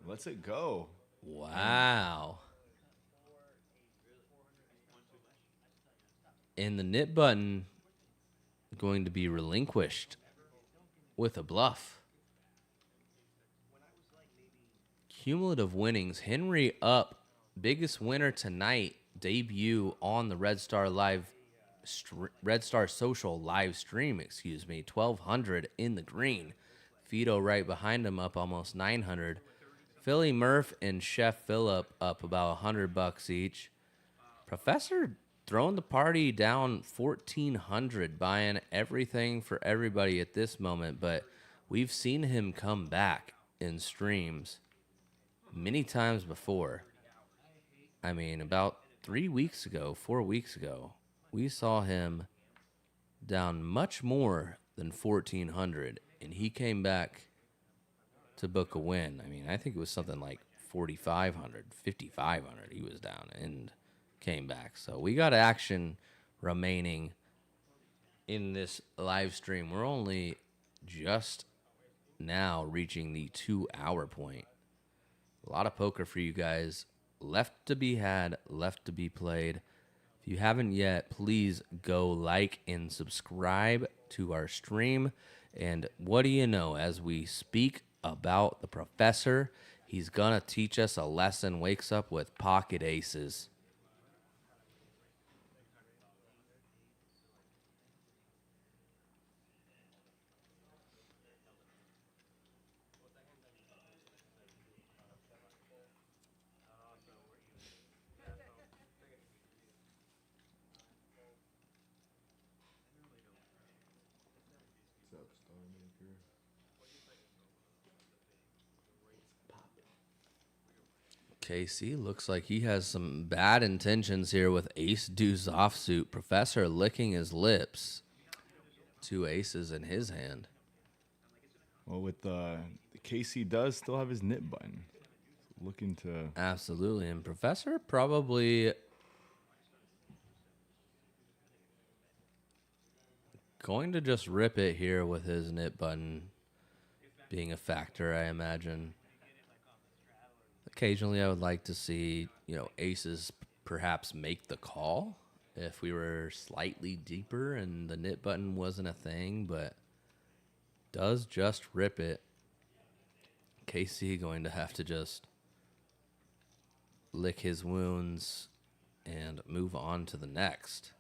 Lets it go. Wow. And the knit button going to be relinquished with a bluff. Cumulative winnings. Henry up. Biggest winner tonight. Debut on the Red Star Social live stream, 1,200 in the green. Fido right behind him up almost 900. Philly Murph and Chef Phillip up about $100 each. Professor throwing the party down 1,400, buying everything for everybody at this moment, but we've seen him come back in streams many times before. I mean, about 4 weeks ago, we saw him down much more than 1,400, and he came back to book a win. I mean, I think it was something like 4,500, 5,500. He was down and came back. So we got action remaining in this live stream. We're only just now reaching the 2-hour point. A lot of poker for you guys left to be had, left to be played. If you haven't yet, please go like and subscribe to our stream. And what do you know, as we speak about the professor, he's going to teach us a lesson, wakes up with pocket aces. Casey looks like he has some bad intentions here with ace deuce offsuit. Professor licking his lips. 2 aces in his hand. Well, with Casey does still have his nip button. Looking to... Absolutely. And Professor probably going to just rip it here with his nip button being a factor, I imagine. Occasionally, I would like to see, aces perhaps make the call if we were slightly deeper and the nip button wasn't a thing, but does just rip it. Casey going to have to just lick his wounds and move on to the next,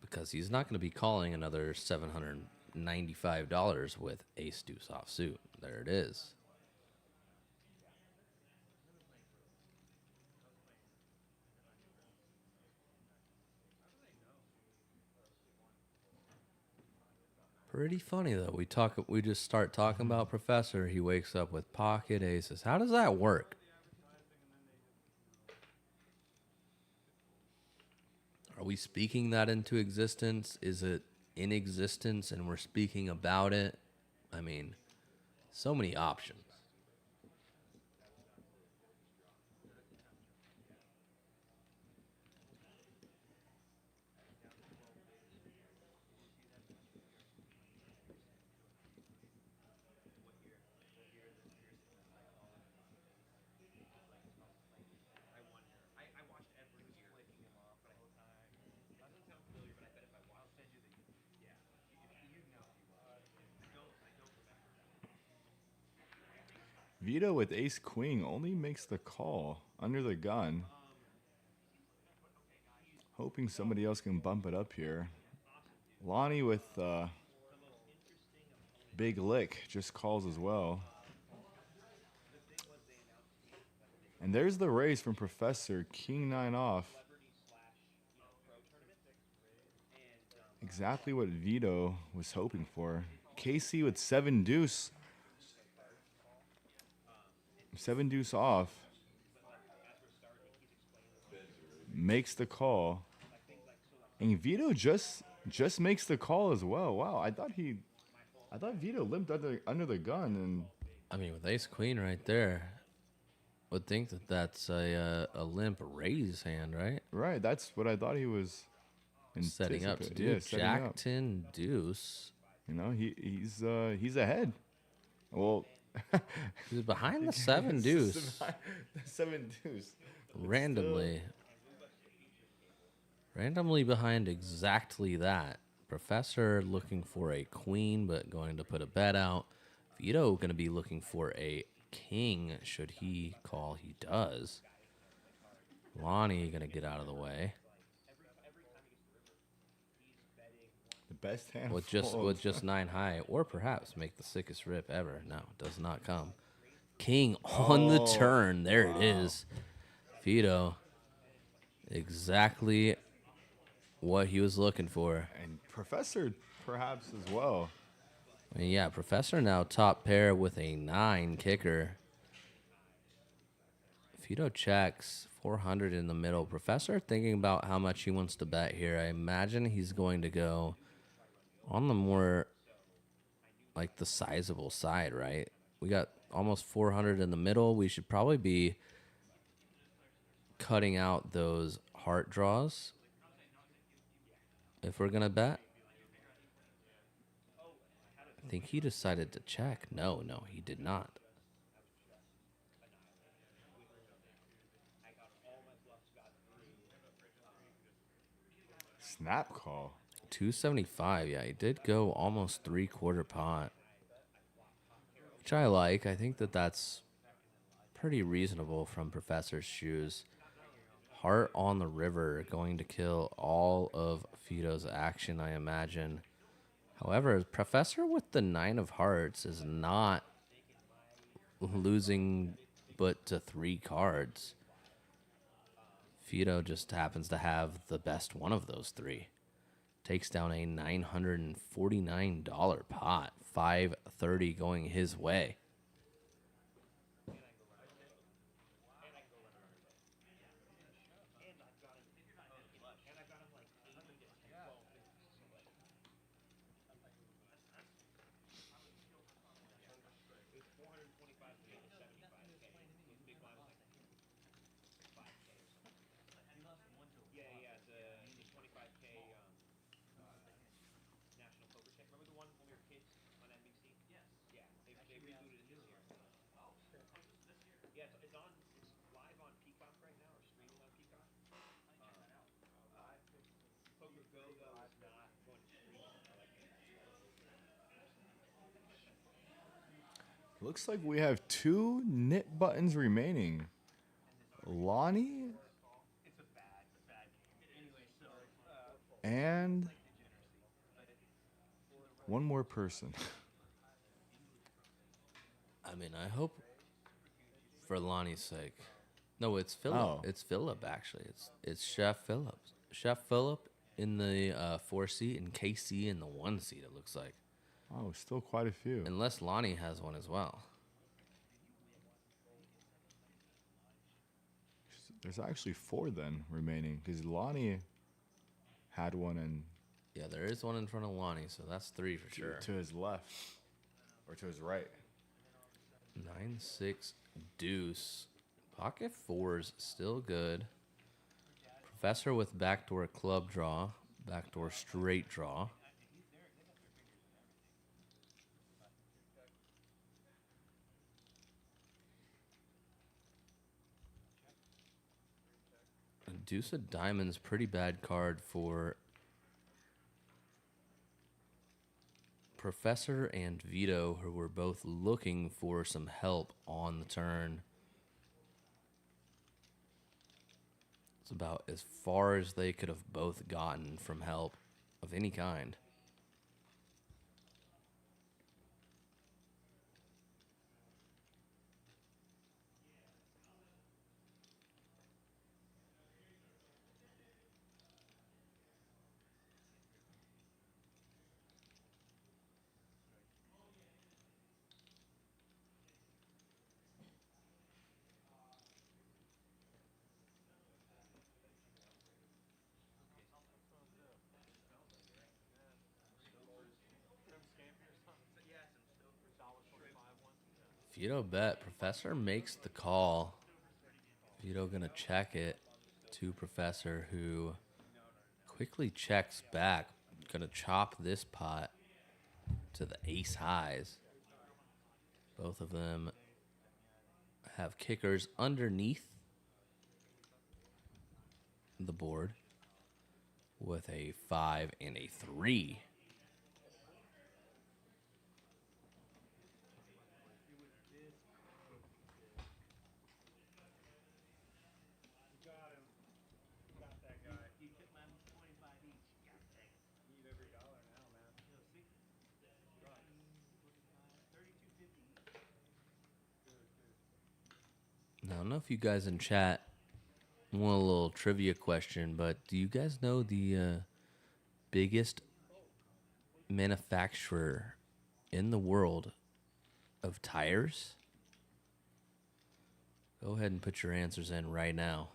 because he's not going to be calling another $795 with ace deuce offsuit. There it is. Pretty funny though. We just start talking about Professor. He wakes up with pocket aces. How does that work? Are we speaking that into existence? Is it in existence and we're speaking about it? I mean, so many options. Vito with ace queen only makes the call under the gun. Hoping somebody else can bump it up here. Lonnie with big lick just calls as well. And there's the raise from Professor. King 9 off. Exactly what Vito was hoping for. Casey with 7 deuce. 7 deuce off. Makes the call. And Vito just makes the call as well. Wow, I thought Vito limped under the gun, and I mean, with ace queen right there, would think that that's a limp raise hand, right? Right, that's what I thought he was setting up to do. Yeah, Jack 10 deuce. He's ahead. Well, he's behind the 7 deuce. The 7 deuce. Randomly behind exactly that. Professor looking for a queen, but going to put a bet out. Vito going to be looking for a king. Should he call? He does. Lonnie going to get out of the way. The best hand with just 9 high, or perhaps make the sickest rip ever. No, it does not come. King on the turn. There it is. Vito. Exactly what he was looking for. And Professor perhaps as well. I mean, yeah, Professor now top pair with a 9 kicker. Vito checks 400 in the middle. Professor thinking about how much he wants to bet here. I imagine he's going to go on the more like the sizable side, right? We got almost 400 in the middle. We should probably be cutting out those heart draws if we're gonna bet. I think he decided to check. No, he did not. Snap call. 275. Yeah, he did go almost 3/4 pot, which I like. I think that that's pretty reasonable from Professor's shoes. Heart on the river going to kill all of Fido's action, I imagine. However, Professor with the 9 of hearts is not losing but to 3 cards. Fido just happens to have the best one of those 3. Takes down a $949 pot. 530 going his way. Looks like we have 2 knit buttons remaining. Lonnie and one more person. I mean, I hope for Lonnie's sake. No, it's Phillip. Oh. It's Phillip, actually. It's Chef Phillip. Chef Phillip in the 4 seat and KC in the 1 seat, it looks like. Oh, still quite a few. Unless Lonnie has one as well. There's actually 4 then remaining because Lonnie had one and Yeah, there is one in front of Lonnie, so that's 3 for sure. to his left or to his right. 9-6 deuce. Pocket 4's still good. Professor with backdoor club draw. Backdoor straight draw. Deuce of diamonds, pretty bad card for Professor and Vito, who were both looking for some help on the turn. It's about as far as they could have both gotten from help of any kind. Vito bet. Professor makes the call. Vito gonna check it to Professor, who quickly checks back. Gonna chop this pot to the ace highs. Both of them have kickers underneath the board with a 5 and a 3. Now, I don't know if you guys in chat want a little trivia question, but do you guys know the biggest manufacturer in the world of tires? Go ahead and put your answers in right now.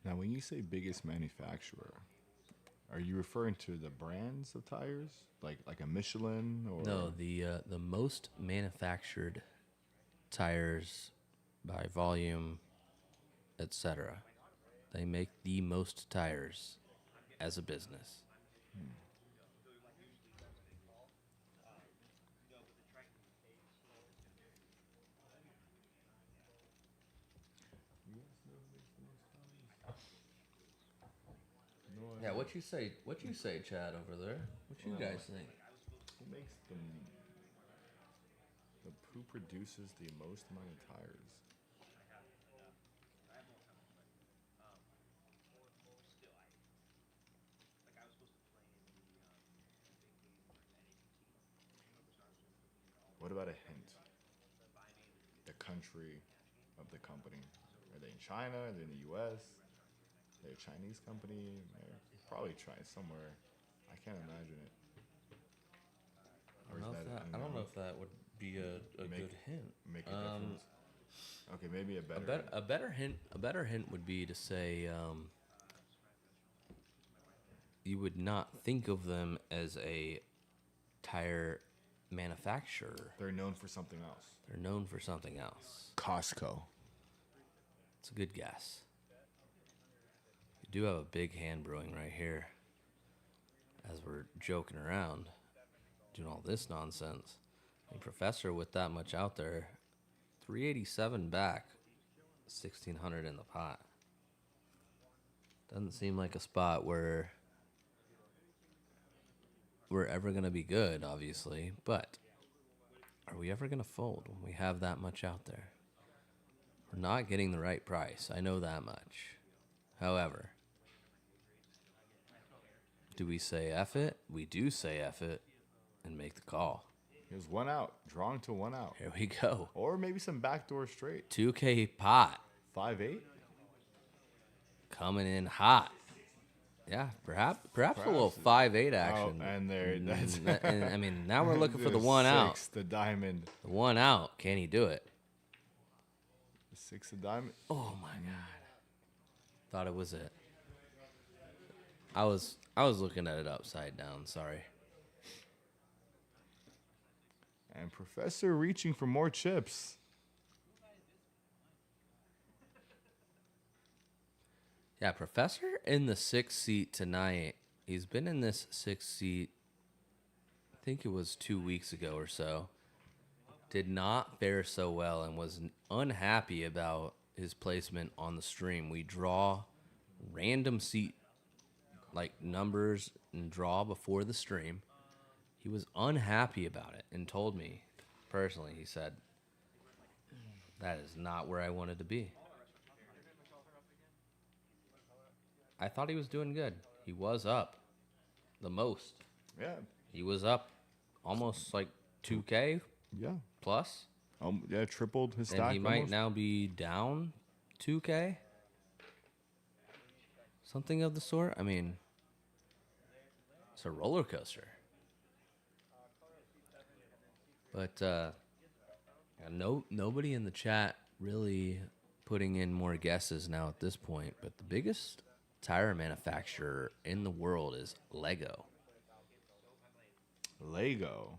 Now, when you say biggest manufacturer, are you referring to the brands of tires, like a Michelin or? No, the most manufactured tires by volume, etc. They make the most tires as a business. No, Yeah, what you say? What you say, Chad, over there? What you guys think? who makes who produces the most amount of tires? What about a hint? The country of the company. Are they in China? Are they in the U.S.? Are they a Chinese company? They're probably trying somewhere. I can't imagine it. Or is that I don't know if that would be a Make- good hint. make a difference? Okay, maybe a better. A better hint. A better hint would be to say you would not think of them as a tire manufacturer. They're known for something else. They're known for something else. Costco. It's a good guess. You do have a big hand brewing right here. As we're joking around, doing all this nonsense. I mean, Professor with that much out there, 387 back, 1600 in the pot. Doesn't seem like a spot where we're ever going to be good, obviously, but are we ever going to fold when we have that much out there? We're not getting the right price. I know that much. However, do we say F it? We do say F it and make the call. Here's one out. Drawing to one out. Here we go. Or maybe some backdoor straight. 2K pot 5-8. coming in hot. Yeah, perhaps a little 5-8 action. Oh, and there. That's. And, I mean, now we're looking for the The one out. six, the diamond. The one out. Can he do it? The six of diamond. Oh my god. Thought it was it. I was looking at it upside down, sorry. And Professor reaching for more chips. Yeah, Professor in the 6th seat tonight. He's been in this 6th seat, I think it was 2 weeks ago or so. Did not fare so well and was unhappy about his placement on the stream. We draw random seat, like numbers and draw before the stream. He was unhappy about it and told me personally, he said, that is not where I wanted to be. I thought he was doing good. He was up the most. Yeah. He was up almost like 2K Yeah. plus. Yeah, tripled his And stock. he might almost. now be down 2K. Something of the sort. I mean, it's a roller coaster. But nobody in the chat really putting in more guesses now at this point. But the biggest tire manufacturer in the world is Lego. Lego.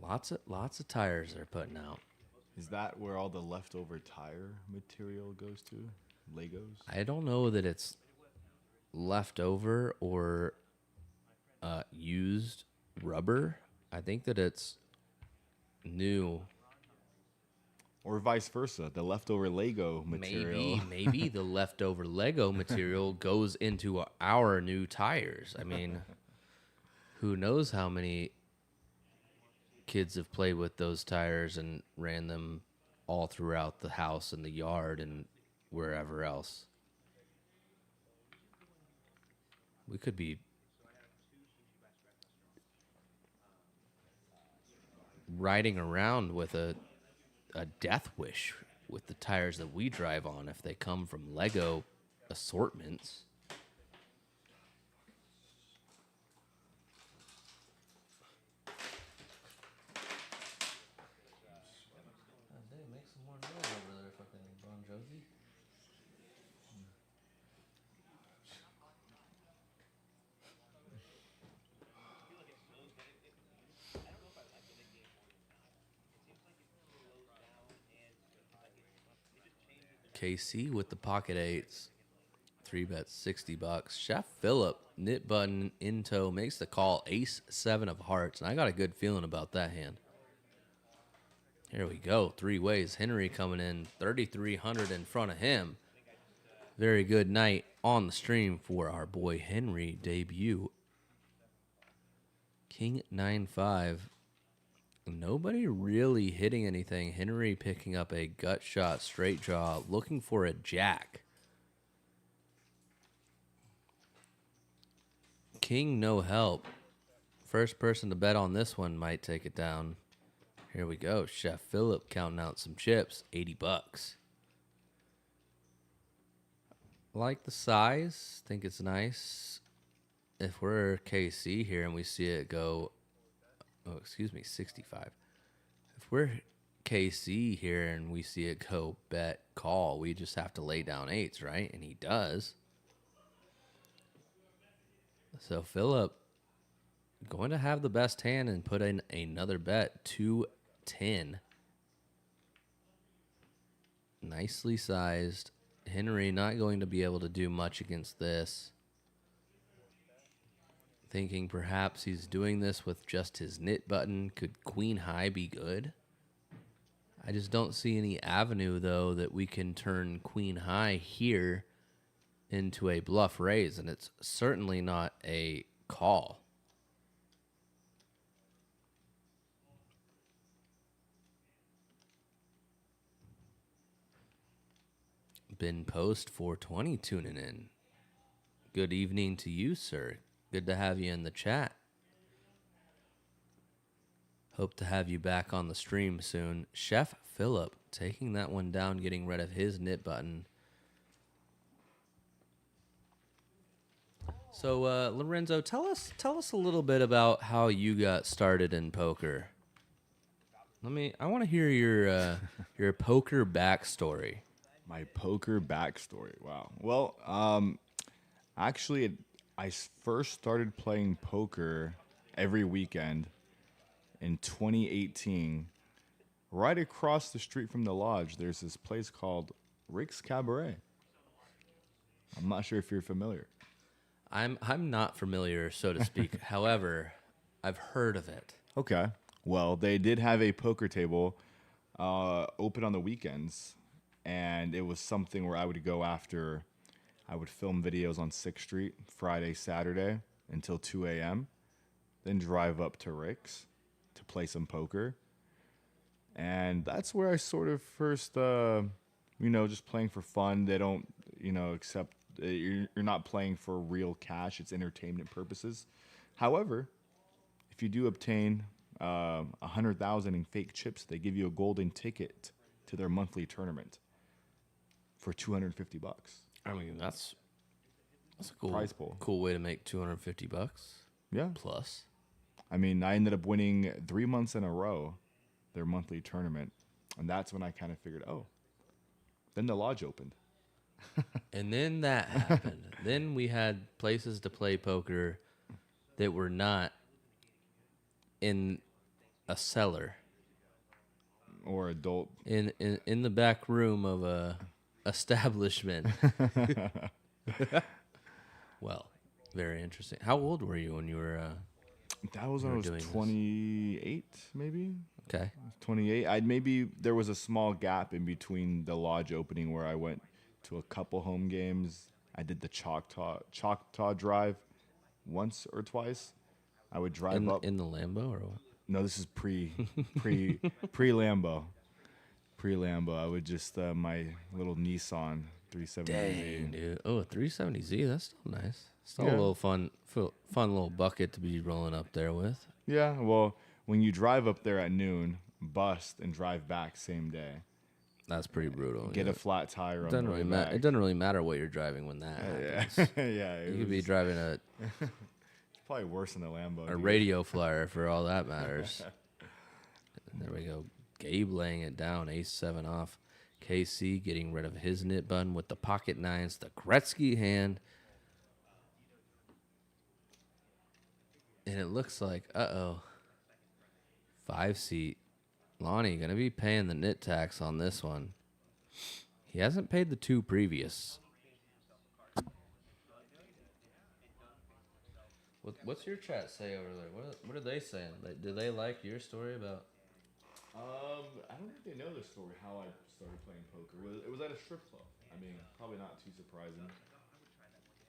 Lots of tires they're putting out. Is that where all the leftover tire material goes to? Legos? I don't know that it's leftover or used rubber. I think that it's new. Or vice versa, the leftover Lego material. Maybe the leftover Lego material goes into our new tires. I mean, who knows how many kids have played with those tires and ran them all throughout the house and the yard and wherever else. We could be riding around with a death wish with the tires that we drive on if they come from Lego assortments. Make some KC with the pocket eights. 3-bet $60. Chef Phillip, nit button in tow, makes the call. Ace 7 of hearts. And I got a good feeling about that hand. Here we go. 3 ways. Henry coming in 3,300 in front of him. Very good night on the stream for our boy Henry debut. King 9-5. Nobody really hitting anything. Henry picking up a gut shot, straight draw, looking for a jack. King, no help. First person to bet on this one might take it down. Here we go. Chef Phillip counting out some chips. $80. Like the size. Think it's nice. If we're KC here and we see it go... Oh, excuse me, 65. If we're KC here and we see it go bet call, we just have to lay down eights, right? And he does. So Phillip going to have the best hand and put in another bet, 210. Nicely sized. Henry not going to be able to do much against this. Thinking perhaps he's doing this with just his nit button. Could queen high be good? I just don't see any avenue, though, that we can turn queen high here into a bluff raise, and it's certainly not a call. Ben Post 420 tuning in. Good evening to you, sir. Good to have you in the chat. Hope to have you back on the stream soon. Chef Phillip taking that one down, getting rid of his nit button. So, Lorenzo, tell us a little bit about how you got started in poker. I want to hear your poker backstory. My poker backstory. Wow. Well, actually, I first started playing poker every weekend in 2018. Right across the street from the lodge, there's this place called Rick's Cabaret. I'm not sure if you're familiar. I'm not familiar, so to speak. However, I've heard of it. Okay. Well, they did have a poker table open on the weekends, and it was something where I would go after. I would film videos on 6th Street Friday, Saturday until 2 a.m., then drive up to Rick's to play some poker. And that's where I sort of first, just playing for fun. They don't, accept, you're not playing for real cash. It's entertainment purposes. However, if you do obtain 100,000 in fake chips, they give you a golden ticket to their monthly tournament for $250. I mean, that's a cool prize pool. Cool way to make $250. Yeah. Plus. I mean, I ended up winning 3 months in a row their monthly tournament, and that's when I kind of figured, then the lodge opened. And then that happened. Then we had places to play poker that were not in a cellar or adult in the back room of a establishment. Well, very interesting. How old were you when you were that was when I was 28 maybe? Okay. 28. There was a small gap in between the lodge opening where I went to a couple home games. I did the Choctaw Drive once or twice. I would drive up in the Lambo or what? No, this is pre Lambo. Pre Lambo. I would just my little Nissan 370Z. Dang, dude. Oh, a 370Z. That's still nice. Still Yeah. a little fun little bucket to be rolling up there with. Yeah. Well, when you drive up there at noon, bust and drive back same day. That's pretty brutal. Get a flat tire on doesn't the really way matter. back. It doesn't really matter what you're driving when that happens. Yeah. You could be driving a It's probably worse than a Lambo. a dude. radio flyer for all that matters. There we go. Gabe laying it down. Ace 7 off. KC getting rid of his nit button with the pocket nines. The Gretzky hand. And it looks like, 5 seat. Lonnie going to be paying the nit tax on this one. He hasn't paid the 2 previous. What's your chat say over there? What are they saying? Do they like your story about? I don't think they know the story how I started playing poker. It was at a strip club. I mean, probably not too surprising.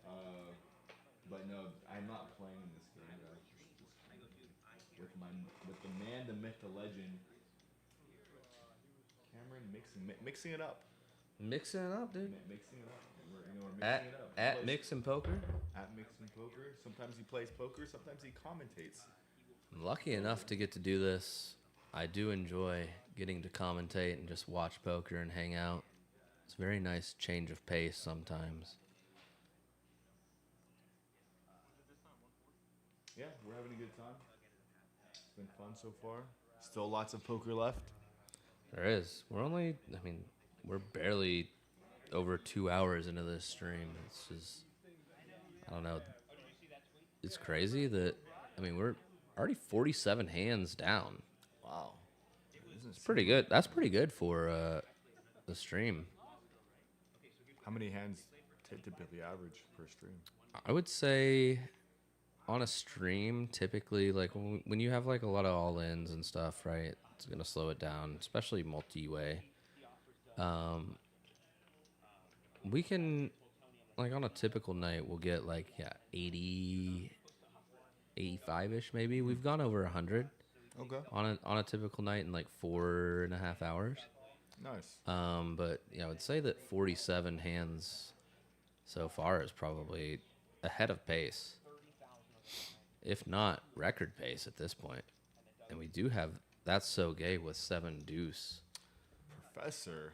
Uh, but no, I'm not playing in this game. With my with the man, the myth, the legend, Cameron mixing it up. Mixing it up, dude. Mixing it up. We're At mixing it up. at Mixing Poker. At mixing poker. Sometimes he plays poker. Sometimes he commentates. I'm lucky enough to get to do this. I do enjoy getting to commentate and just watch poker and hang out. It's a very nice change of pace sometimes. Yeah, we're having a good time. It's been fun so far. Still lots of poker left. There is. We're barely over 2 hours into this stream. It's just, I don't know. It's crazy that, we're already 47 hands down. Wow. It's pretty good. That's pretty good for the stream. How many hands typically average per stream? I would say on a stream, typically, like when you have like a lot of all-ins and stuff, right? It's gonna slow it down, especially multi-way. We can, like on a typical night, we'll get like 80, 85-ish maybe. We've gone over 100. Okay. On a typical night in like 4.5 hours. Nice. But I would say that 47 hands so far is probably ahead of pace, if not record pace at this point. And we do have That's So Gay with 7 deuce. Professor.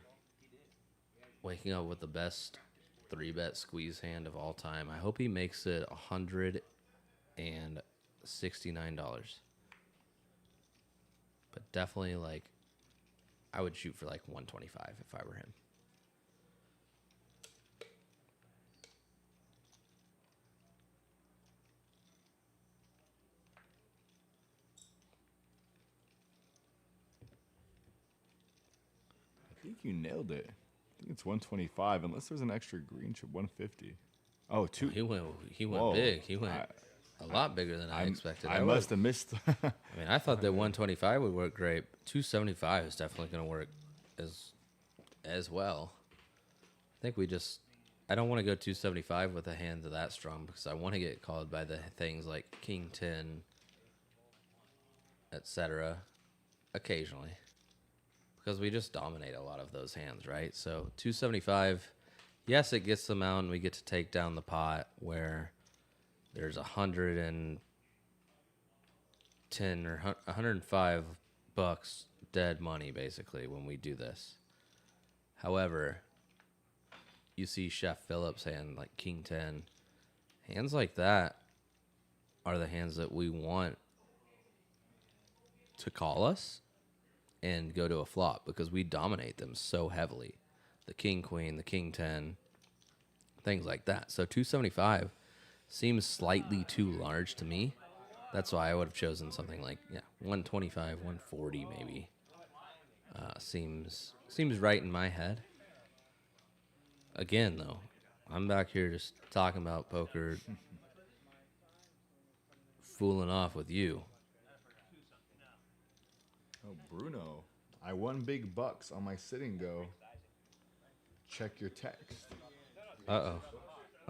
Waking up with the best 3-bet squeeze hand of all time. I hope he makes it $169. But definitely, like, I would shoot for like 125 if I were him. I think you nailed it. I think it's 125, unless there's an extra green chip, 150. Oh, two. He went Whoa. big. He went a lot bigger than I expected. I must have missed. I thought that 125 would work great. 275 is definitely going to work as well. I think I don't want to go 275 with a hand that strong because I want to get called by the things like King 10, etc. occasionally. Because we just dominate a lot of those hands, right? So 275, yes, it gets them out and we get to take down the pot where there's 110 or 105 bucks dead money basically when we do this. However, you see Chef Phillip's hand like King 10. Hands like that are the hands that we want to call us and go to a flop because we dominate them so heavily. The King Queen, the King 10, things like that. So 275 seems slightly too large to me. That's why I would have chosen something like 125, 140 maybe. Seems right in my head. Again, though, I'm back here just talking about poker, fooling off with you. Oh, Bruno. I won big bucks on my sit and go. Check your text. Uh-oh.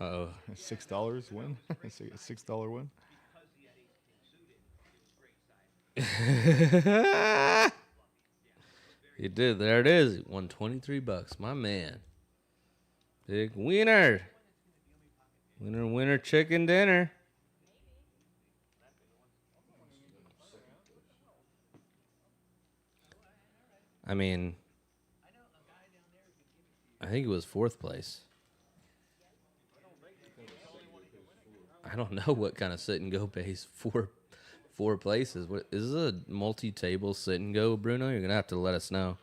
$6 win? $6 win? You did. There it is. Won 23 bucks. My man. Big winner. Winner chicken dinner. I think it was 4th place. I don't know what kind of sit and go pays four places. What is this, a multi-table sit and go, Bruno? You're gonna have to let us know.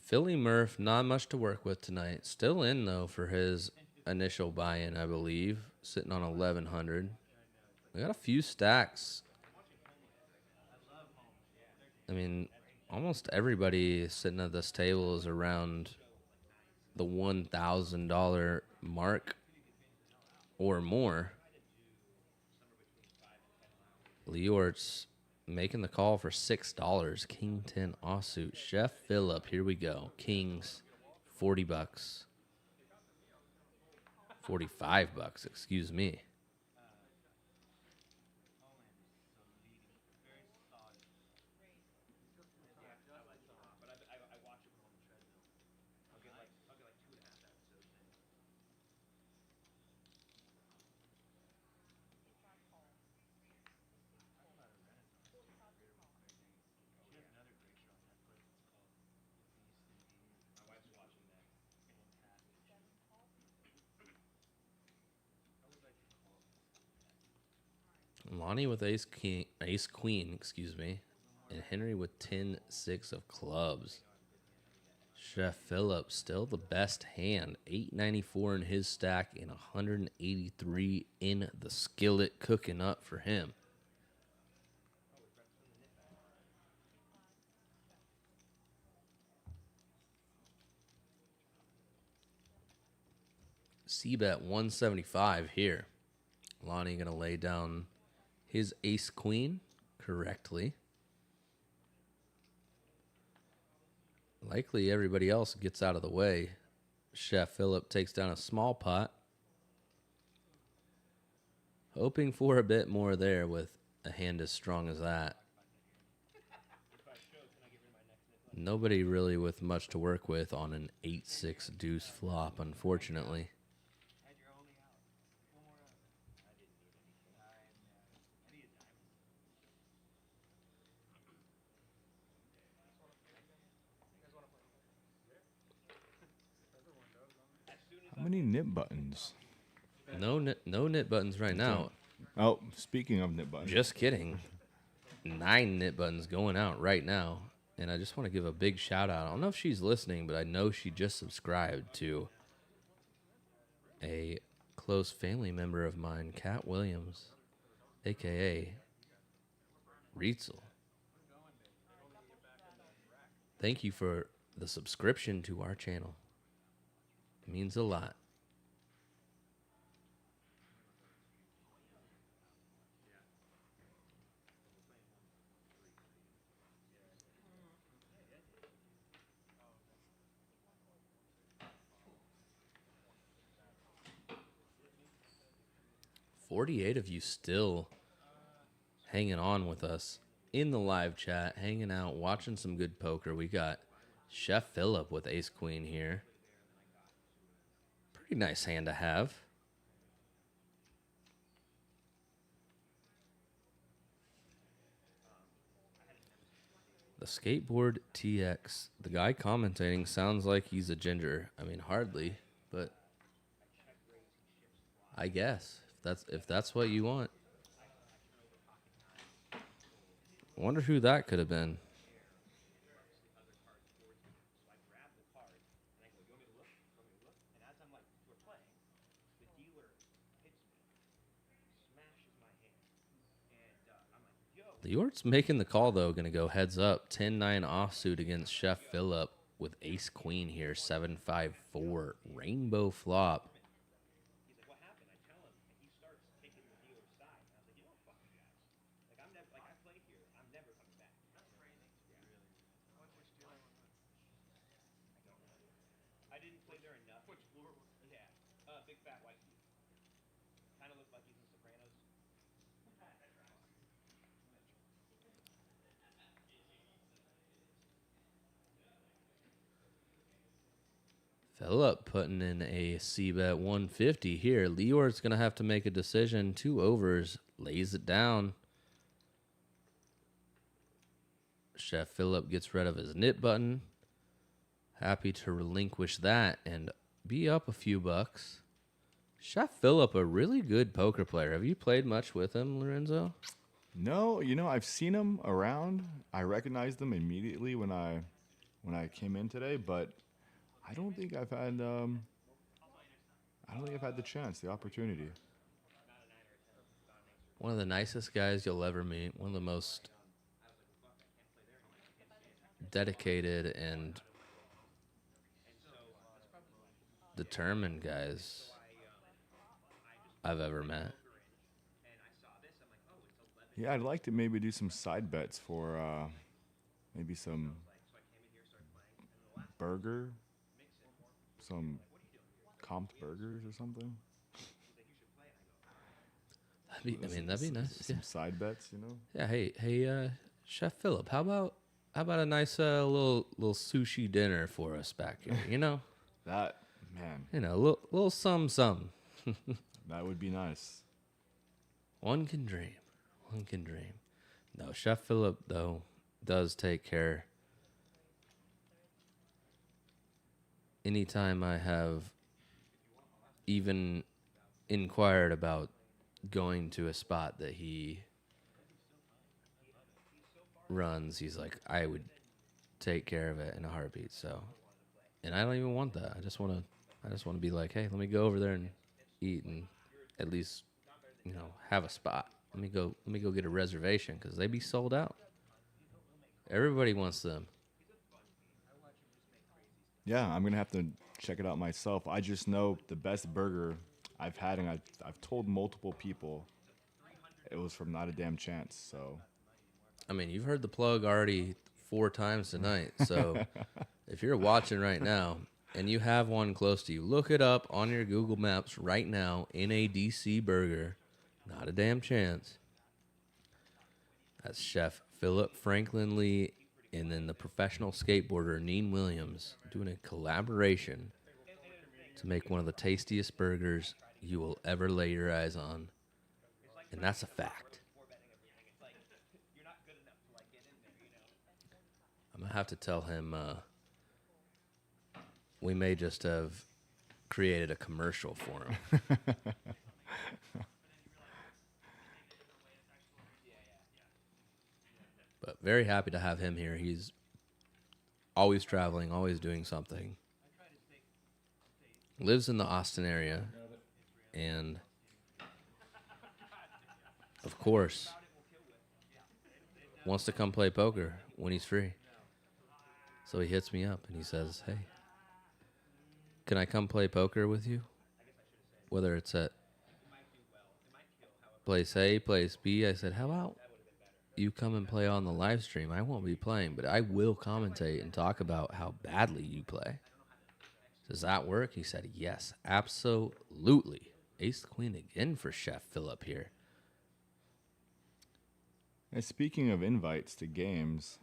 Philly Murph, not much to work with tonight. Still in, though, for his initial buy-in, I believe. Sitting on 1,100. We got a few stacks. I mean, almost everybody sitting at this table is around the $1,000 mark or more. Leeortz making the call for $6. King 10 offsuit. Chef Phillip, here we go. Kings, $40. $45, excuse me. Lonnie with ace queen, excuse me, and Henry with 10-6 of clubs. Chef Phillip still the best hand, 894 in his stack and 183 in the skillet cooking up for him. C-bet 175 here. Lonnie gonna lay down his ace queen correctly. Likely everybody else gets out of the way. Chef Phillip takes down a small pot. Hoping for a bit more there with a hand as strong as that. Nobody really with much to work with on an 8-6 deuce flop, unfortunately. How many nip buttons? No nit buttons right now. Oh, speaking of nip buttons. Just kidding. 9 nit buttons going out right now. And I just want to give a big shout out. I don't know if she's listening, but I know she just subscribed to a close family member of mine, Kat Williams, a.k.a. Rietzel. Thank you for the subscription to our channel. It means a lot. $48 of you still hanging on with us in the live chat, hanging out, watching some good poker. We got Chef Phillip with ace queen here. Pretty nice hand to have. The skateboard TX. The guy commentating sounds like he's a ginger. I mean, hardly, but I guess if that's what you want. I wonder who that could have been. Leeortz making the call, though. Going to go heads up. 10-9 offsuit against Chef Phillip with ace queen here. 7-5-4. Rainbow flop. Phillip putting in a C-bet 150 here. Leeortz going to have to make a decision. 2 overs. Lays it down. Chef Phillip gets rid of his nit button. Happy to relinquish that and be up a few bucks. Chef Phillip, a really good poker player. Have you played much with him, Lorenzo? No, I've seen him around. I recognized him immediately when I when I came in today, but I don't think I've had I don't think I've had the chance, the opportunity. One of the nicest guys you'll ever meet. One of the most dedicated and determined guys I've ever met. Yeah, I'd like to maybe do some side bets for maybe some burger, some comped burgers or something. That'd be nice. Yeah. Some side bets, you know. Yeah. Hey, Chef Phillip, how about a nice little sushi dinner for us back here? You know, That man, little some. that would be nice. One can dream. One can dream. No, Chef Phillip though does take care. Anytime I have even inquired about going to a spot that he runs, he's like, I would take care of it in a heartbeat. So, and I don't even want that. I just want to be like, hey, let me go over there and eat and at least, have a spot. Let me go get a reservation because they be sold out. Everybody wants them. Yeah, I'm gonna have to check it out myself. I just know the best burger I've had, and I've told multiple people it was from Not a Damn Chance. So I mean, you've heard the plug already 4 times tonight. So if you're watching right now and you have one close to you, look it up on your Google Maps right now. NADC Burger, Not a Damn Chance. That's Chef Phillip Franklin Lee and then the professional skateboarder Neen Williams doing a collaboration to make one of the tastiest burgers you will ever lay your eyes on. And that's a fact. I'm going to have to tell him we may just have created a commercial for him. But very happy to have him here. He's always traveling, always doing something. Lives in the Austin area. And, of course, wants to come play poker when he's free. So he hits me up and he says, hey, can I come play poker with you? Whether it's at place A, place B. I said, how about you come and play on the live stream? I won't be playing, but I will commentate and talk about how badly you play. Does that work? He said, yes, absolutely. Ace Queen again for Chef Phillip here. And speaking of invites to games,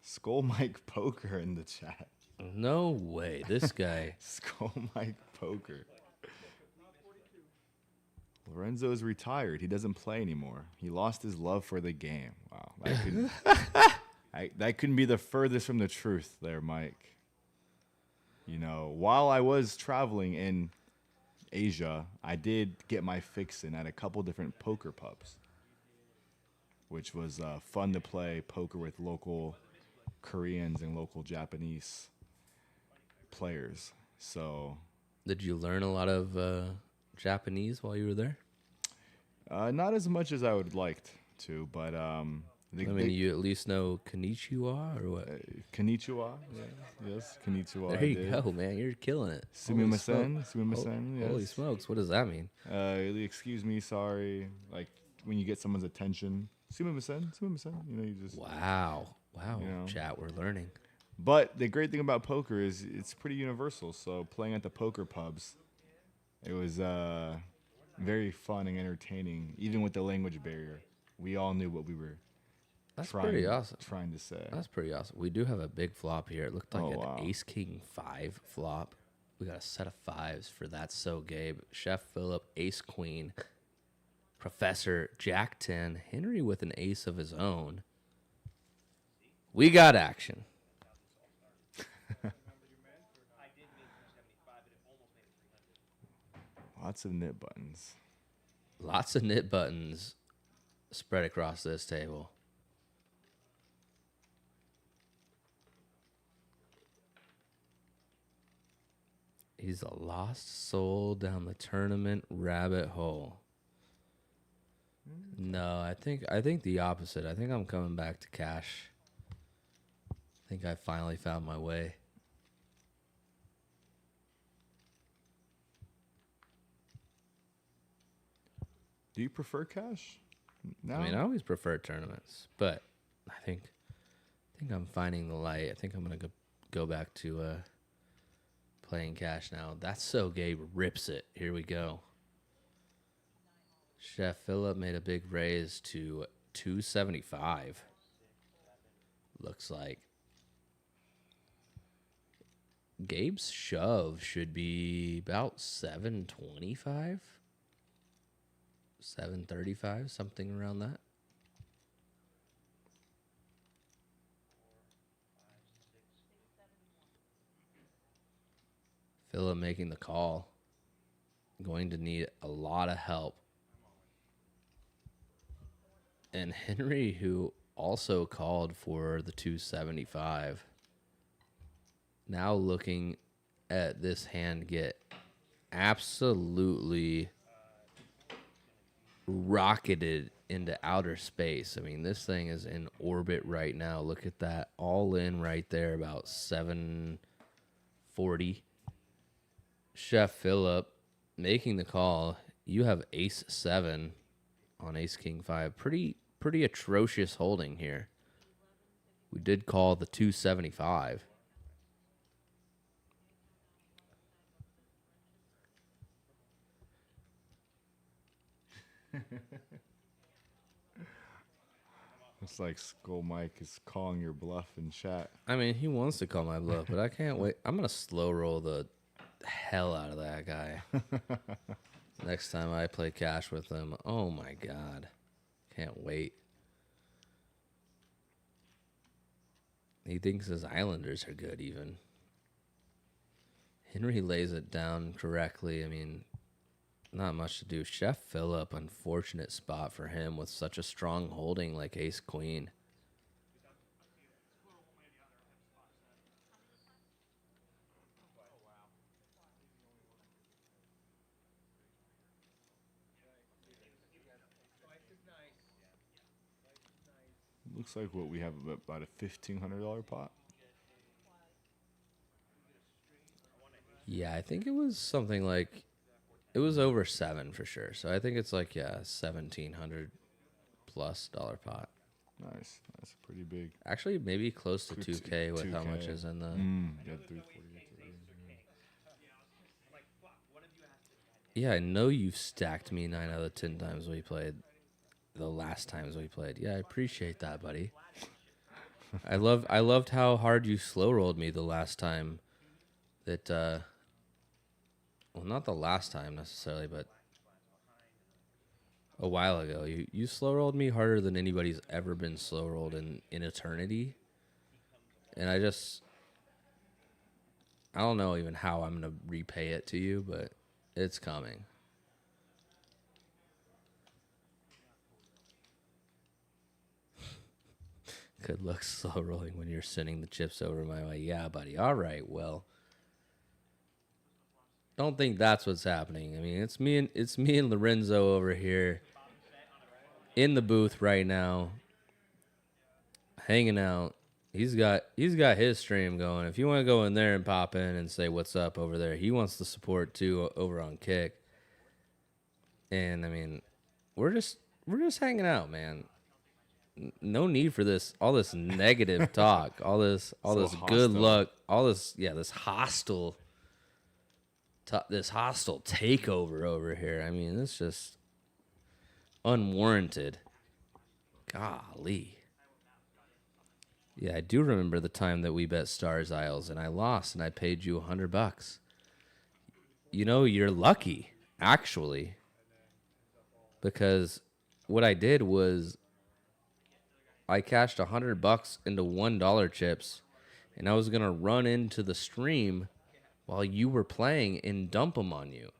Skull Mike Poker in the chat. No way. This guy. Skull Mike Poker. Lorenzo is retired. He doesn't play anymore. He lost his love for the game. Wow. That couldn't be the furthest from the truth there, Mike. While I was traveling in Asia, I did get my fix in at a couple different poker pubs, which was fun to play poker with local Koreans and local Japanese players. So, did you learn a lot of Japanese while you were there? Not as much as I would liked to, but you at least know konnichiwa or what? Konnichiwa, yes, konnichiwa. There you go, man. You're killing it. Sumimasen, yes. Holy smokes, what does that mean? Excuse me, sorry. Like when you get someone's attention, sumimasen. You just wow. Chat, we're learning. But the great thing about poker is it's pretty universal. So playing at the poker pubs, it was very fun and entertaining, even with the language barrier. We all knew what we were pretty awesome. Trying to say. That's pretty awesome. We do have a big flop here. It looked like an Ace King 5 flop. We got a set of 5s for That's So Gabe. Chef Phillip, Ace Queen. Professor, Jack 10. Henry with an ace of his own. We got action. Lots of knit buttons. Lots of knit buttons spread across this table. He's a lost soul down the tournament rabbit hole. No, I think the opposite. I think I'm coming back to cash. I think I finally found my way. Do you prefer cash? No. I mean, I always prefer tournaments, but I think I'm finding the light. I think I'm gonna go back to playing cash now. That's so Gabe rips it. Here we go. Chef Phillip made a big raise to 275. Looks like Gabe's shove should be about 725, 735, something around that. Phillip making the call. Going to need a lot of help. And Henry, who also called for the 275, now looking at this hand get absolutely rocketed into outer space. I mean, this thing is in orbit right now. Look at that. All in right there, about 740. Chef Phillip making the call. You have ace 7 on ace king 5. Pretty atrocious holding here. We did call the 275. It's like Skull Mike is calling your bluff in chat. I mean, he wants to call my bluff, but I can't wait. I'm going to slow roll the hell out of that guy. Next time I play cash with him. Oh, my God. Can't wait. He thinks his Islanders are good, even. Henry lays it down correctly. I mean, not much to do. Chef Phillip, unfortunate spot for him with such a strong holding like ace queen. Looks like what we have about a $1,500 pot. Yeah, I think it was something like, it was over 7 for sure. So I think it's like, yeah, $1,700 plus pot. Nice. That's pretty big. Actually, maybe close to 2K with how much is in the... Yeah, 340. Yeah, I know you've stacked me 9 out of 10 times we played. The last times we played. Yeah, I appreciate that, buddy. I loved how hard you slow rolled me the last time that well, not the last time necessarily, but a while ago. You slow rolled me harder than anybody's ever been slow rolled in eternity. And I don't know even how I'm going to repay it to you, but it's coming. Good luck slow rolling when you're sending the chips over my way. Yeah, buddy. All right. Well, don't think that's what's happening. I mean, it's me and Lorenzo over here in the booth right now, hanging out. He's got his stream going. If you want to go in there and pop in and say what's up over there, he wants the support too over on Kick. And I mean, we're just hanging out, man. No need for all this negative talk, all this good luck, this hostile takeover over here. I mean, it's just unwarranted. Golly. Yeah, I do remember the time that we bet Stars Isles and I lost and I paid you $100. You know, you're lucky, actually, because what I did was I cashed $100 into $1 chips, and I was gonna run into the stream while you were playing and dump them on you.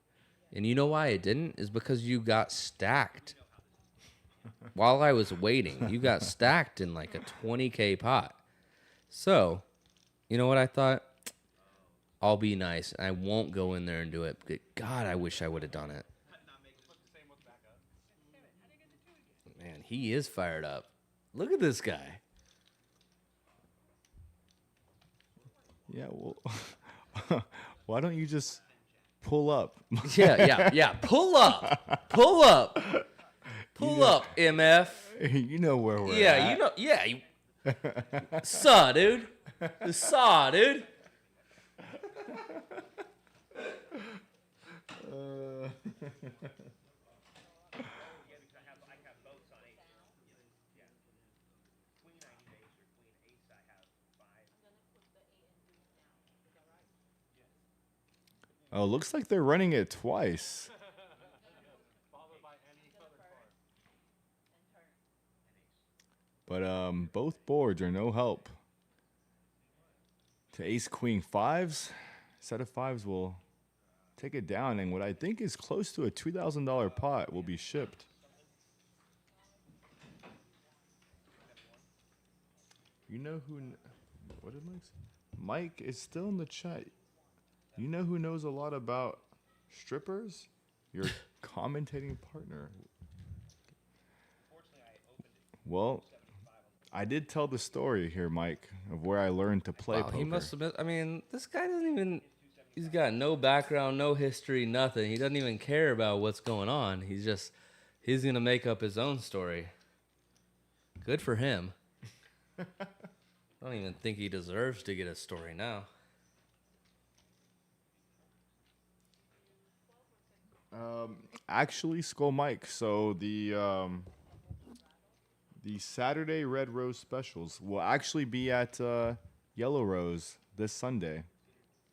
And you know why I didn't? Is because you got stacked while I was waiting. You got stacked in like a 20K pot. So, you know what I thought? I'll be nice. I won't go in there and do it. But God, I wish I would have done it. Man, he is fired up. Look at this guy. Yeah, well, why don't you just pull up? Yeah. Pull up. Pull up. Pull up, MF. You know where we're Yeah, at. you know. Yeah. Saw, dude. Saw, dude. Oh, looks like they're running it twice. But both boards are no help. To ace queen fives, set of fives will take it down, and what I think is close to a $2,000 pot will be shipped. You know who? What did Mike say? Mike is still in the chat. You know who knows a lot about strippers? Your commentating partner. Well, I did tell the story here, Mike, of where I learned to play Wow, poker. he must have been. I mean, this guy doesn't even. He's got no background, no history, nothing. He doesn't even care about what's going on. He's gonna make up his own story. Good for him. I don't even think he deserves to get a story now. Actually, Skull Mike. So the Saturday Red Rose specials will actually be at Yellow Rose this Sunday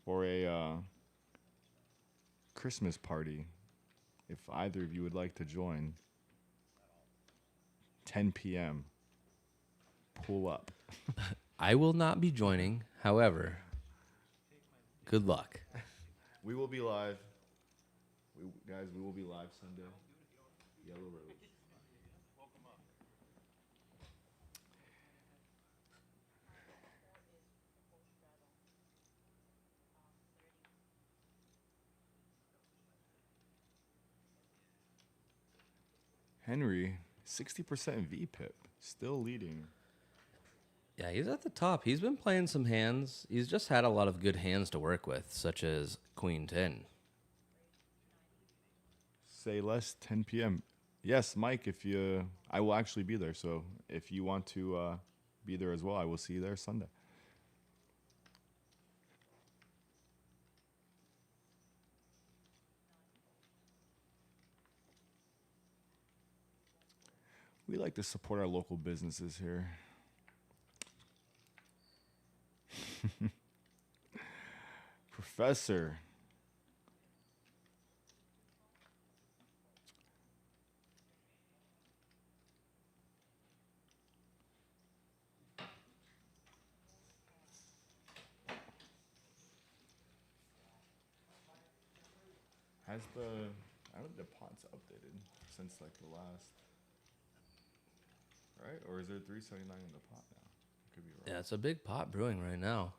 for a Christmas party. If either of you would like to join, 10 p.m. Pull up. I will not be joining. However, good luck. We will be live. Guys, we will be live Sunday. Yellow Rose. Henry, 60% VPIP, still leading. Yeah, he's at the top. He's been playing some hands. He's just had a lot of good hands to work with, such as Queen 10. Say less, 10 p.m. Yes, Mike, I will actually be there. So if you want to be there as well, I will see you there Sunday. We like to support our local businesses here. Professor. Has I don't think the pot's updated since like the last, right? Or is there 379 in the pot now? Could be wrong. Yeah, it's a big pot brewing right now.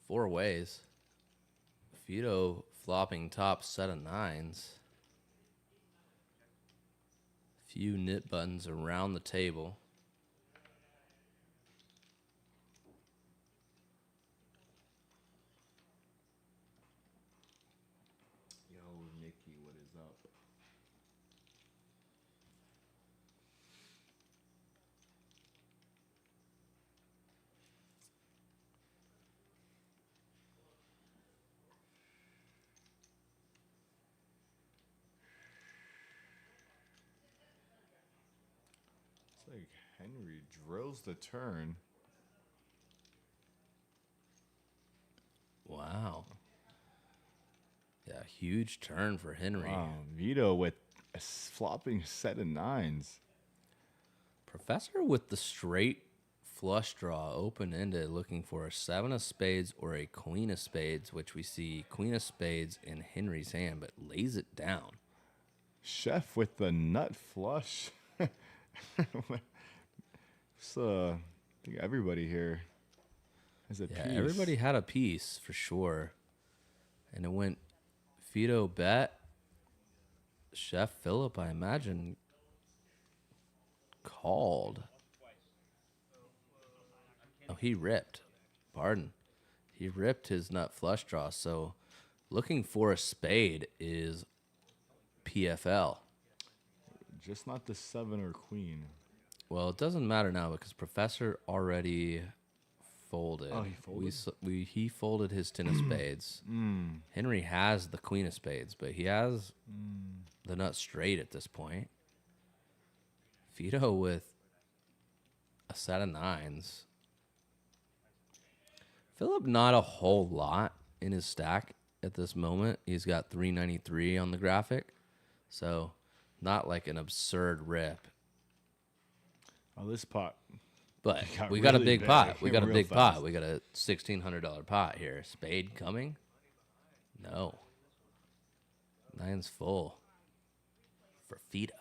4 ways. Fido flopping top set of 9s. Few knit buttons around the table. Yo, Nikki, what is up? It's like Henry drills the turn. Wow. Yeah, huge turn for Henry. Wow, Vito with a flopping set of 9s. Professor with the straight flush draw, open-ended, looking for a 7 of spades or a queen of spades, which we see queen of spades in Henry's hand, but lays it down. Chef with the nut flush. So, I think everybody here has a piece. Yeah, everybody had a piece for sure. And it went Fido bet. Chef Phillip, I imagine, called. Oh, he ripped. Pardon. He ripped his nut flush draw. So looking for a spade is PFL. Just not the 7 or queen. Well, it doesn't matter now because Professor already folded. Oh, he folded? He folded his 10 of spades. Henry has the queen of spades, but he has the nut straight at this point. Fido with a set of nines. Phillip, not a whole lot in his stack at this moment. He's got 393 on the graphic, so not like an absurd rip. Oh, this pot. But got we got a really big big pot. We got a real big fast. pot. We got a $1,600 pot here. Spade coming? No. Nine's full for Fido.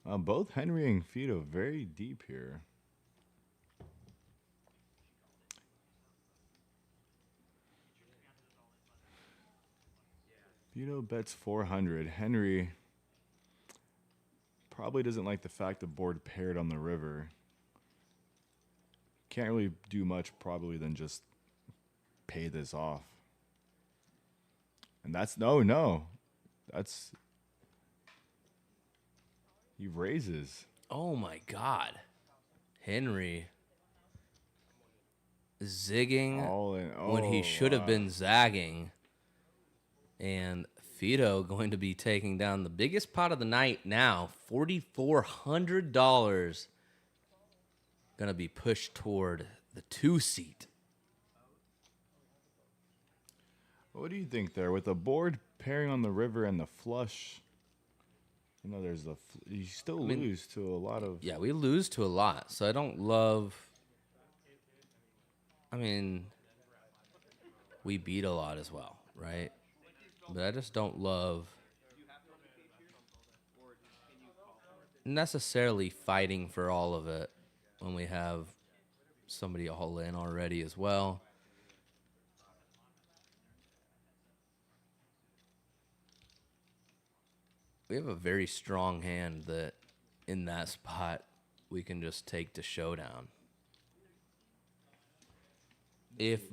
Both Henry and Fido very deep here. Fido bets 400. Henry probably doesn't like the fact the board paired on the river. Can't really do much probably than just pay this off. And that's no. That's he raises. Oh my God. Henry zigging All in. when he Oh, should have wow. been zagging. And Fido going to be taking down the biggest pot of the night now, $4,400. Going to be pushed toward the 2 seat. What do you think there with the board pairing on the river and the flush? You know, there's the you still lose to a lot of. Yeah, we lose to a lot, so I don't love. I mean, we beat a lot as well, right? But I just don't love necessarily fighting for all of it when we have somebody all in already as well. We have a very strong hand that in that spot we can just take to showdown. If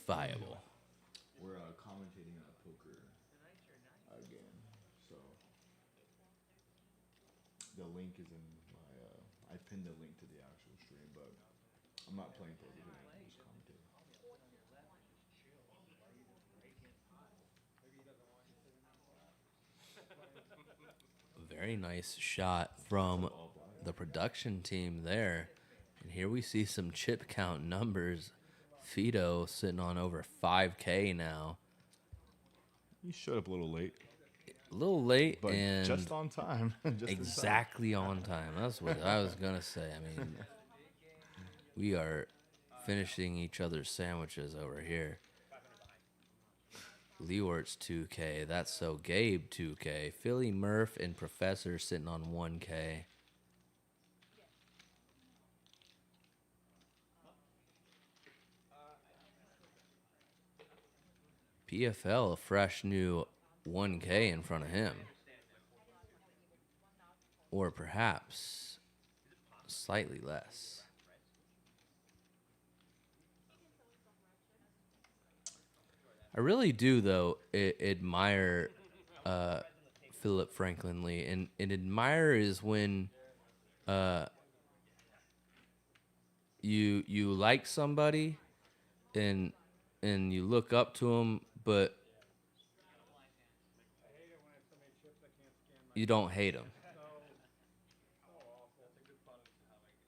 viable. We're commentating on poker again, so the link is in my. I pinned the link to the actual stream, but I'm not playing poker today. I'm just commentating. Very nice shot from the production team there. And here we see some chip count numbers. Fido sitting on over 5K now. You showed up a little late, A little late but and just on time. Just in time. exactly on time. That's what I was going to say. I mean, we are finishing each other's sandwiches over here. Leeortz 2K. That's so Gabe 2K. Philly Murph and Professor sitting on 1K. PFL, a fresh new 1K in front of him. Or perhaps slightly less. I really do, though, admire Philip Franklin Lee. And admire is when you like somebody and you look up to them, but you don't hate them.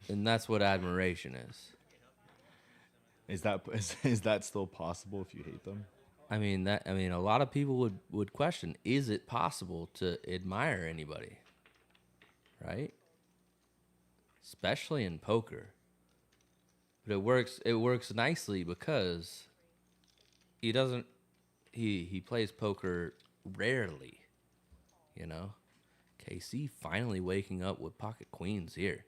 And that's what admiration is. Is that still possible if you hate them? I mean, a lot of people would question, is it possible to admire anybody? Right? Especially in poker. But it works nicely because he plays poker rarely, you know? KC finally waking up with pocket queens here.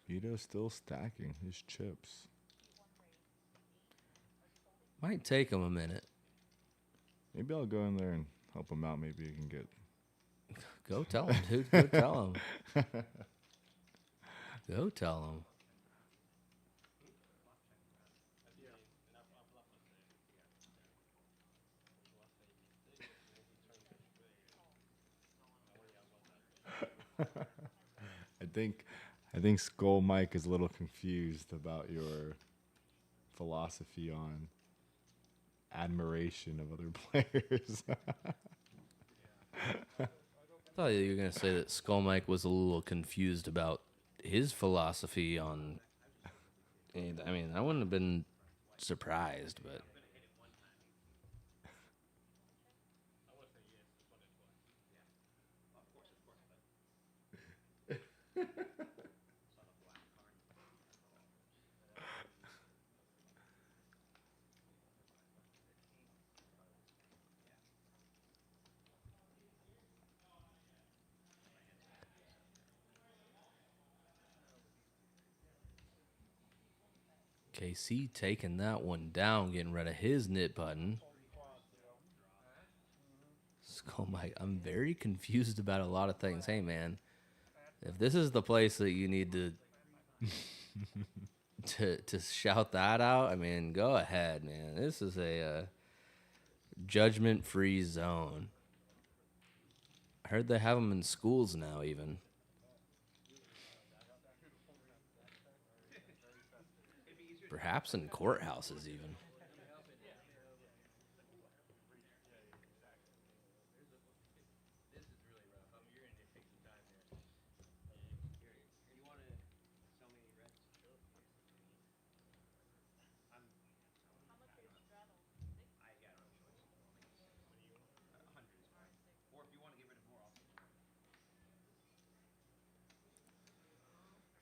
Ito's still stacking his chips. Might take him a minute. Maybe I'll go in there and help him out. Maybe he can get. Go tell him, dude. Go tell him. Go tell him. I think Skull Mike is a little confused about your philosophy on admiration of other players. I thought you were going to say that Skull Mike was a little confused about his philosophy on. I mean, I wouldn't have been surprised, but. KC taking that one down, getting rid of his knit button. Skull Mike, I'm very confused about a lot of things. Hey, man, if this is the place that you need to shout that out, I mean, go ahead, man. This is a judgment-free zone. I heard they have them in schools now, even. Perhaps in courthouses, even.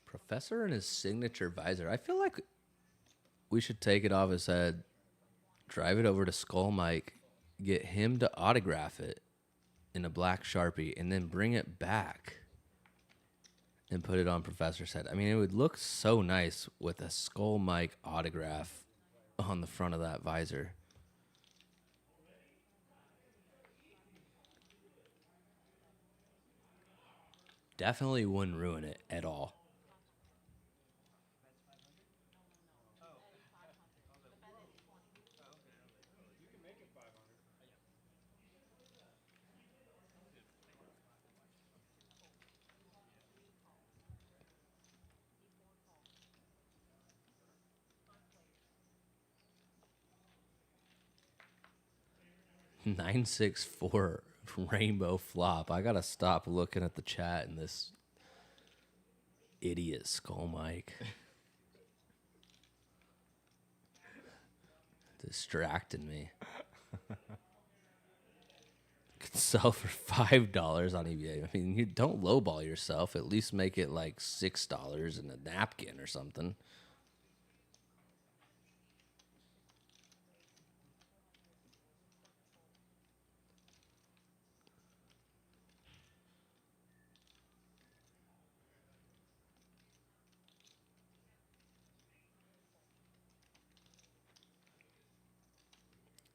Professor and his signature visor. I feel like we should take it off his head, drive it over to Skull Mike, get him to autograph it in a black Sharpie, and then bring it back and put it on Professor's head. I mean, it would look so nice with a Skull Mike autograph on the front of that visor. Definitely wouldn't ruin it at all. Nine 6-4 rainbow flop. I gotta stop looking at the chat and this idiot Skull Mike. Distracting me. Could sell for $5 on eBay. I mean, you don't lowball yourself. At least make it like $6 and a napkin or something.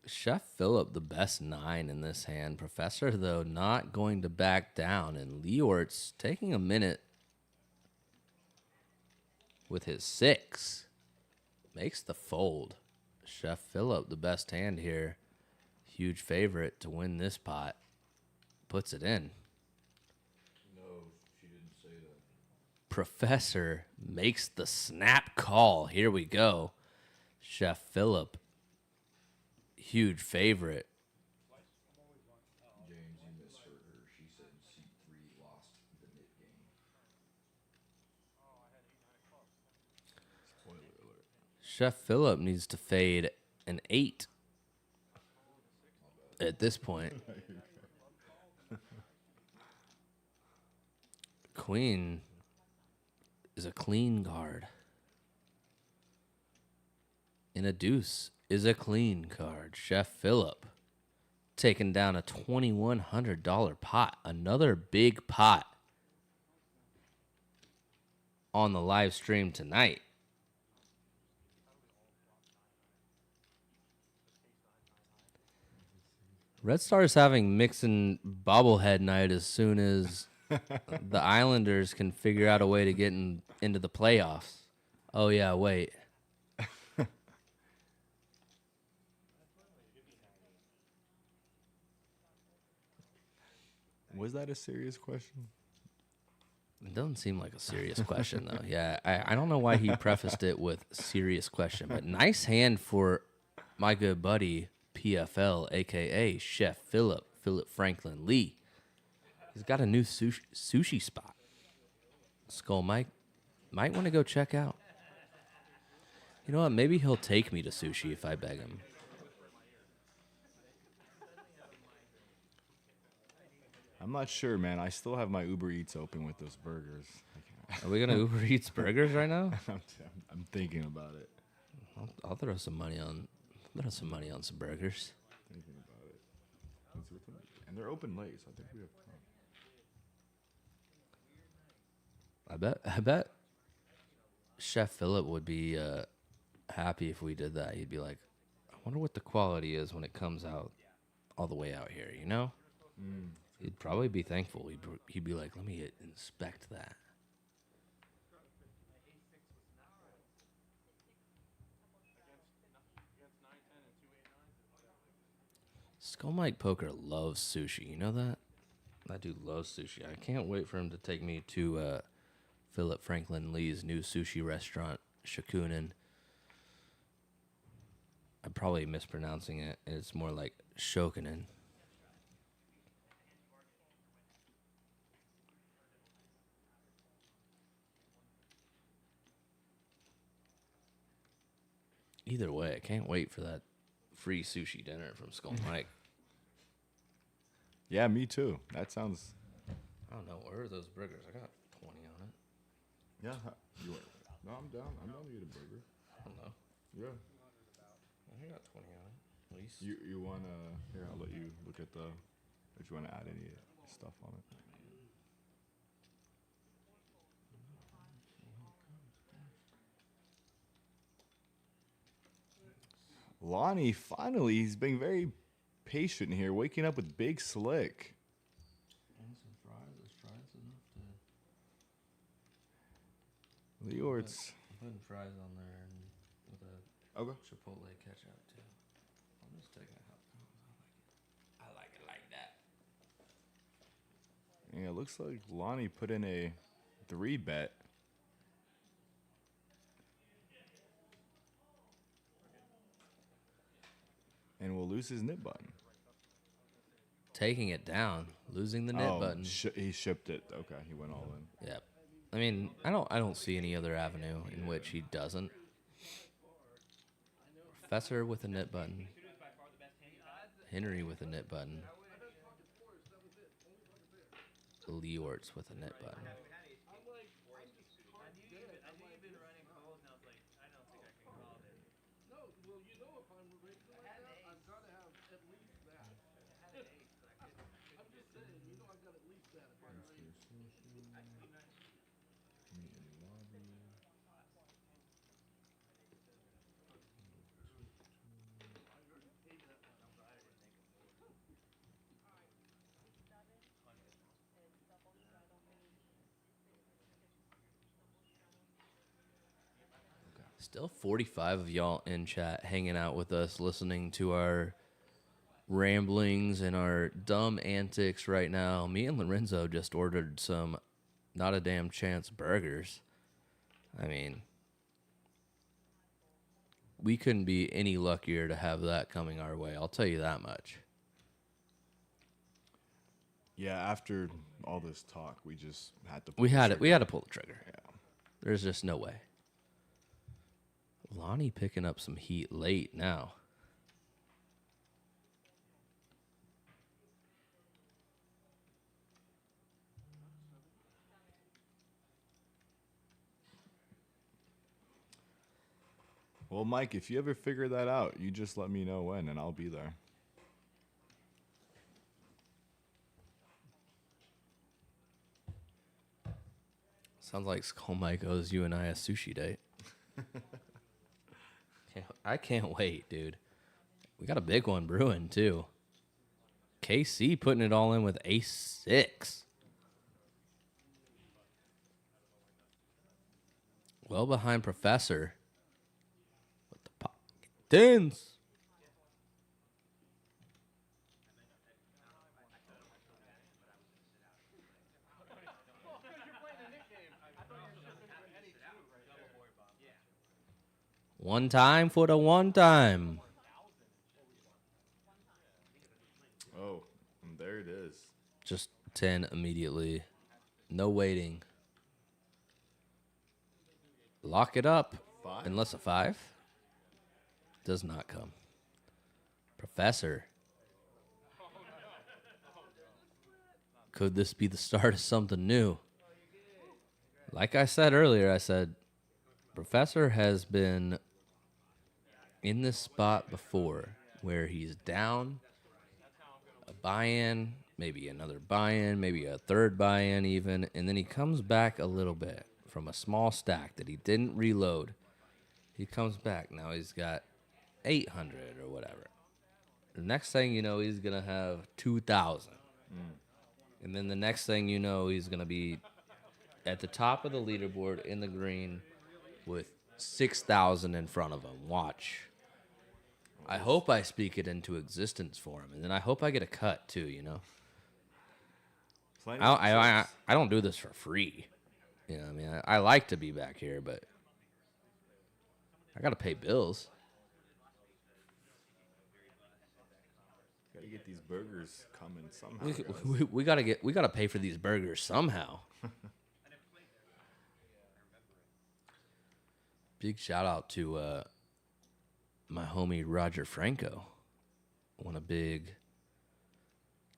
Chef Phillip, the best 9 in this hand. Professor, though, not going to back down. And Leeortz taking a minute with his 6. Makes the fold. Chef Phillip, the best hand here. Huge favorite to win this pot. Puts it in. No, she didn't say that. Professor makes the snap call. Here we go. Chef Phillip. Huge favorite. James, you misheard her. She said C3 lost the knit game. Spoiler alert. Chef Phillip needs to fade an 8 at this point. Queen is a clean card. And a deuce is a clean card. Chef Phillip taking down a $2,100 pot. Another big pot. on the live stream tonight. Red Star is having Mixon bobblehead night as soon as the Islanders can figure out a way to get into the playoffs. Oh, yeah, wait. Was that a serious question? It doesn't seem like a serious question, though. Yeah, I don't know why he prefaced it with serious question, but nice hand for my good buddy, PFL, a.k.a. Chef Phillip Franklin Lee. He's got a new sushi spot. Skull Mike might want to go check out. You know what? Maybe he'll take me to sushi if I beg him. I'm not sure, man. I still have my Uber Eats open with those burgers. Are we gonna Uber Eats burgers right now? I'm thinking about it. I'll throw some money on some burgers. Thinking about it. And they're open late, so I think we have time. I bet Chef Phillip would be happy if we did that. He'd be like, I wonder what the quality is when it comes out all the way out here, you know? He'd probably be thankful. He'd be like, let me inspect that. Skull Mike Poker loves sushi. You know that? That dude loves sushi. I can't wait for him to take me to Phillip Franklin Lee's new sushi restaurant, Shakunin. I'm probably mispronouncing it. It's more like Shokunin. Either way, I can't wait for that free sushi dinner from Skull Mike. Yeah, me too. That sounds. I don't know. Where are those burgers? I got 20 on it. Yeah. No, I'm down. I'm down to eat a burger. I don't know. Yeah. I got 20 on it. At least. You wanna? Here, I'll let you look at the. If you wanna add any stuff on it. Lonnie, finally, he's being very patient here, waking up with Big Slick. And some fries. Is fries enough to... Leeortz. I'm putting fries on there and with a Chipotle ketchup too. I'm just taking it how it comes. I like it like that. Yeah, it looks like Lonnie put in a 3-bet. And will lose his knit button. Taking it down, losing the knit button. He shipped it. Okay, he went all in. Yep. I mean, I don't see any other avenue in which he doesn't. Professor with a knit button. Henry with a knit button. Leeortz with a knit button. Still 45 of y'all in chat hanging out with us, listening to our ramblings and our dumb antics right now. Me and Lorenzo just ordered some Not a Damn Chance burgers. I mean, we couldn't be any luckier to have that coming our way. I'll tell you that much. Yeah, after all this talk, we just had to. We had to pull the trigger. Yeah. There's just no way. Lonnie picking up some heat late now. Well, Mike, if you ever figure that out, you just let me know when, and I'll be there. Sounds like Skull Mike owes you and I a sushi date. I can't wait, dude. We got a big one brewing, too. KC putting it all in with ace-6. Well behind Professor. With the pocket tens. One time for the one time. Oh, and there it is. Just 10 immediately. No waiting. Lock it up. 5. Unless a 5 does not come. Professor. Could this be the start of something new? Like I said earlier, I said Professor has been in this spot before where he's down a buy-in, maybe another buy-in, maybe a third buy-in even, and then he comes back a little bit from a small stack that he didn't reload. He comes back. Now he's got 800 or whatever. The next thing you know, he's going to have 2,000. And then the next thing you know, he's going to be at the top of the leaderboard in the green with 6,000 in front of him. Watch. I hope I speak it into existence for him, and then I hope I get a cut too. You know, I don't do this for free. You know, I mean, I like to be back here, but I got to pay bills. Gotta get these burgers coming somehow. We gotta pay for these burgers somehow. Big shout out to my homie Roger Franco. Won a big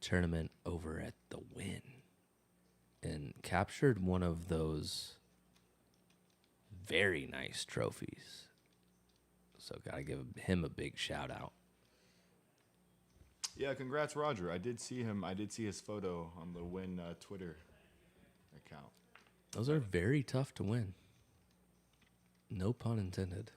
tournament over at the Win and captured one of those very nice trophies. So gotta give him a big shout out. Yeah, congrats, Roger. I did see him. I did see his photo on the Win Twitter account. Those are very tough to win. No pun intended.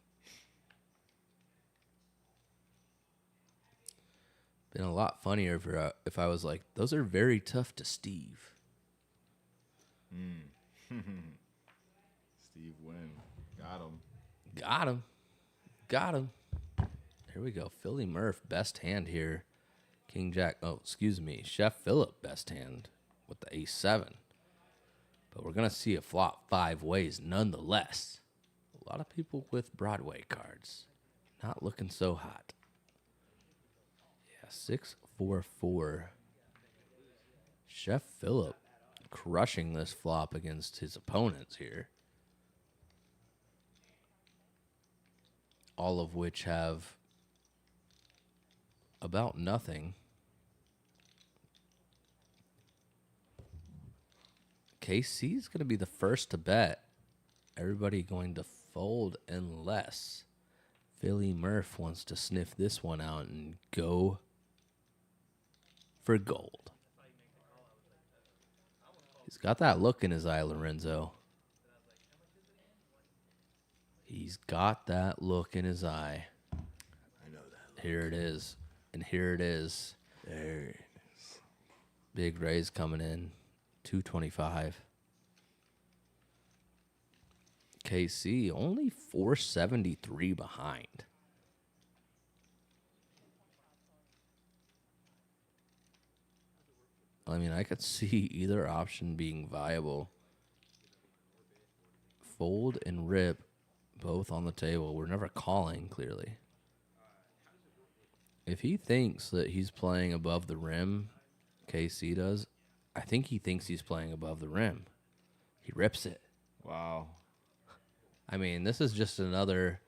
Been a lot funnier if I was like, those are very tough to Steve. Steve Wynn. Got him. Got him. Got him. Here we go. Philly Murph, best hand here. King Jack. Oh, excuse me. Chef Phillip, best hand with the ace-7. But we're going to see a flop 5 ways nonetheless. A lot of people with Broadway cards. Not looking so hot. Yeah, 6-4-4. Chef Phillip crushing this flop against his opponents here. All of which have about nothing. KC's going to be the first to bet. Everybody going to fold unless Philly Murph wants to sniff this one out and go for gold. He's got that look in his eye, Lorenzo. He's got that look in his eye. I know that. Look. Here it is. And here it is. There it is. Big raise coming in. 225. KC only 473 behind. I mean, I could see either option being viable. Fold and rip, both on the table. We're never calling, clearly. If he thinks that he's playing above the rim, KC does, I think he thinks he's playing above the rim. He rips it. Wow. I mean, this is just another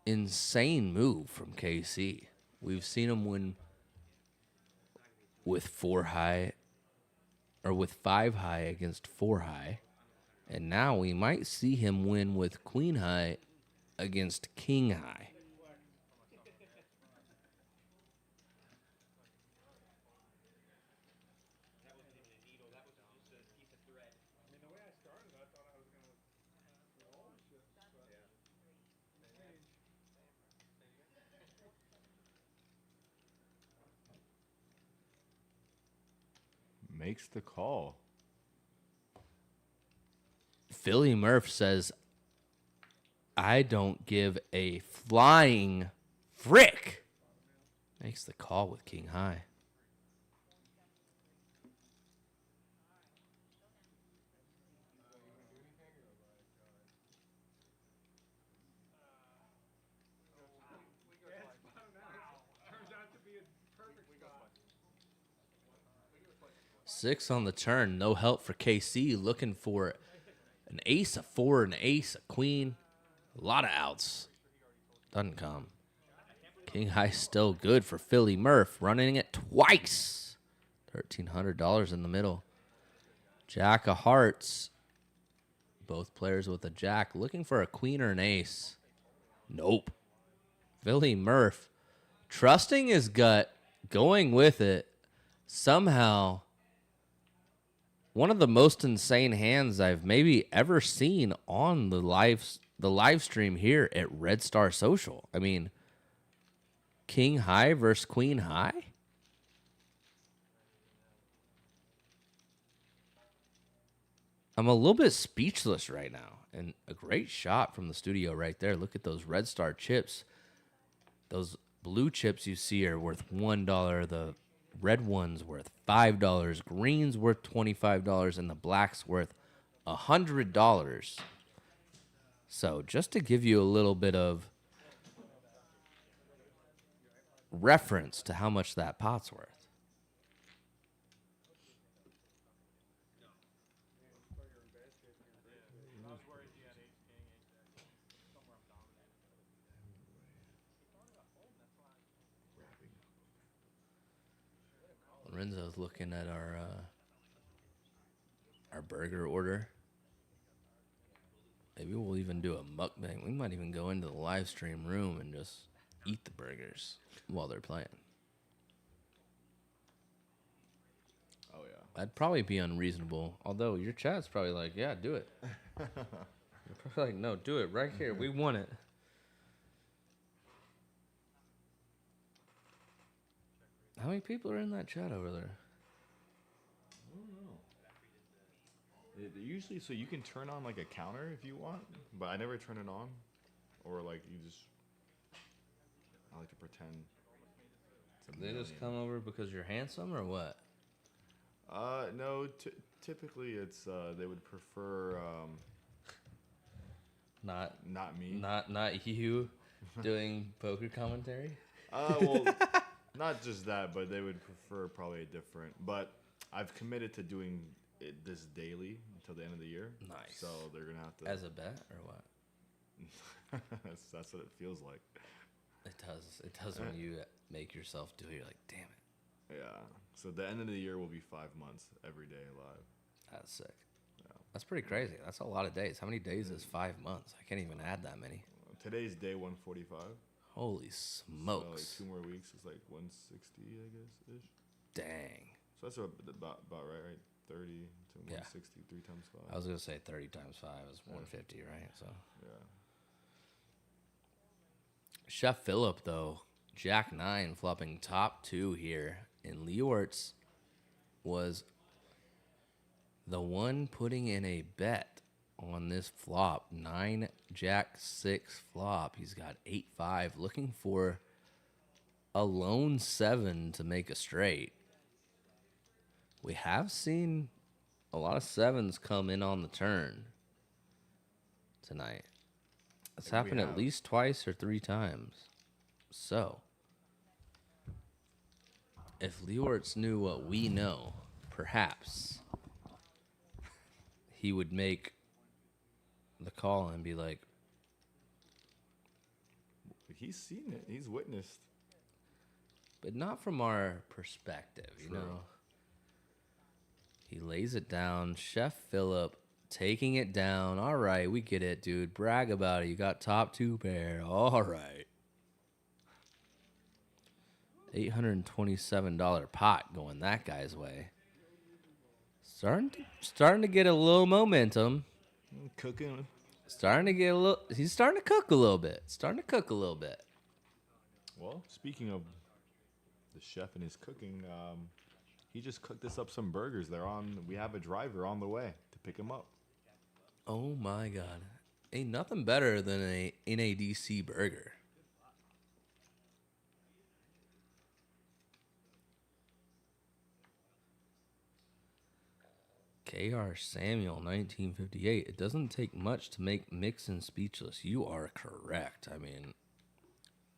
insane move from KC. We've seen him win with 4 high or with 5 high against 4 high. And now we might see him win with queen high against king high. Makes the call. Philly Murph says, I don't give a flying frick. Makes the call with king high. Six on the turn. No help for KC. Looking for an ace, a four, an ace, a queen. A lot of outs. Doesn't come. King high still good for Philly Murph. Running it twice. $1,300 in the middle. Jack of hearts. Both players with a jack. Looking for a queen or an ace. Nope. Philly Murph. Trusting his gut. Going with it. Somehow. One of the most insane hands I've maybe ever seen on the live stream here at Red Star Social. I mean, king high versus queen high? I'm a little bit speechless right now. And a great shot from the studio right there. Look at those Red Star chips. Those blue chips you see are worth $1. The red one's worth $5. Green's worth $25. And the black's worth $100. So just to give you a little bit of reference to how much that pot's worth. Lorenzo's looking at our burger order. Maybe we'll even do a mukbang. We might even go into the live stream room and just eat the burgers while they're playing. Oh, yeah. That'd probably be unreasonable. Although your chat's probably like, yeah, do it. You're probably like, no, do it right here. We want it. How many people are in that chat over there? I don't know. Usually, so you can turn on like a counter if you want, but I never turn it on. Or like you just, I like to pretend. It's a They just million. come over because you're handsome or what? No, typically it's, they would prefer, Not not me. not you doing poker commentary? Well, not just that, but they would prefer probably a different. But I've committed to doing this daily until the end of the year. Nice. So they're gonna have to. As a bet or what? that's what it feels like. It does. It does when you make yourself do it. You're like, damn it. Yeah. So the end of the year will be 5 months every day live. That's sick. Yeah. That's pretty crazy. That's a lot of days. How many days is 5 months? I can't even add that many. Today's day 145. Holy So smokes. like 2 more weeks is like 160, I guess ish. Dang. So that's about right? 30 to Yeah. 160, 3 times 5. I was going to say 30 times 5 is 150, right? So Yeah. Chef Phillip, though, Jack 9 flopping top 2 here. And Leeortz was the one putting in a bet on this flop. 9 Jack 6 flop. He's got 8-5, looking for a lone 7 to make a straight. We have seen a lot of 7s come in on the turn tonight. It's happened at least twice or 3 times. So, if Leeortz knew what we know, perhaps he would make the call and be like, He's seen it. He's witnessed. but not from our perspective, you True. know. He lays it down. Chef Phillip taking it down. All right, we get it, dude. Brag about it. You got top 2 pair. All right. $827 pot going that guy's way. Starting to get a little momentum. Cooking. Starting to get a little. He's starting to cook a little bit. Well, speaking of the chef and his cooking, He just cooked us up some burgers. We have a driver on the way to pick him up. Oh my God. Ain't nothing better than a NADC burger. K.R. Samuel, 1958. It doesn't take much to make Mixon speechless. You are correct. I mean,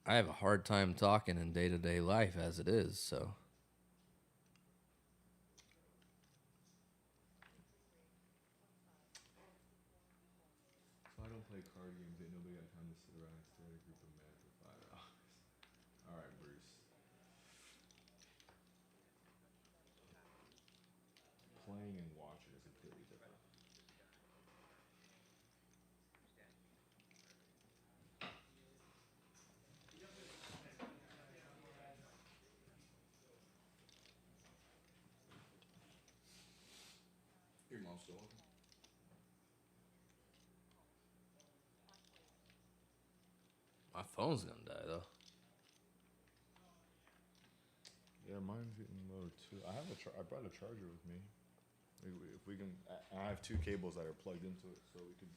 I have a hard time talking in day-to-day life as it is, so. So I don't play card games. Ain't nobody got time to sit around and stare at a group of men for $5. All right, Bruce. Playing and watching is completely different. Your mom's still open? My phone's gonna die, though. Yeah, mine's getting low too. I brought a charger with me. If we can, I have 2 cables that are plugged into it, so we could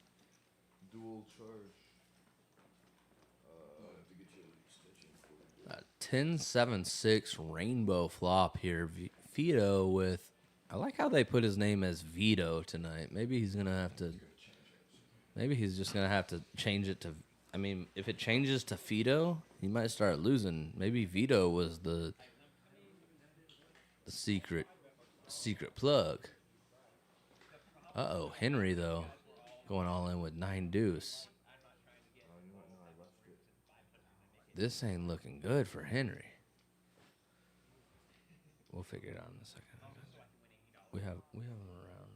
dual charge. I'll have to get you a stitching for it. 10-7-6 rainbow flop here. Vito with. I like how they put his name as Vito tonight. Maybe he's gonna have to. Maybe he's just gonna have to change it to. I mean, if it changes to Fido, he might start losing. Maybe Vito was the secret plug. Uh-oh, Henry though, going all in with 9 deuce. You know what? No, I left it. This ain't looking good for Henry. We'll figure it out in a second. We have him around.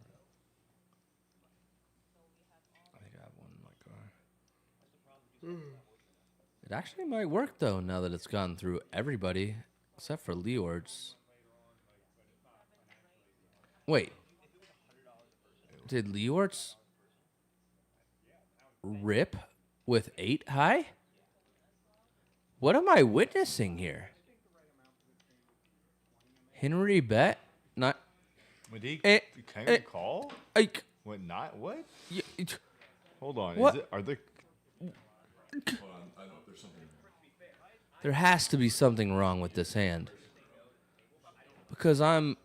I think I have one in my car. It actually might work though now that it's gone through everybody except for Leeortz. Wait. Did Leeortz rip with 8 high? What am I witnessing here? Henry bet not. Wait, can Eh, you call? Like, What? Not what? y- Hold on. What? Is it? Are there? Hold on, I know there's something. there has to be something wrong with this hand because I'm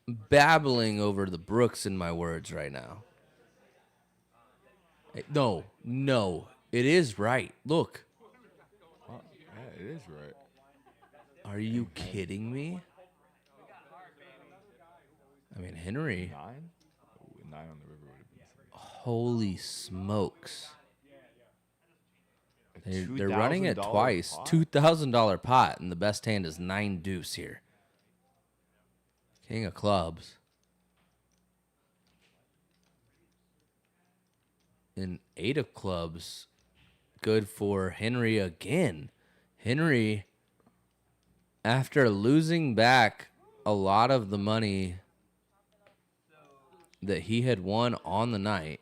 babbling over the brooks in my words right now. No, it is right. Look, Yeah, it is right. are you kidding me? I mean, Henry, 9? Ooh, 9 on the river would have been something. holy smokes. A They're running it $2,000 twice. pot? $2,000 pot, and the best hand is 9 deuce here. King of clubs. And 8 of clubs. Good for Henry again. Henry, after losing back a lot of the money that he had won on the night,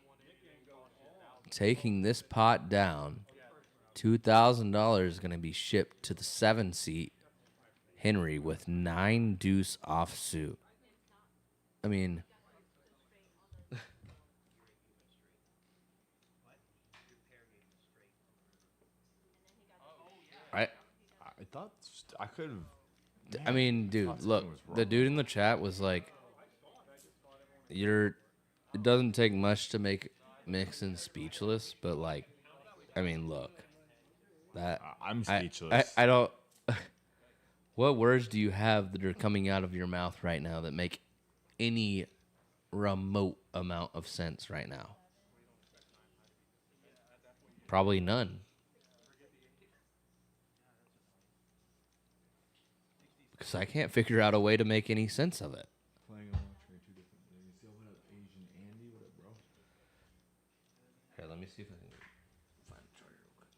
taking this pot down, $2,000 is going to be shipped to the 7 seat. Henry with 9 deuce offsuit. I mean, I thought I could have. I mean, dude, look, the dude in the chat was like, it doesn't take much to make Mixon speechless, but like, I mean, look, that I'm speechless. I don't. What words do you have that are coming out of your mouth right now that make any remote amount of sense right now? Probably none. Because I can't figure out a way to make any sense of it. Playing and watching are 2 different things. Yo, what up, Asian Andy? What up, bro? Here, let me see if I can find a charger real quick.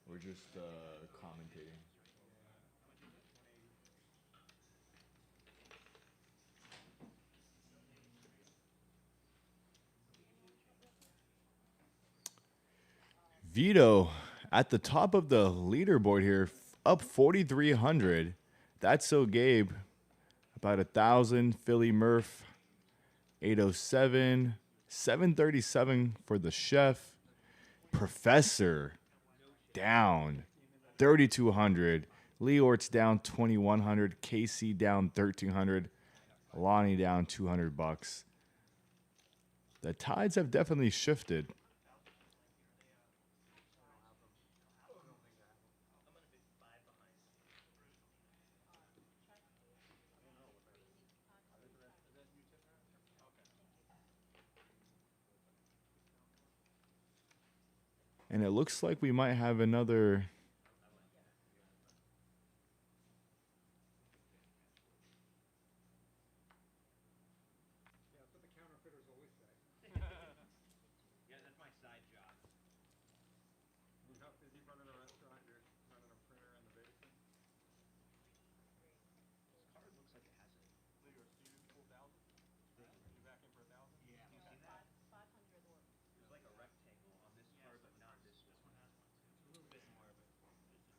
We're just commentating. Vito at the top of the leaderboard here, up 4,300. That's so Gabe. About 1,000. Philly Murph, 807. 737 for the chef. Professor down 3,200. Leeortz down 2,100. Casey down 1,300. Lonnie down $200. The tides have definitely shifted. And it looks like we might have another.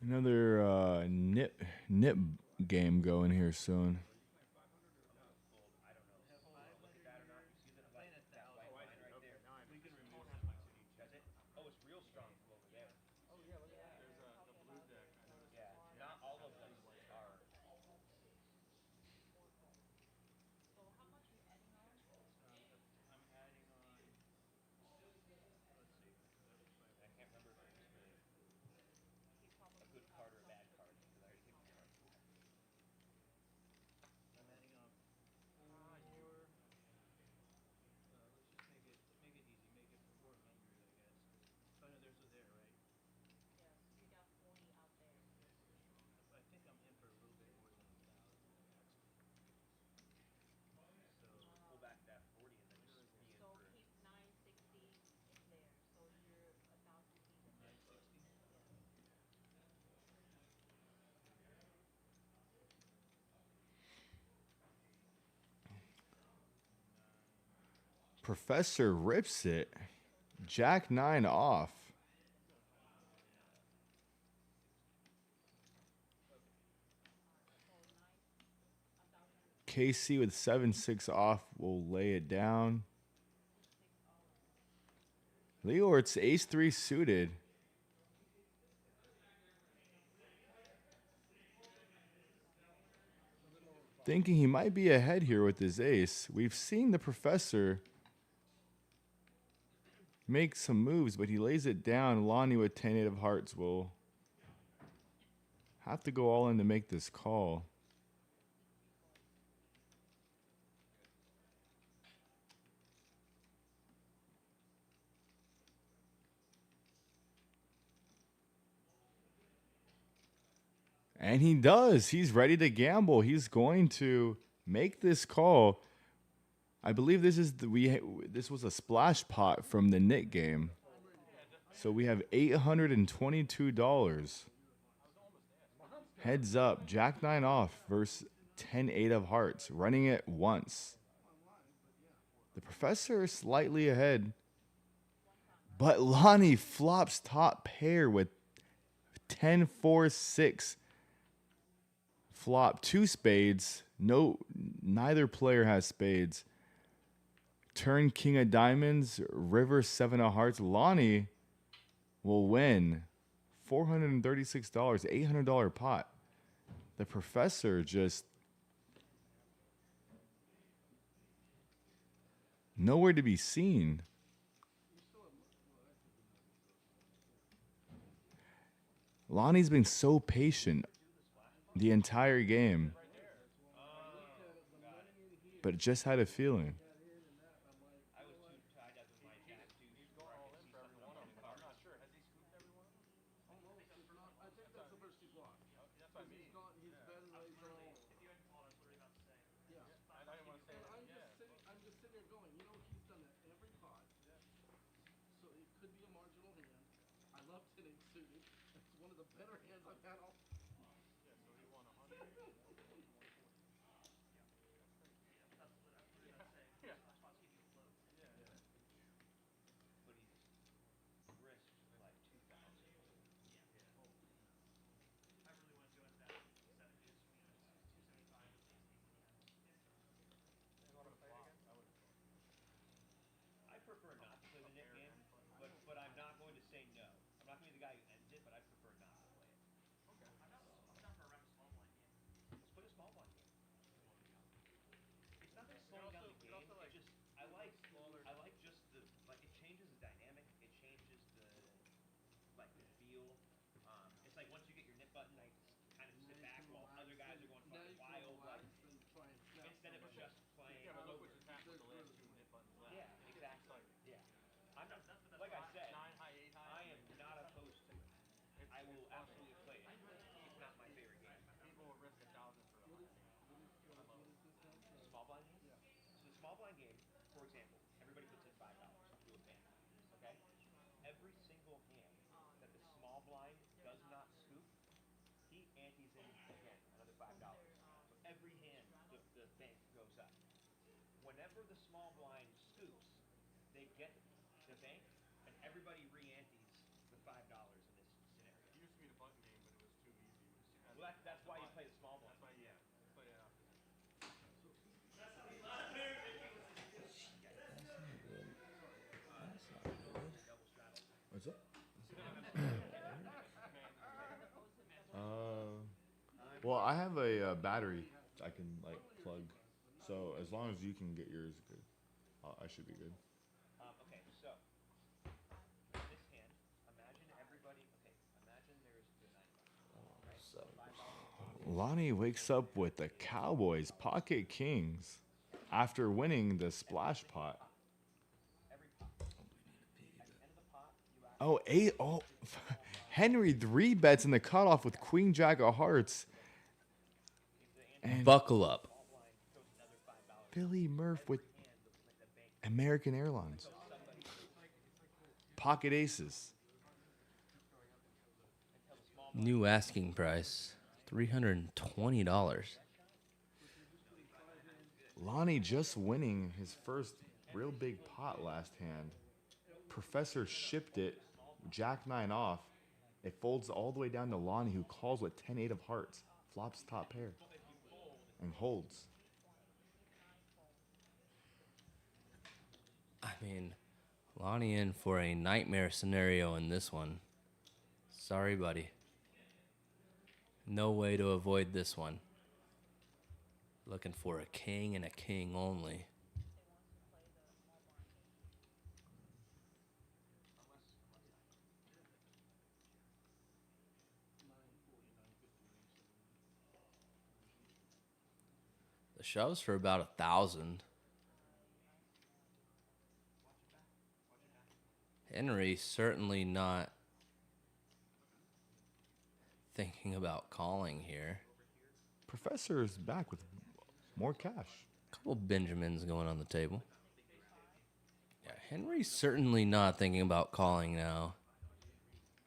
Another nip game going here soon. Professor rips it. Jack 9 off. KC with 7-6 off will lay it down. Leeortz ace 3 suited. Thinking he might be ahead here with his ace. We've seen the professor make some moves, but he lays it down. Lonnie with 10-8 of hearts will have to go all in to make this call. And he does. He's ready to gamble. He's going to make this call. I believe this is this was a splash pot from the Knit game. So we have $822. Heads up. Jack 9 off versus 10-8 of hearts. Running it once. The professor is slightly ahead. But Lonnie flops top pair with 10-4-6. Flop 2 spades. Neither player has spades. Turn king of diamonds. River 7 of hearts. Lonnie will win $436, $800 pot. The professor just nowhere to be seen. Lonnie's been so patient the entire game, but just had a feeling. What's up? Well, I have a battery I can like plug, so as long as you can get yours good, I should be good. Lonnie wakes up with the Cowboys pocket kings after winning the splash pot. Oh, eight. Oh, Henry 3 bets in the cutoff with Queen Jack of Hearts. And Buckle up. Billy Murph with American Airlines. Pocket aces. New asking price, $320. Lonnie just winning his first real big pot last hand. Professor shipped it, Jack 9 off. It folds all the way down to Lonnie, who calls with 10-8 of hearts, flops top pair, and holds. I mean, Lonnie in for a nightmare scenario in this one. Sorry, buddy. No way to avoid this one. Looking for a king and a king only. The shoves for about 1,000. Henry certainly not thinking about calling here. Professor is back with more cash. Couple Benjamins going on the table. Yeah, Henry's certainly not thinking about calling now.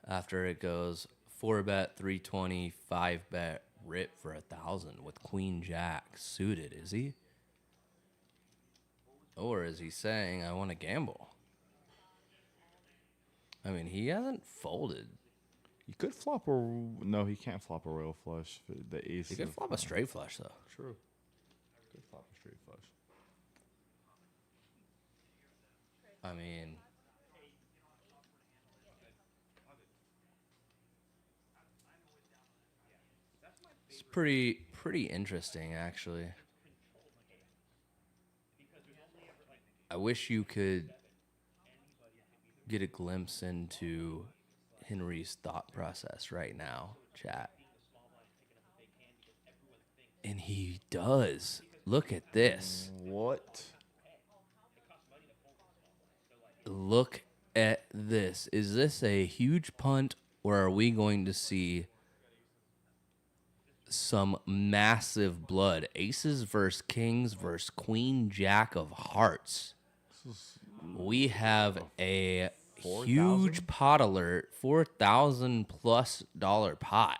After it goes 4-bet, 320, 5-bet, rip for 1,000 with Queen Jack suited, is he? Or is he saying, I want to gamble? I mean, he hasn't folded. He could flop a... No, he can't flop a royal flush. The ace. He could flop a straight flush, though. True. Could flop a straight flush. I mean, it's pretty interesting, actually. I wish you could get a glimpse into Henry's thought process right now, chat. And he does. Look at this. What? Look at this. Is this a huge punt, or are we going to see some massive blood? Aces versus kings versus Queen Jack of Hearts. We have a 4,000? huge pot alert, $4,000+ pot.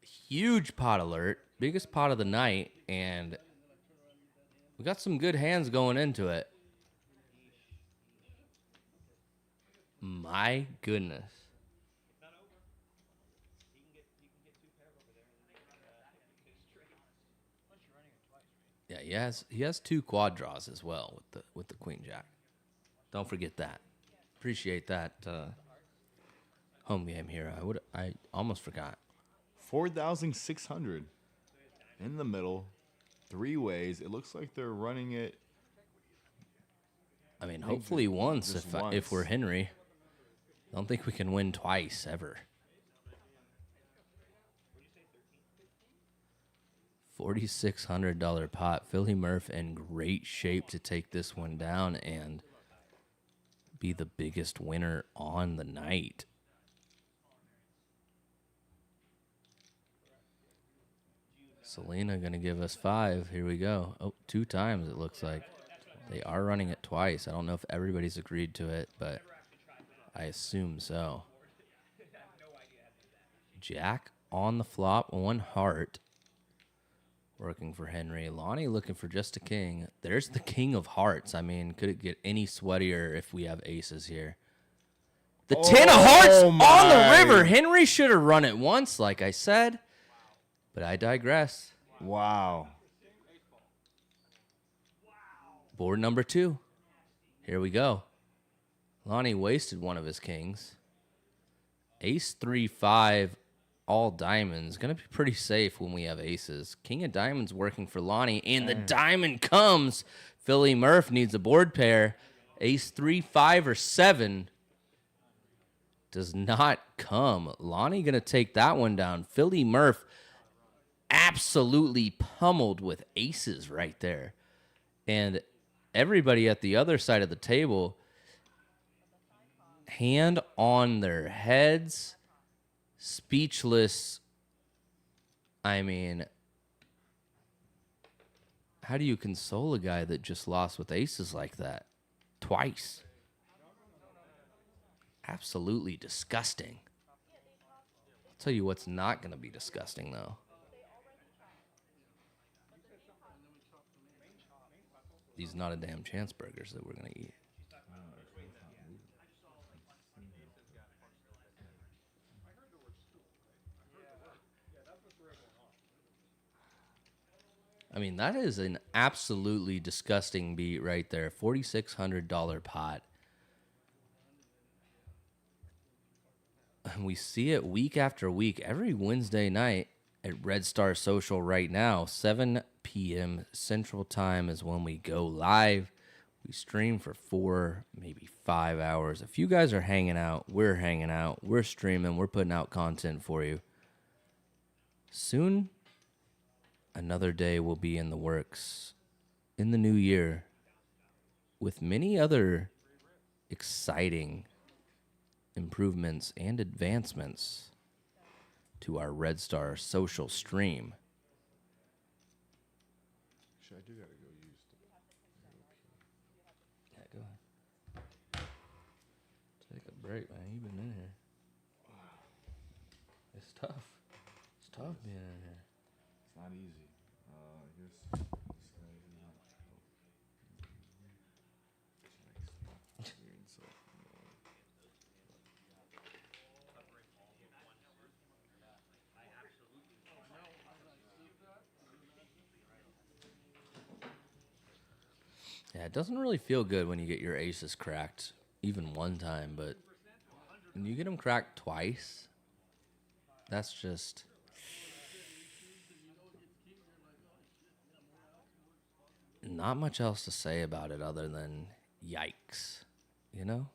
Huge pot alert, biggest pot of the night, and we got some good hands going into it. My goodness. Yeah, he has 2 quad draws as well with the Queen Jack. Don't forget that. Appreciate that home game here. I almost forgot. 4,600 in the middle, 3 ways. It looks like they're running it. I mean, hopefully once just if once. if we're Henry. Don't think we can win twice ever. $4,600 pot. Philly Murph in great shape to take this one down and be the biggest winner on the night. Selena going to give us 5. Here we go. Oh, 2 times it looks like. They are running it twice. I don't know if everybody's agreed to it, but I assume so. Jack on the flop, 1 heart. Working for Henry. Lonnie looking for just a king. There's the king of hearts. I mean, could it get any sweatier if we have aces here? The 10 of hearts on the river. Henry should have run it once, like I said. But I digress. Wow. Board number 2. Here we go. Lonnie wasted one of his kings. Ace 3-5, all diamonds. Going to be pretty safe when we have aces. King of diamonds working for Lonnie. And the diamond comes. Philly Murph needs a board pair. Ace 3-5 or 7 does not come. Lonnie going to take that one down. Philly Murph absolutely pummeled with aces right there. And everybody at the other side of the table, hand on their heads, speechless. I mean, how do you console a guy that just lost with aces like that? Twice. Absolutely disgusting. I'll tell you what's not going to be disgusting, though. These not a damn chance burgers that we're going to eat. I mean, that is an absolutely disgusting beat right there. $4,600 pot. And we see it week after week, every Wednesday night at Red Star Social right now. 7 p.m. Central Time is when we go live. We stream for 4, maybe 5 hours. If you guys are hanging out, we're streaming, we're putting out content for you. Soon, another day will be in the works in the new year with many other exciting improvements and advancements to our Red Star Social stream. Actually, I do gotta go use the. Yeah, go ahead. Take a break, man. You've been in here. It's tough. It's tough being in here. It's not easy. Here's this guy's not. Weird, so, Yeah, it doesn't really feel good when you get your aces cracked even one time, but when you get them cracked twice, that's just... not much else to say about it other than yikes, you know?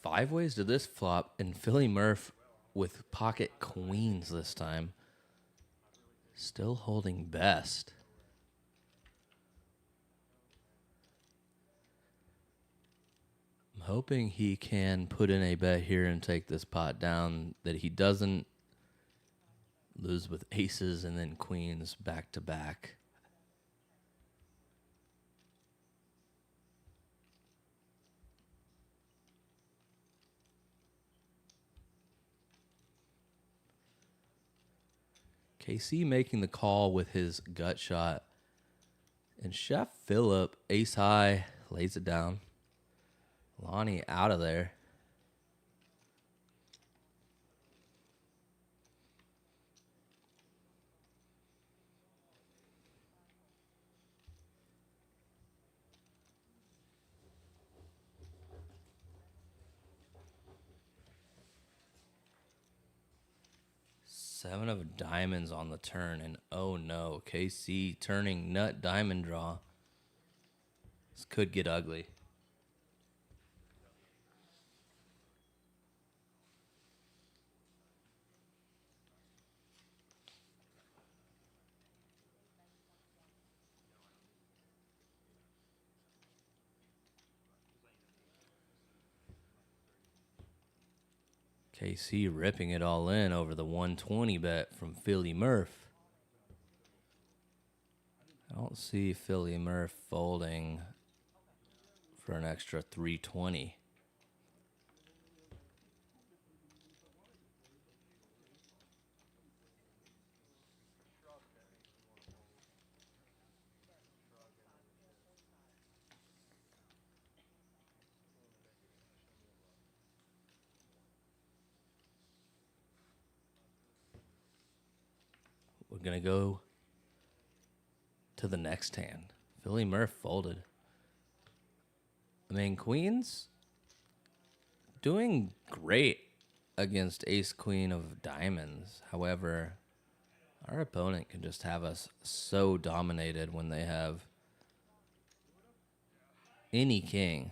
5 ways to this flop, and Philly Murph with pocket queens this time. Still holding best. I'm hoping he can put in a bet here and take this pot down, that he doesn't lose with aces and then queens back to back. KC making the call with his gut shot. And Chef Phillip, ace high, lays it down. Lonnie out of there. Seven of diamonds on the turn, and oh no, KC turning nut diamond draw. This could get ugly. KC ripping it all in over the 120 bet from Philly Murph. I don't see Philly Murph folding for an extra 320. We're going to go to the next hand. Philly Murph folded. I mean, queens doing great against ace queen of diamonds. However, our opponent can just have us so dominated when they have any king.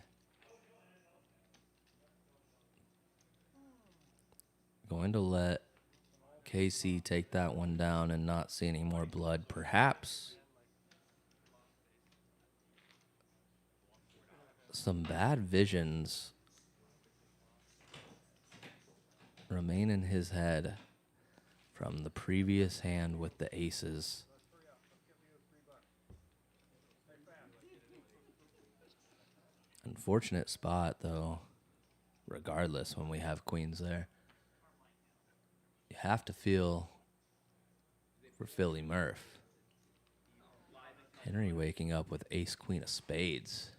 Going to let KC take that one down and not see any more blood, perhaps. Some bad visions remain in his head from the previous hand with the aces. Unfortunate spot, though, regardless, when we have queens there. You have to feel for Philly Murph. Henry waking up with ace queen of spades.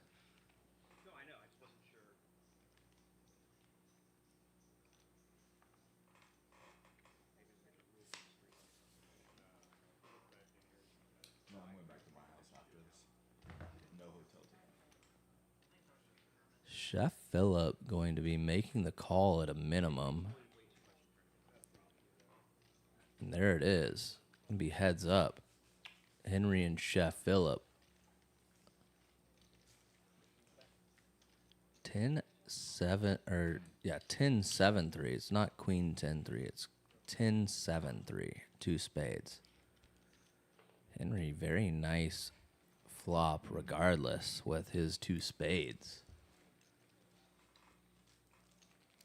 No, I'm going back to my house after this. No hotel ticket. Chef Phillip going to be making the call at a minimum. And there it is. It'll be heads up. Henry and Chef Phillip. 10-7, or yeah, 10-7-3. It's not queen 10-3. It's 10-7-3. Two spades. Henry, very nice flop regardless with his two spades.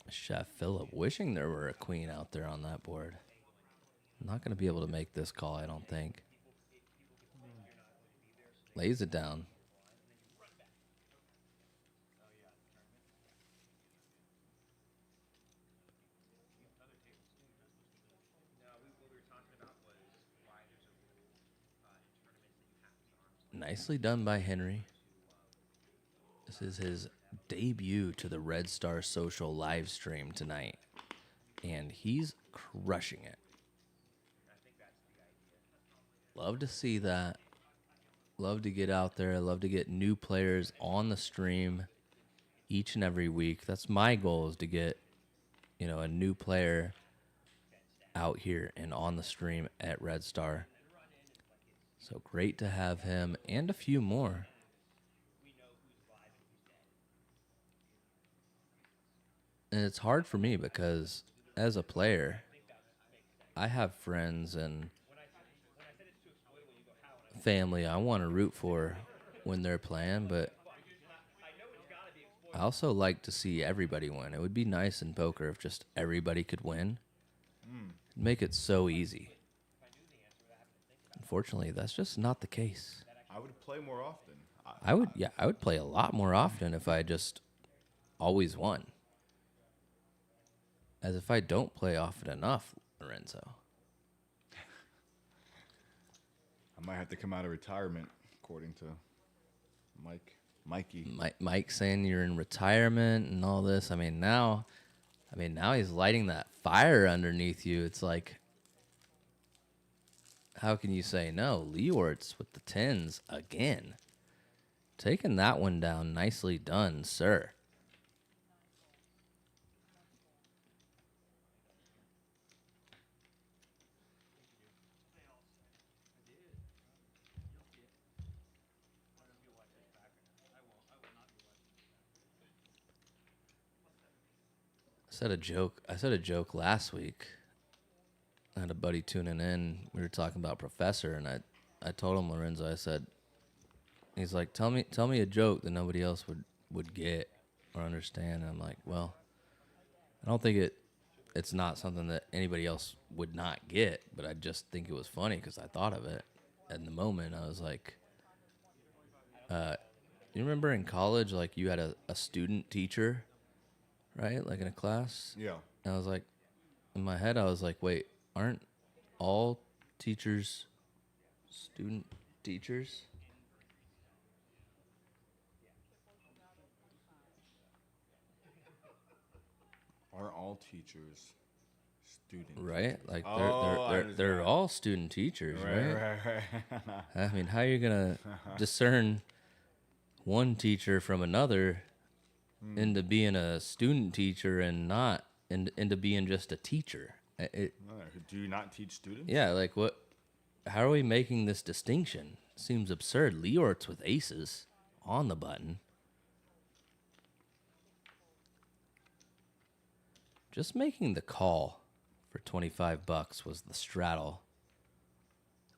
Chef Phillip wishing there were a queen out there on that board. Not going to be able to make this call, I don't think. Lays it down. Nicely done by Henry. This is his debut to the Red Star Social live stream tonight, and he's crushing it. Love to see that. Love to get out there. Love to get new players on the stream each and every week. That's my goal, is to get, a new player out here and on the stream at Red Star. So great to have him and a few more. And it's hard for me because as a player, I have friends and family I want to root for when they're playing, but I also like to see everybody win. It would be nice in poker if just everybody could win. It'd make it so easy. Unfortunately, that's just not the case. I would play more often. I would play a lot more often if I just always won. As if I don't play often enough, Lorenzo. I might have to come out of retirement, according to Mikey. Mike saying you're in retirement and all this. I mean now he's lighting that fire underneath you. It's like, how can you say no? Leeortz with the 10s again. Taking that one down. Nicely done, sir. I said a joke last week. I had a buddy tuning in. We were talking about Professor, and I told him, Lorenzo, I said, he's like, tell me a joke that nobody else would get or understand. And I'm like, well, I don't think it's not something that anybody else would not get, but I just think it was funny because I thought of it at the moment. I was like, you remember in college, like you had a student teacher, right? Like in a class? Yeah. And I was like, in my head, I was like, wait, aren't all teachers student teachers? Are all teachers students? Right? Like I they're all student teachers, right? Right. I mean, how are you gonna discern one teacher from another into being a student teacher and not into being just a teacher? Do you not teach students? Yeah, like what? How are we making this distinction? Seems absurd. Leeortz with aces on the button. Just making the call for $25 was the straddle.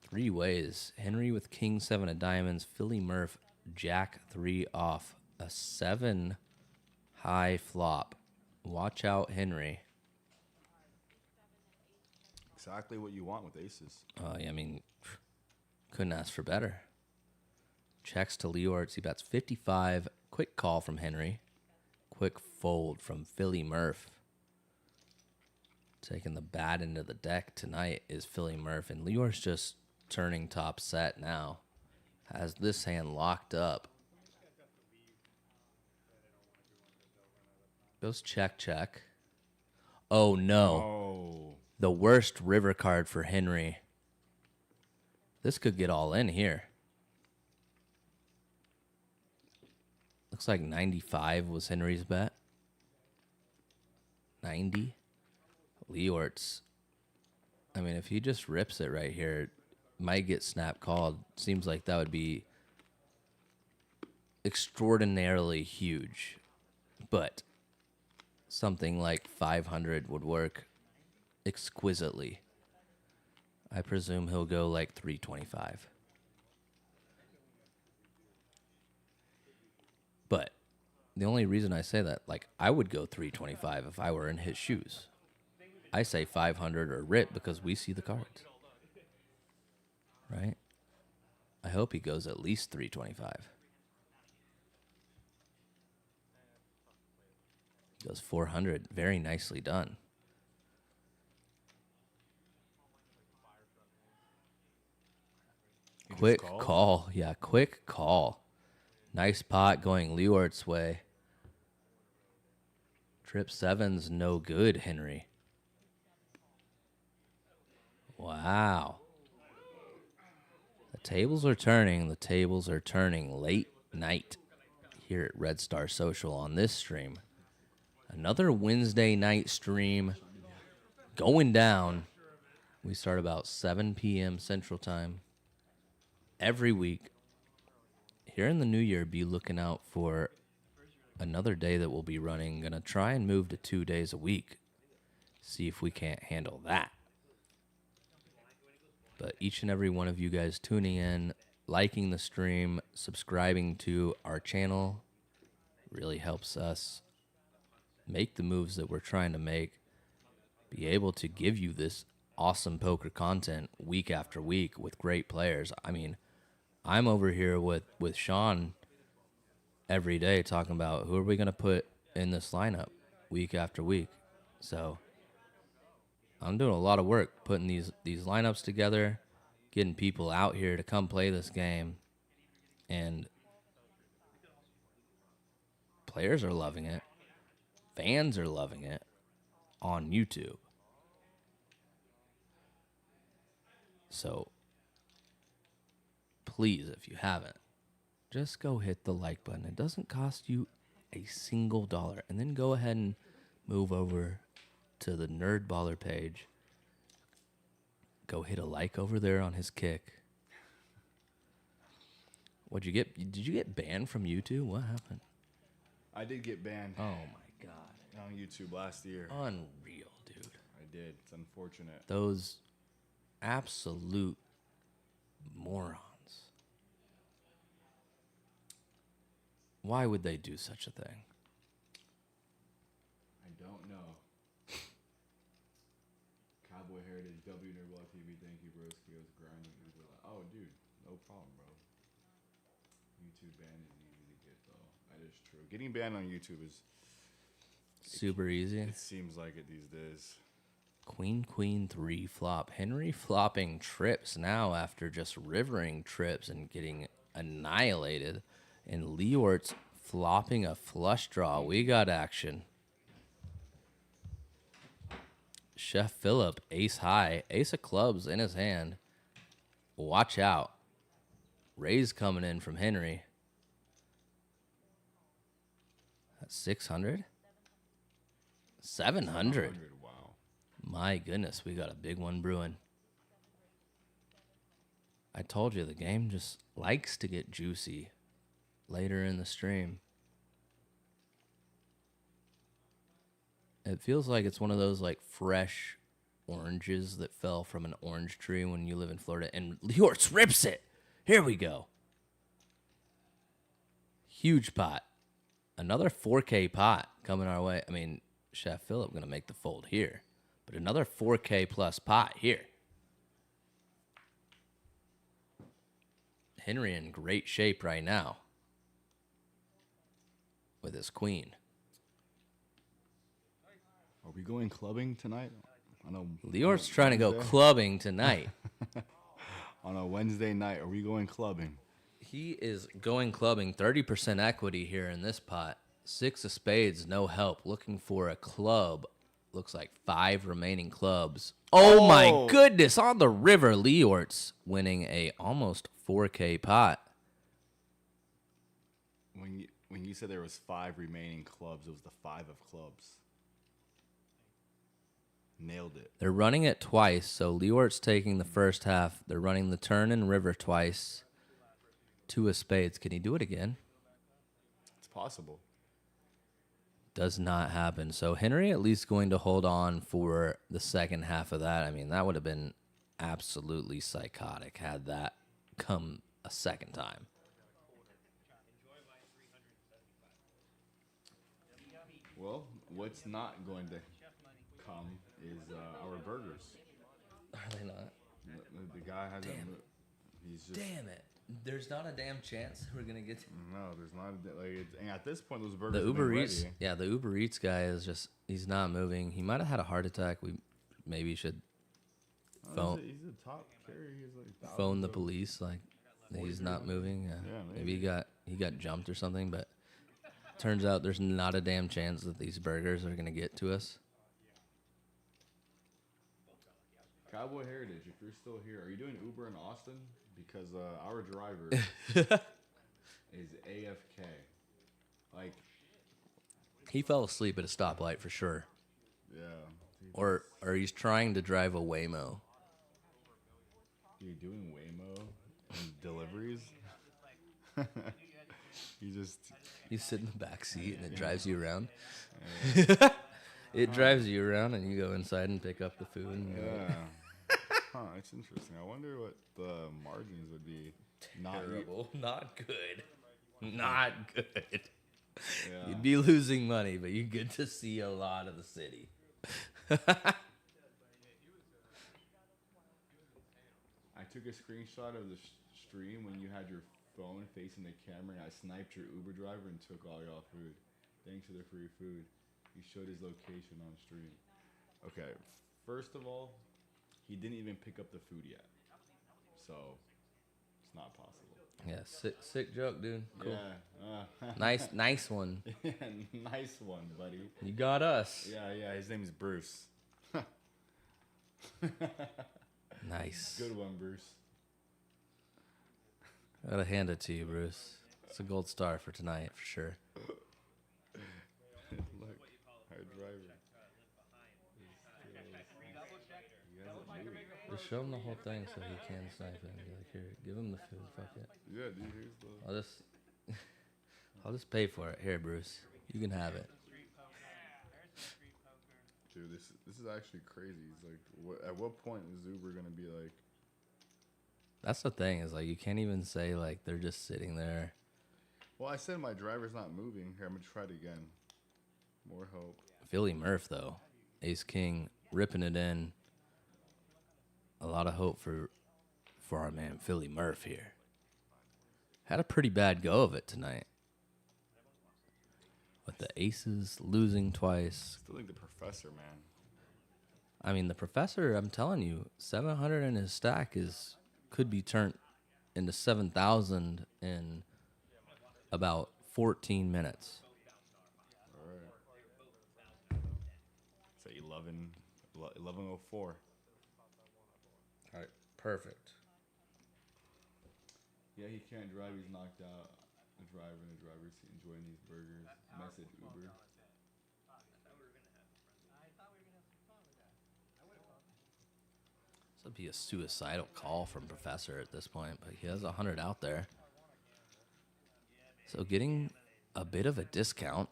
3 ways. Henry with king 7 of diamonds. Philly Murph, jack 3 off. A 7 high flop. Watch out, Henry. Exactly what you want with aces. I mean, couldn't ask for better. Checks to Leeortz. He bets 55. Quick call from Henry. Quick fold from Philly Murph. Taking the bat into the deck tonight is Philly Murph, and Leeortz just turning top set now. Has this hand locked up. Goes check, check. Oh, no. Oh. The worst river card for Henry. This could get all in here. Looks like 95 was Henry's bet. 90. Leeortz. I mean, if he just rips it right here, it might get snap called. Seems like that would be extraordinarily huge. But something like 500 would work exquisitely. I presume he'll go like 325. But the only reason I say that, like, I would go 325 if I were in his shoes. I say 500 or rip because we see the cards. Right? I hope he goes at least 325. Goes 400. Very nicely done. Quick call. Yeah, quick call. Nice pot going Leeortz's way. Trip 7's no good, Henry. Wow. The tables are turning. The tables are turning late night here at Red Star Social on this stream. Another Wednesday night stream going down. We start about 7 p.m. Central Time every week. Here in the new year, be looking out for another day that we'll be running. Gonna try and move to 2 days a week. See if we can't handle that. But each and every one of you guys tuning in, liking the stream, subscribing to our channel really helps us make the moves that we're trying to make, be able to give you this awesome poker content week after week with great players. I mean, I'm over here with Sean every day talking about who are we going to put in this lineup week after week. So I'm doing a lot of work putting these lineups together, getting people out here to come play this game, and players are loving it. Fans are loving it on YouTube. So please, if you haven't, just go hit the like button. It doesn't cost you a single dollar. And then go ahead and move over to the Nerd Baller page. Go hit a like over there on his kick. What'd you get? Did you get banned from YouTube? What happened? I did get banned Oh my God. on YouTube last year. Unreal, dude. I did. It's unfortunate. Those absolute morons. Why would they do such a thing? I don't know. Cowboy Heritage, W Nerdball TV, thank you, broski. I was grinding. Oh, dude, no problem, bro. YouTube ban is easy to get, though. That is true. Getting banned on YouTube is Super easy. It seems like it these days. Queen 3 flop. Henry flopping trips now after just rivering trips and getting annihilated. And Leeortz flopping a flush draw. We got action. Chef Phillip, ace high. Ace of clubs in his hand. Watch out. Raise coming in from Henry. That's 600? 700. Wow. My goodness, we got a big one brewing. I told you the game just likes to get juicy later in the stream. It feels like it's one of those like fresh oranges that fell from an orange tree when you live in Florida. And Leeortz rips it. Here we go. Huge pot. Another 4K pot coming our way. I mean, Chef Phillip going to make the fold here. But another 4K plus pot here. Henry in great shape right now with his queen. Are we going clubbing tonight? I know Leeortz trying to go clubbing tonight. On a Wednesday night, are we going clubbing? He is going clubbing. 30% equity here in this pot. 6 of spades, no help. Looking for a club. Looks like 5 remaining clubs. Oh my goodness! On the river, Leeortz winning a almost 4K pot. When you said there was 5 remaining clubs, it was the 5 of clubs. Nailed it. They're running it twice, so Leeortz taking the first half. They're running the turn and river twice. 2 of spades. Can he do it again? It's possible. Does not happen. So Henry at least going to hold on for the second half of that. I mean, that would have been absolutely psychotic had that come a second time. Well, what's not going to come is our burgers. Are they not? The guy hasn't moved. He's just... Damn it. There's not a damn chance we're going to get to... No, there's not. And at this point, those burgers The have been Uber Eats, ready. yeah, the Uber Eats guy is just, he's not moving. He might have had a heart attack. We maybe should phone, He's a top carrier. He's like phone the police, like, he's not moving. Maybe he got jumped or something, but turns out there's not a damn chance that these burgers are going to get to us. Cowboy Heritage, if you're still here, are you doing Uber in Austin? Because our driver is AFK. Like, He fell asleep at a stoplight for sure. yeah. Or he's trying to drive a Waymo. You're doing Waymo and deliveries? You sit in the back seat and it drives you around. It drives you around and you go inside and pick up the food. And Yeah. Huh, it's interesting. I wonder what the margins would be. terrible. Not good. Not good. Yeah. You'd be losing money, but you get to see a lot of the city. I took a screenshot of the stream when you had your phone facing the camera, and I sniped your Uber driver and took all y'all food. Thanks for the free food. He showed his location on stream. Okay, first of all, he didn't even pick up the food yet, so it's not possible. Yeah, sick joke, dude. Cool. Yeah. Nice one. Nice one, buddy. You got us. Yeah. His name is Bruce. Nice. Good one, Bruce. Gotta hand it to you, Bruce. It's a gold star for tonight, for sure. Look, our driver. Just show him the whole thing so he can snipe it. Be like, here, give him the food. Fuck it. Yeah, dude. Here's the. I'll just pay for it. Here, Bruce. You can have it. Dude, this is actually crazy. It's like, at what point is Uber gonna be like? That's the thing is like you can't even say like they're just sitting there. Well, I said my driver's not moving. Here, I'm gonna try it again. More hope. Philly Murph though, Ace King ripping it in. A lot of hope for our man Philly Murph here. Had a pretty bad go of it tonight. With the aces losing twice. Still think the professor, man. I mean, the professor, I'm telling you, 700 in his stack could be turned into 7,000 in about 14 minutes. All right. Say 11:04. All right, perfect. Yeah, he can't drive. He's knocked out. A driver in the driver's seat enjoying these burgers. Message Uber. This would be a suicidal call from Professor at this point, but he has 100 out there. So getting a bit of a discount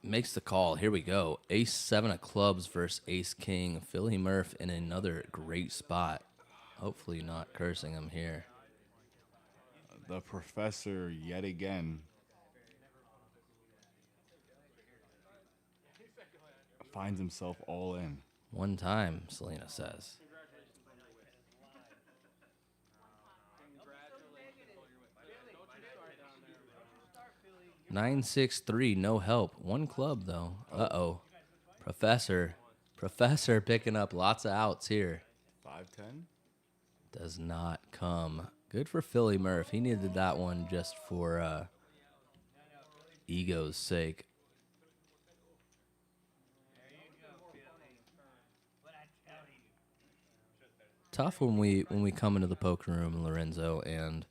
makes the call. Here we go. Ace 7 of clubs versus Ace King. Philly Murph in another great spot. Hopefully not cursing him here. The professor yet again finds himself all in. One time, Selena says. Nine, 6, 3, no help. One club though. Uh-oh. Professor picking up lots of outs here. 5-10. Does not come. Good for Philly Murph. He needed that one just for ego's sake. Tough when we come into the poker room, Lorenzo, and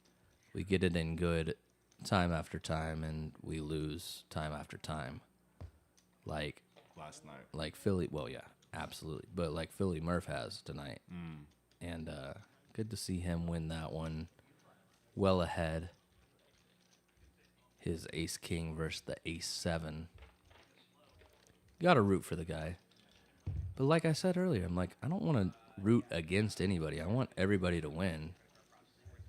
we get it in good time after time, and we lose time after time. Like Last night. like Philly. Well, yeah, absolutely. But like Philly Murph has tonight, and good to see him win that one. Well ahead. His Ace King versus the Ace 7. Got to root for the guy. But like I said earlier, I'm like, I don't want to root against anybody. I want everybody to win.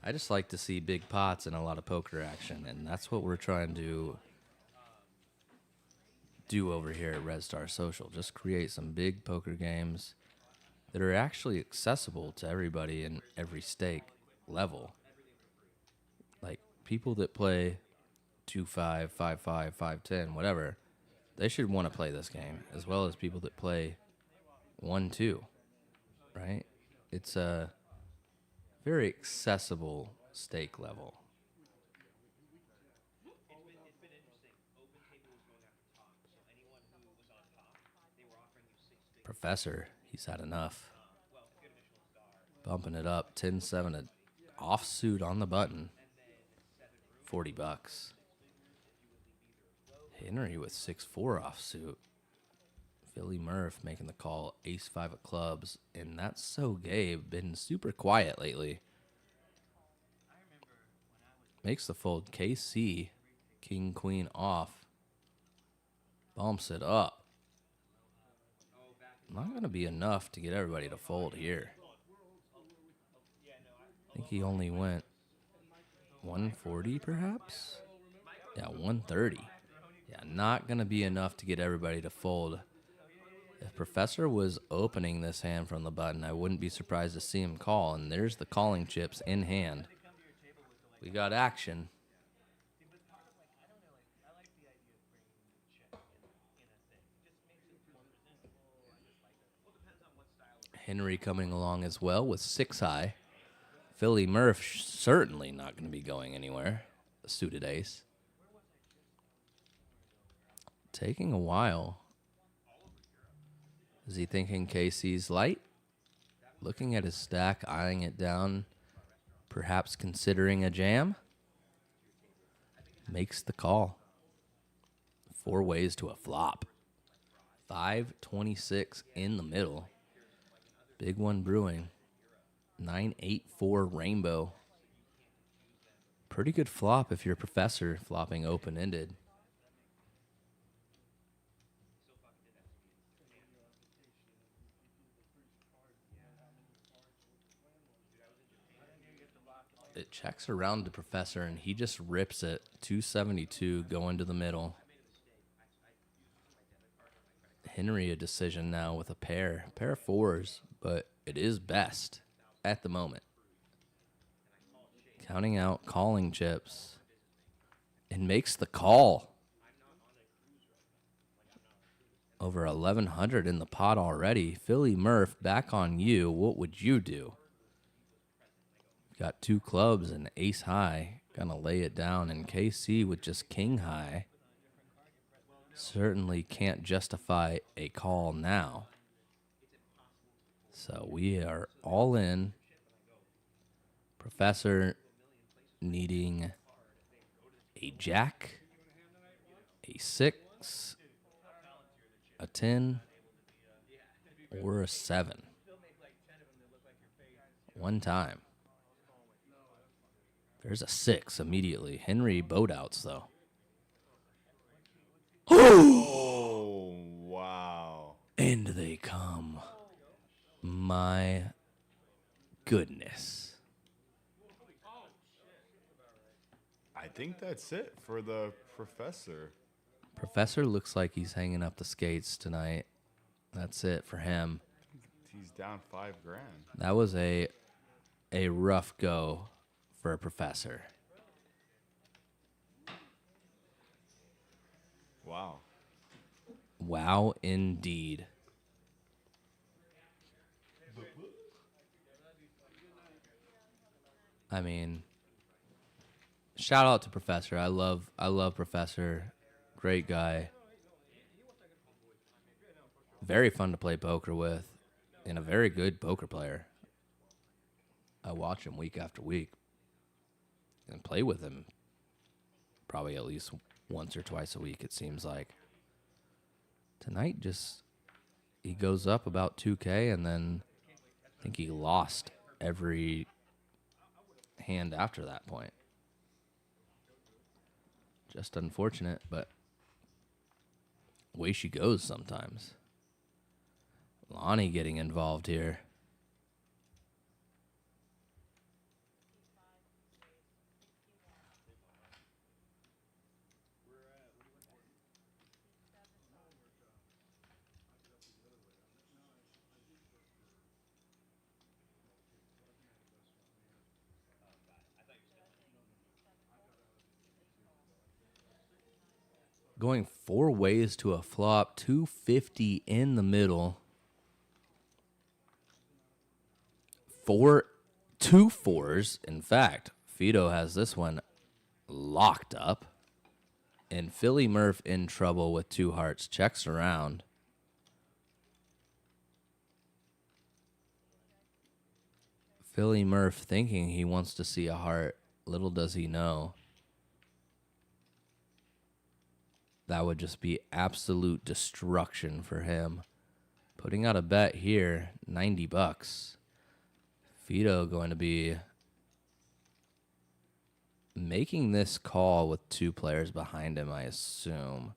I just like to see big pots and a lot of poker action, and that's what we're trying to do over here at Red Star Social. Just create some big poker games that are actually accessible to everybody in every stake level. Like people that play 2-5, 5-5, 5-10, whatever, they should want to play this game, as well as people that play 1-2, right? It's a very accessible stake level. Professor, he's had enough. Bumping it up, 10-7, an offsuit on the button, $40. Henry with 6-4 offsuit. Philly Murph making the call, Ace 5 of clubs, and that's so Gabe. Been super quiet lately. Makes the fold. KC, king, queen off. Bumps it up. Not going to be enough to get everybody to fold here. I think he only went 140 perhaps? Yeah, 130. Yeah, not going to be enough to get everybody to fold. If Professor was opening this hand from the button, I wouldn't be surprised to see him call. And there's the calling chips in hand. We got action. Henry coming along as well with 6 high. Philly Murph certainly not going to be going anywhere. The suited ace. Taking a while. Is he thinking KC's light? Looking at his stack, eyeing it down, perhaps considering a jam. Makes the call. 4 ways to a flop. 526 in the middle. Big one brewing. 984 rainbow. Pretty good flop if you're a Professor, flopping open-ended. It checks around to Professor, and he just rips it. 272 going to the middle. Henry a decision now with a pair of 4s, but it is best at the moment. Counting out calling chips, and makes the call. Over 1,100 in the pot already. Philly Murph, back on you. What would you do? Got 2 clubs and ace high. Gonna lay it down, and KC with just king high. Certainly can't justify a call now. So we are all in. Professor needing a jack, a 6, a 10, or a 7. One time. There's a 6 immediately. Henry boat outs, though. Oh, wow. And they come. My goodness. I think that's it for the Professor. Professor looks like he's hanging up the skates tonight. That's it for him. He's down $5,000. That was a rough go for a Professor. Wow. Wow, indeed. I mean, shout out to Professor. I love Professor. Great guy. Very fun to play poker with, and a very good poker player. I watch him week after week and play with him probably at least once or twice a week, it seems like. Tonight, he goes up about 2K, and then I think he lost every hand after that point. Just unfortunate, but way she goes sometimes. Lonnie getting involved here. Going 4 ways to a flop, 250 in the middle. 2 4s. In fact, Fido has this one locked up. And Philly Murph in trouble with 2 hearts. Checks around. Philly Murph thinking he wants to see a heart. Little does he know. That would just be absolute destruction for him. Putting out a bet here, $90. Fido going to be making this call with 2 players behind him, I assume.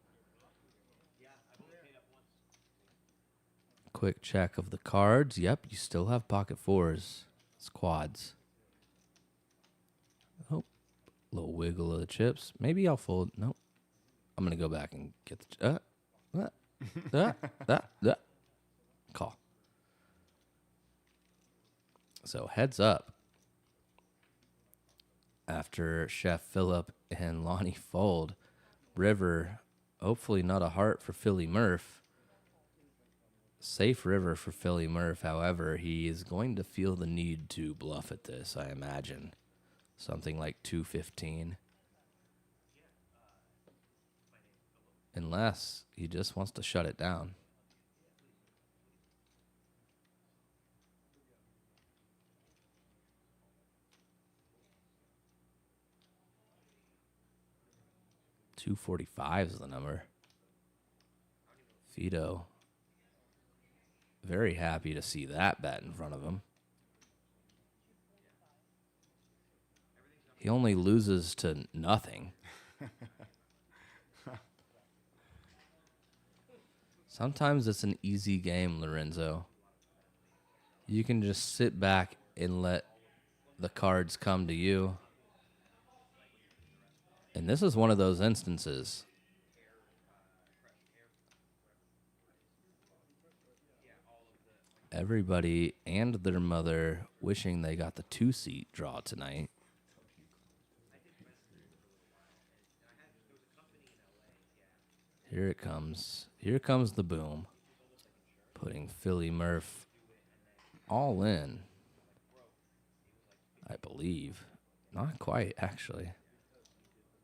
Quick check of the cards. Yep, you still have pocket 4s. It's quads. Oh, little wiggle of the chips. Maybe I'll fold. Nope. I'm going to go back and get the... Call. So heads up. After Chef Phillip and Lonnie fold, river, hopefully not a heart for Philly Murph. Safe river for Philly Murph. However, he is going to feel the need to bluff at this, I imagine. Something like 215. Unless he just wants to shut it down. $245 is the number. Fido. Very happy to see that bet in front of him. He only loses to nothing. Sometimes it's an easy game, Lorenzo. You can just sit back and let the cards come to you. And this is one of those instances. Everybody and their mother wishing they got the 2-seat draw tonight. Here it comes. Here comes the boom. Putting Philly Murph all in. I believe. Not quite, actually.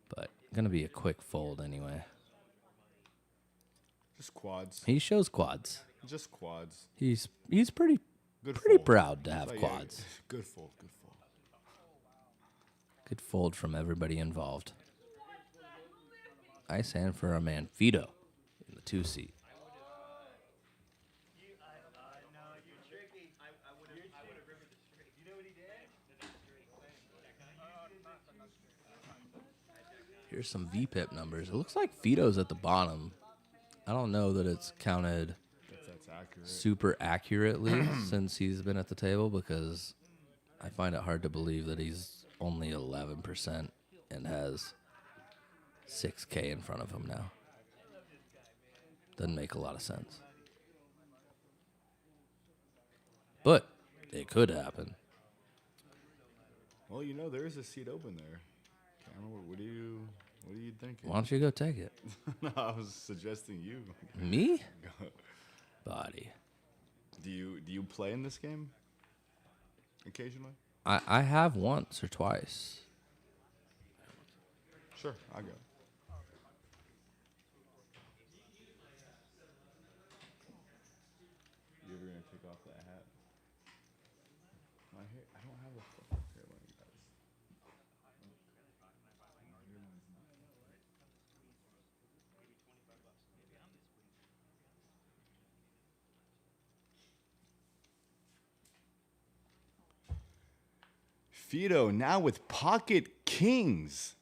But going to be a quick fold anyway. Just quads. He shows quads. Just quads. He's pretty Good pretty fold. proud to have Like, quads. yeah, good fold. Good fold. Good fold from everybody involved. Nice hand for our man Fido in the 2-seat. Here's some VPIP numbers. It looks like Fido's at the bottom. I don't know that it's counted That's accurate. super accurately since he's been at the table, because I find it hard to believe that he's only 11% and has 6K in front of him now. Doesn't make a lot of sense. But it could happen. Well, you know, there is a seat open there. Cameron, what are you thinking? Why don't you go take it? No, I was suggesting you. Me? Body. Do you play in this game? Occasionally? I have once or twice. Sure, I'll go. You ever gonna take off that hat? My hair, I don't have a fucking hairline, guys. Fido now with pocket kings.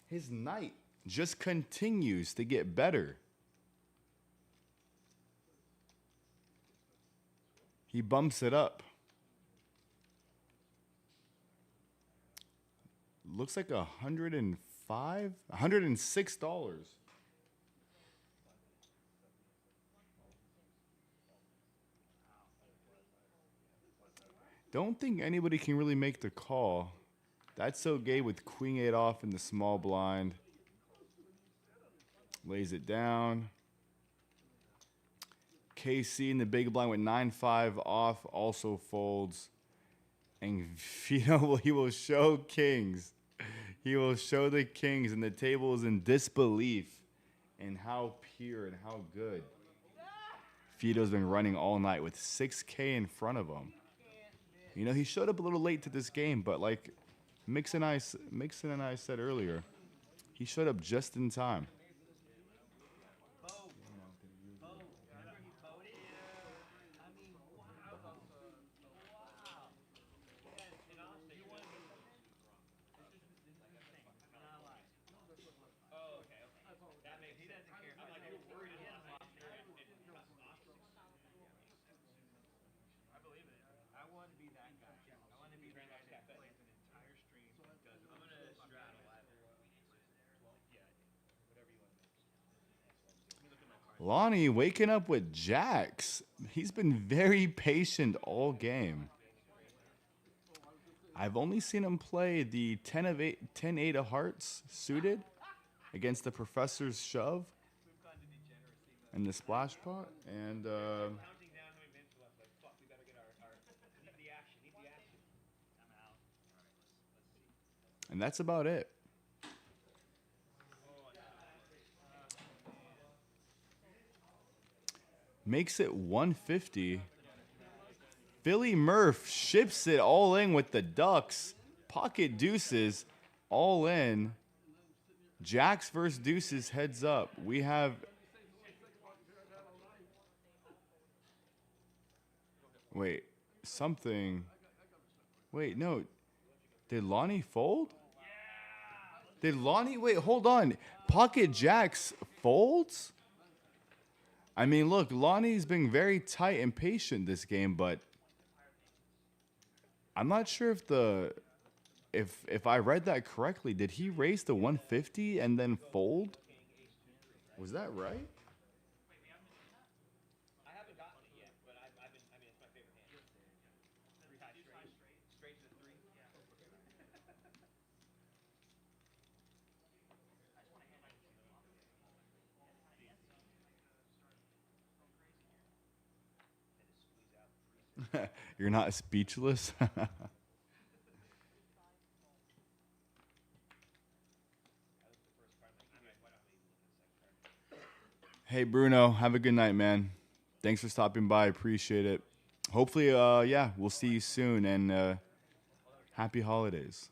His night just continues to get better. He bumps it up. Looks like $106. Don't think anybody can really make the call. That's so gay with queen 8 off in the small blind. Lays it down. KC in the big blind with 9-5 off also folds. And Fido, he will show kings. He will show the kings, and the table is in disbelief in how pure and how good Fido's been running all night with 6K in front of him. You know, he showed up a little late to this game, but like Mixon and I said earlier, he showed up just in time. Lonnie waking up with jacks. He's been very patient all game. I've only seen him play the 10-8 of hearts suited against the professor's shove and the splash pot. And that's about it. Makes it 150. Philly Murph ships it all in with the Ducks. Pocket deuces all in. Jacks versus deuces heads up. We have... Wait, something... Wait, no. Did Lonnie fold? Did Lonnie... Wait, hold on. Pocket jacks folds? I mean, look, Lonnie's been very tight and patient this game, but I'm not sure if I read that correctly. Did he raise the 150 and then fold? Was that right? You're not speechless? Hey, Bruno, have a good night, man. Thanks for stopping by. Appreciate it. Hopefully, yeah, we'll see you soon, and happy holidays.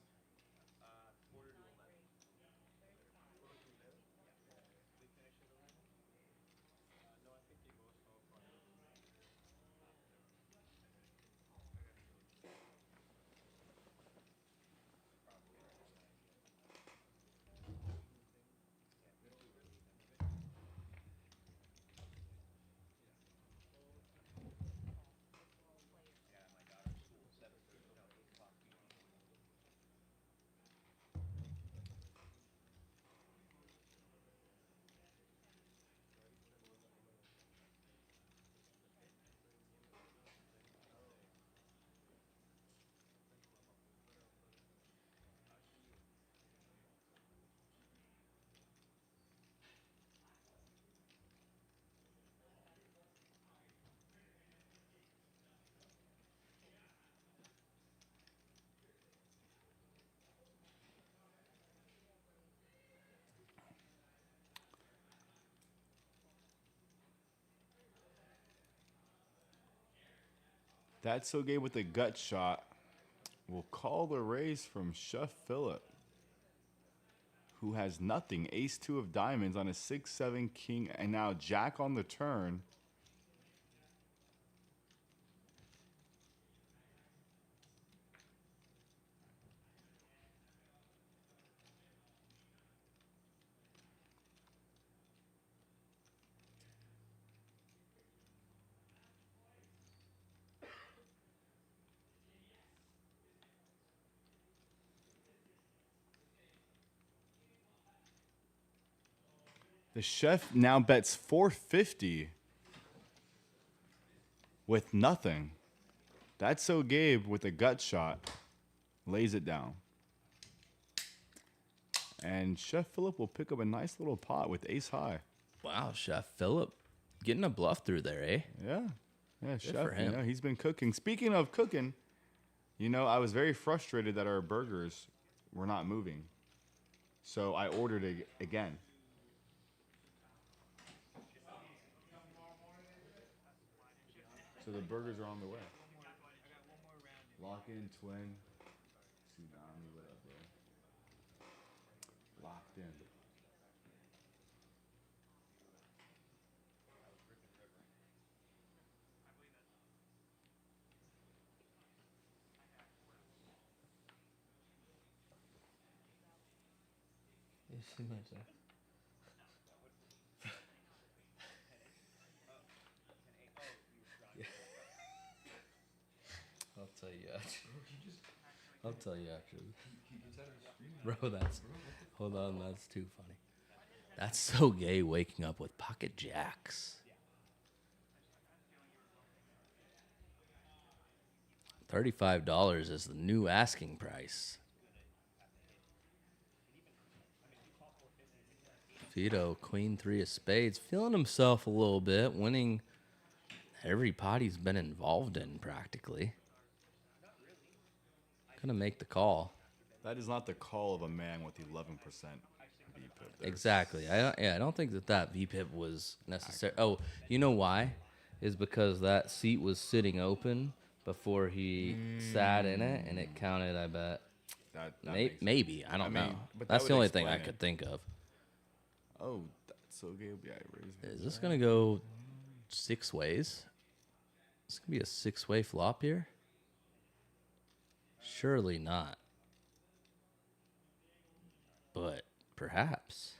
That's so gay with the gut shot. We'll call the raise from Chef Phillip, who has nothing. Ace-2 of diamonds on a 6-7 king, and now jack on the turn. The chef now bets 450 with nothing. That's so Gabe with a gut shot. Lays it down. And Chef Phillip will pick up a nice little pot with ace high. Wow, Chef Phillip getting a bluff through there, eh? Yeah. Yeah, Good Chef, for him. you know, he's been cooking. Speaking of cooking, you know, I was very frustrated that our burgers were not moving. So I ordered it again. So the burgers are on the way. Lock in, twin. Tsunami, what up, bro? Locked in. I'll tell you actually. I'll tell you actually. Bro, that's... Hold on, that's too funny. That's so gay waking up with pocket jacks. $35 is the new asking price. Vito, queen three of spades, feeling himself a little bit, winning every pot he's been involved in practically. Gonna make the call. That is not the call of a man with 11% VPIP. Exactly. I don't think that VPIP was necessary. Oh, you know why? Is because that seat was sitting open before he sat in it, and it counted, I bet. That makes sense. Maybe. I don't mean, know. but that That's the would only thing I explain could it. think of. Oh, that's so gay. Yeah, raise Is this going to go 6 ways? Is this going to be a 6-way flop here? Surely not. But perhaps.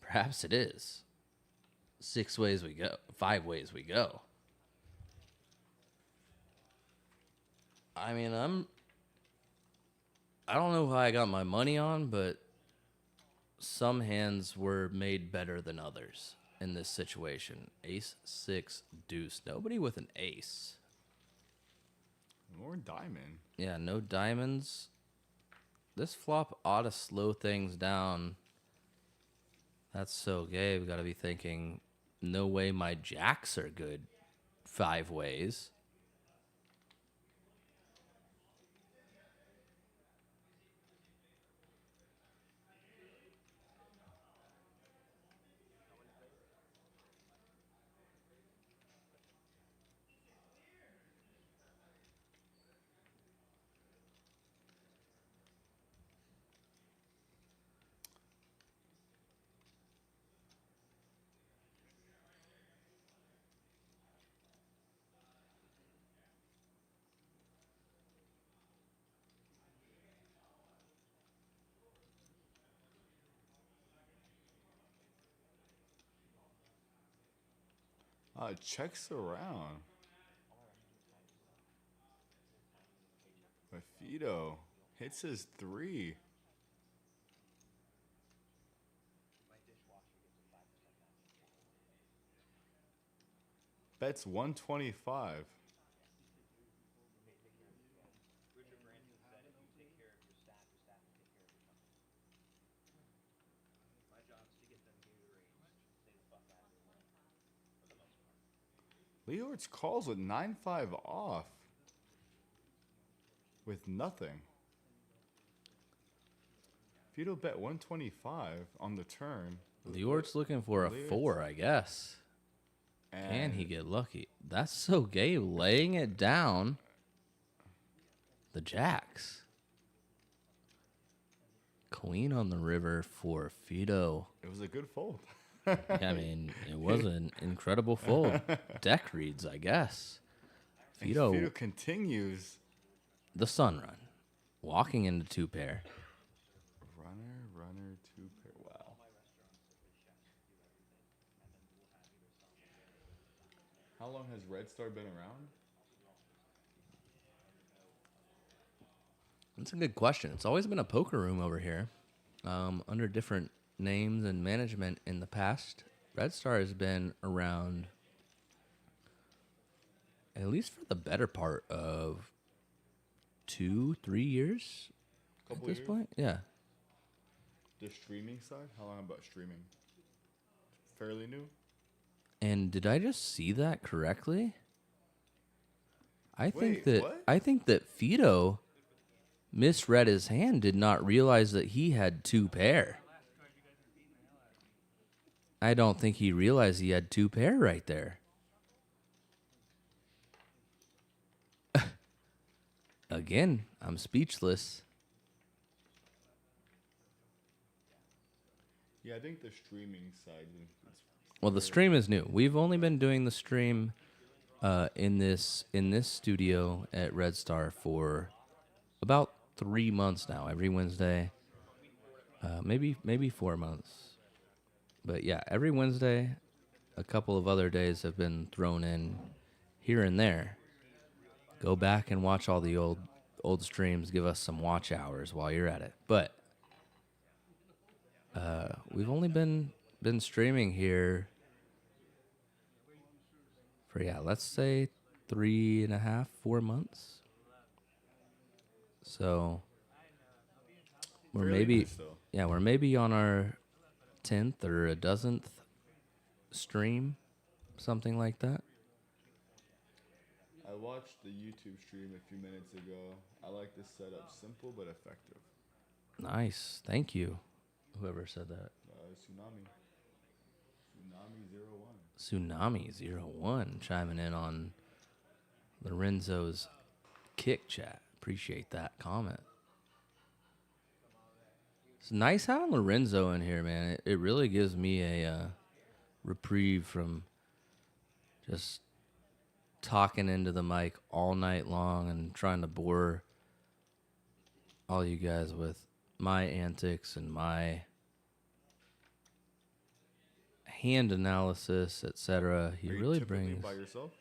Perhaps it is. 6 ways we go. 5 ways we go. I mean, I don't know how I got my money on, but some hands were made better than others in this situation. Ace, 6, deuce. Nobody with an ace. Or diamond. Yeah, no diamonds. This flop ought to slow things down. That's so gay. We got to be thinking, no way my jacks are good 5 ways. Checks around. Mafito hits his 3. Bets 125. Leeortz calls with 9-5 off. With nothing. Vito bet 125 on the turn. Leeort's looking for a Leeortz. 4, I guess. Can And he get lucky? That's so gay. Laying it down. The jacks. Queen on the river for Fido. it was a good fold. I mean, it was an incredible fold. Deck reads, I guess. And Fido, Vito continues. the sun run. Walking into 2 pair. Runner, 2 pair. Wow. How long has Red Star been around? That's a good question. It's always been a poker room over here, under different names and management in the past. Red Star has been around at least for the better part of 2-3 years Couple at this years? point. Yeah. The streaming side? How long about streaming? Fairly new? And did I just see that correctly? Wait, what? I think that Fido misread his hand, did not realize that he had 2 pair. I don't think he realized he had 2 pair right there. Again, I'm speechless. Yeah, I think the streaming side is Well, the stream is new. We've only been doing the stream in this studio at Red Star for about 3 months now. Every Wednesday, maybe 4 months. But yeah, every Wednesday. A couple of other days have been thrown in here and there. Go back and watch all the old streams. Give us some watch hours while you're at it. But We've only been streaming here for, yeah, let's say 3.5, 4 months. So we're Fairly new maybe, still. yeah, we're maybe on our 10th or a dozenth stream, something like that. I watched the YouTube stream a few minutes ago. I like this setup, simple but effective. Nice, thank you, whoever said that. Tsunami. Tsunami 01. Tsunami 01 chiming in on Lorenzo's kick chat. Appreciate that comment. It's nice having Lorenzo in here, man. It really gives me a reprieve from just talking into the mic all night long and trying to bore all you guys with my antics and my hand analysis, etc. He Are you really typically brings. by yourself?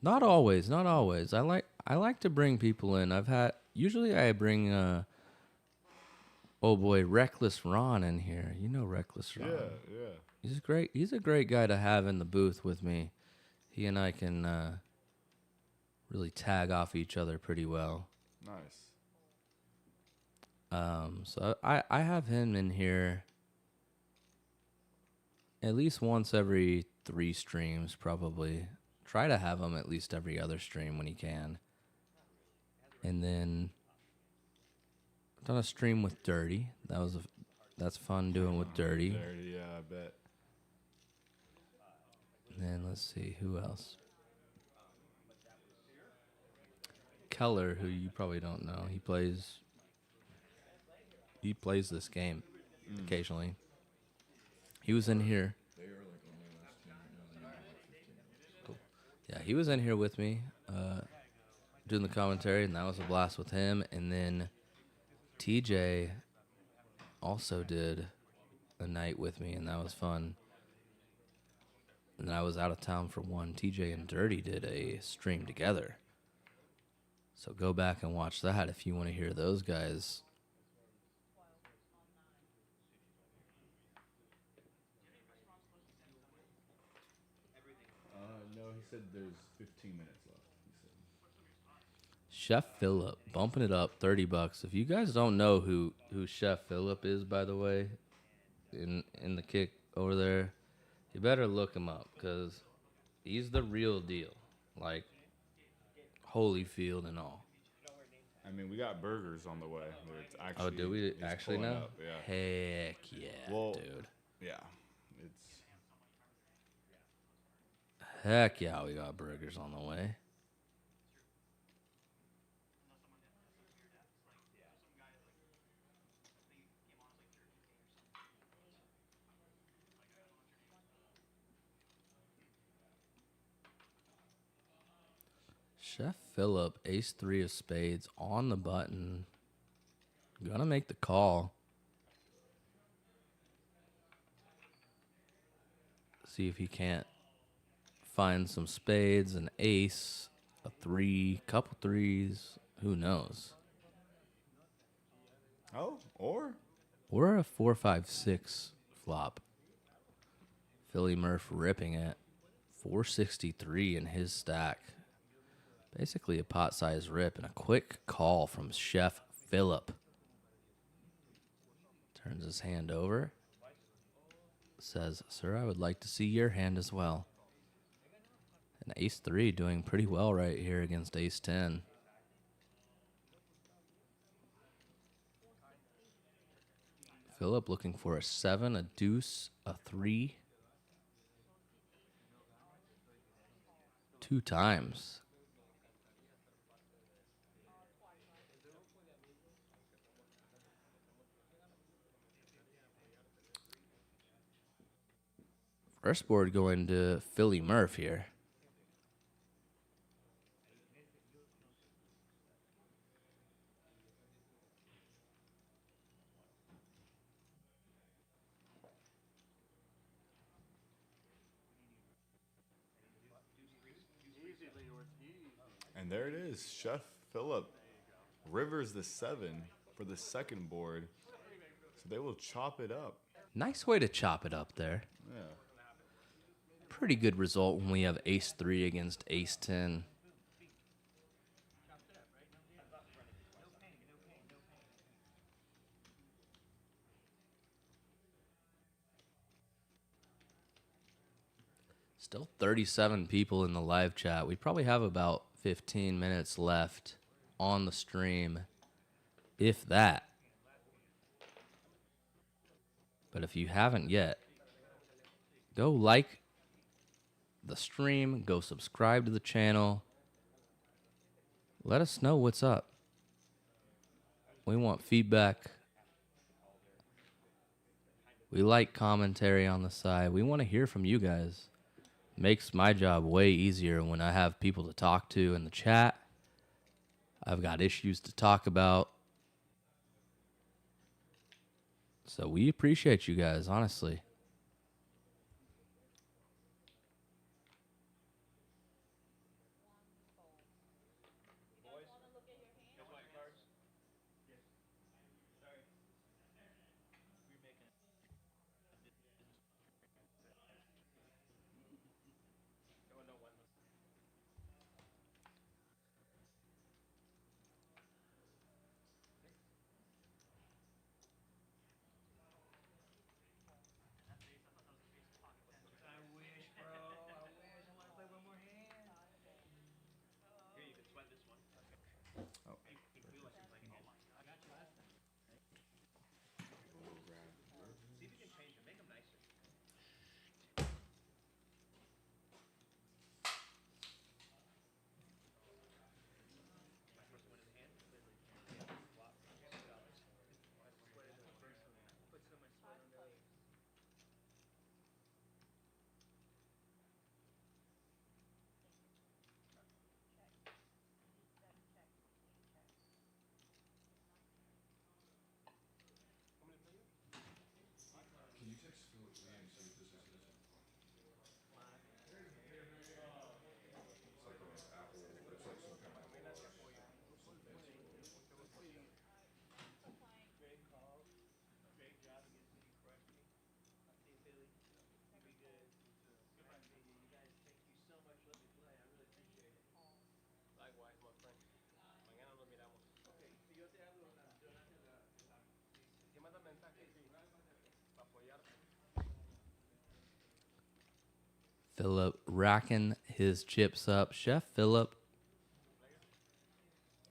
Not always, not always. I like to bring people in. Usually I bring oh boy, Reckless Ron in here. You know Reckless Ron. Yeah. He's great. He's a great guy to have in the booth with me. He and I can really tag off each other pretty well. Nice. So I have him in here at least once every 3 streams, probably. Try to have him at least every other stream when he can. And then I've done a stream with Dirty. That's fun doing with Dirty. Dirty, yeah, I bet. And then let's see who else. Keller, who you probably don't know, he plays this game occasionally. He was in here. They are like on their last 10 right now. They only have like 15 minutes. Cool. Yeah, he was in here with me doing the commentary, and that was a blast with him. And then TJ also did a night with me, and that was fun. And I was out of town for one. TJ and Dirty did a stream together. So go back and watch that if you want to hear those guys. No, he said there's 15 minutes left. He said. Chef Phillip, bumping it up, $30. If you guys don't know who Chef Phillip is, by the way, in the kick over there, you better look him up because he's the real deal, like Holyfield and all. I mean, we got burgers on the way. It's actually, Oh, do we it's actually pulling know? up, yeah. Heck yeah, Well, dude. Yeah, it's Heck yeah, we got burgers on the way. Chef Phillip, ace 3 of spades on the button. Gonna make the call. See if he can't find some spades, an ace, a 3, couple 3s. Who knows? or Or a 4-5-6 flop. Philly Murph ripping it. 463 in his stack. Basically a pot size rip and a quick call from Chef Phillip. Turns his hand over. Says, sir, I would like to see your hand as well. And ace 3 doing pretty well right here against ace 10. Phillip looking for a 7, a deuce, a 3. 2 times. First board going to Philly Murph here. and there it is, Chef Phillip. Rivers the 7 for the second board. So they will chop it up. Nice way to chop it up there. Yeah. Pretty good result when we have ace 3 against ace 10. Still 37 people in the live chat. We probably have about 15 minutes left on the stream, if that. But if you haven't yet, go like the stream, go subscribe to the channel. Let us know what's up. We want feedback. We like commentary on the side. We want to hear from you guys. Makes my job way easier when I have people to talk to in the chat. I've got issues to talk about. So we appreciate you guys, honestly. Can you text Phillip Lee and see if this is his? It's like an Apple, it's like some kind of Apple Watch. Some fancy little. Phillip racking his chips up. Chef Phillip,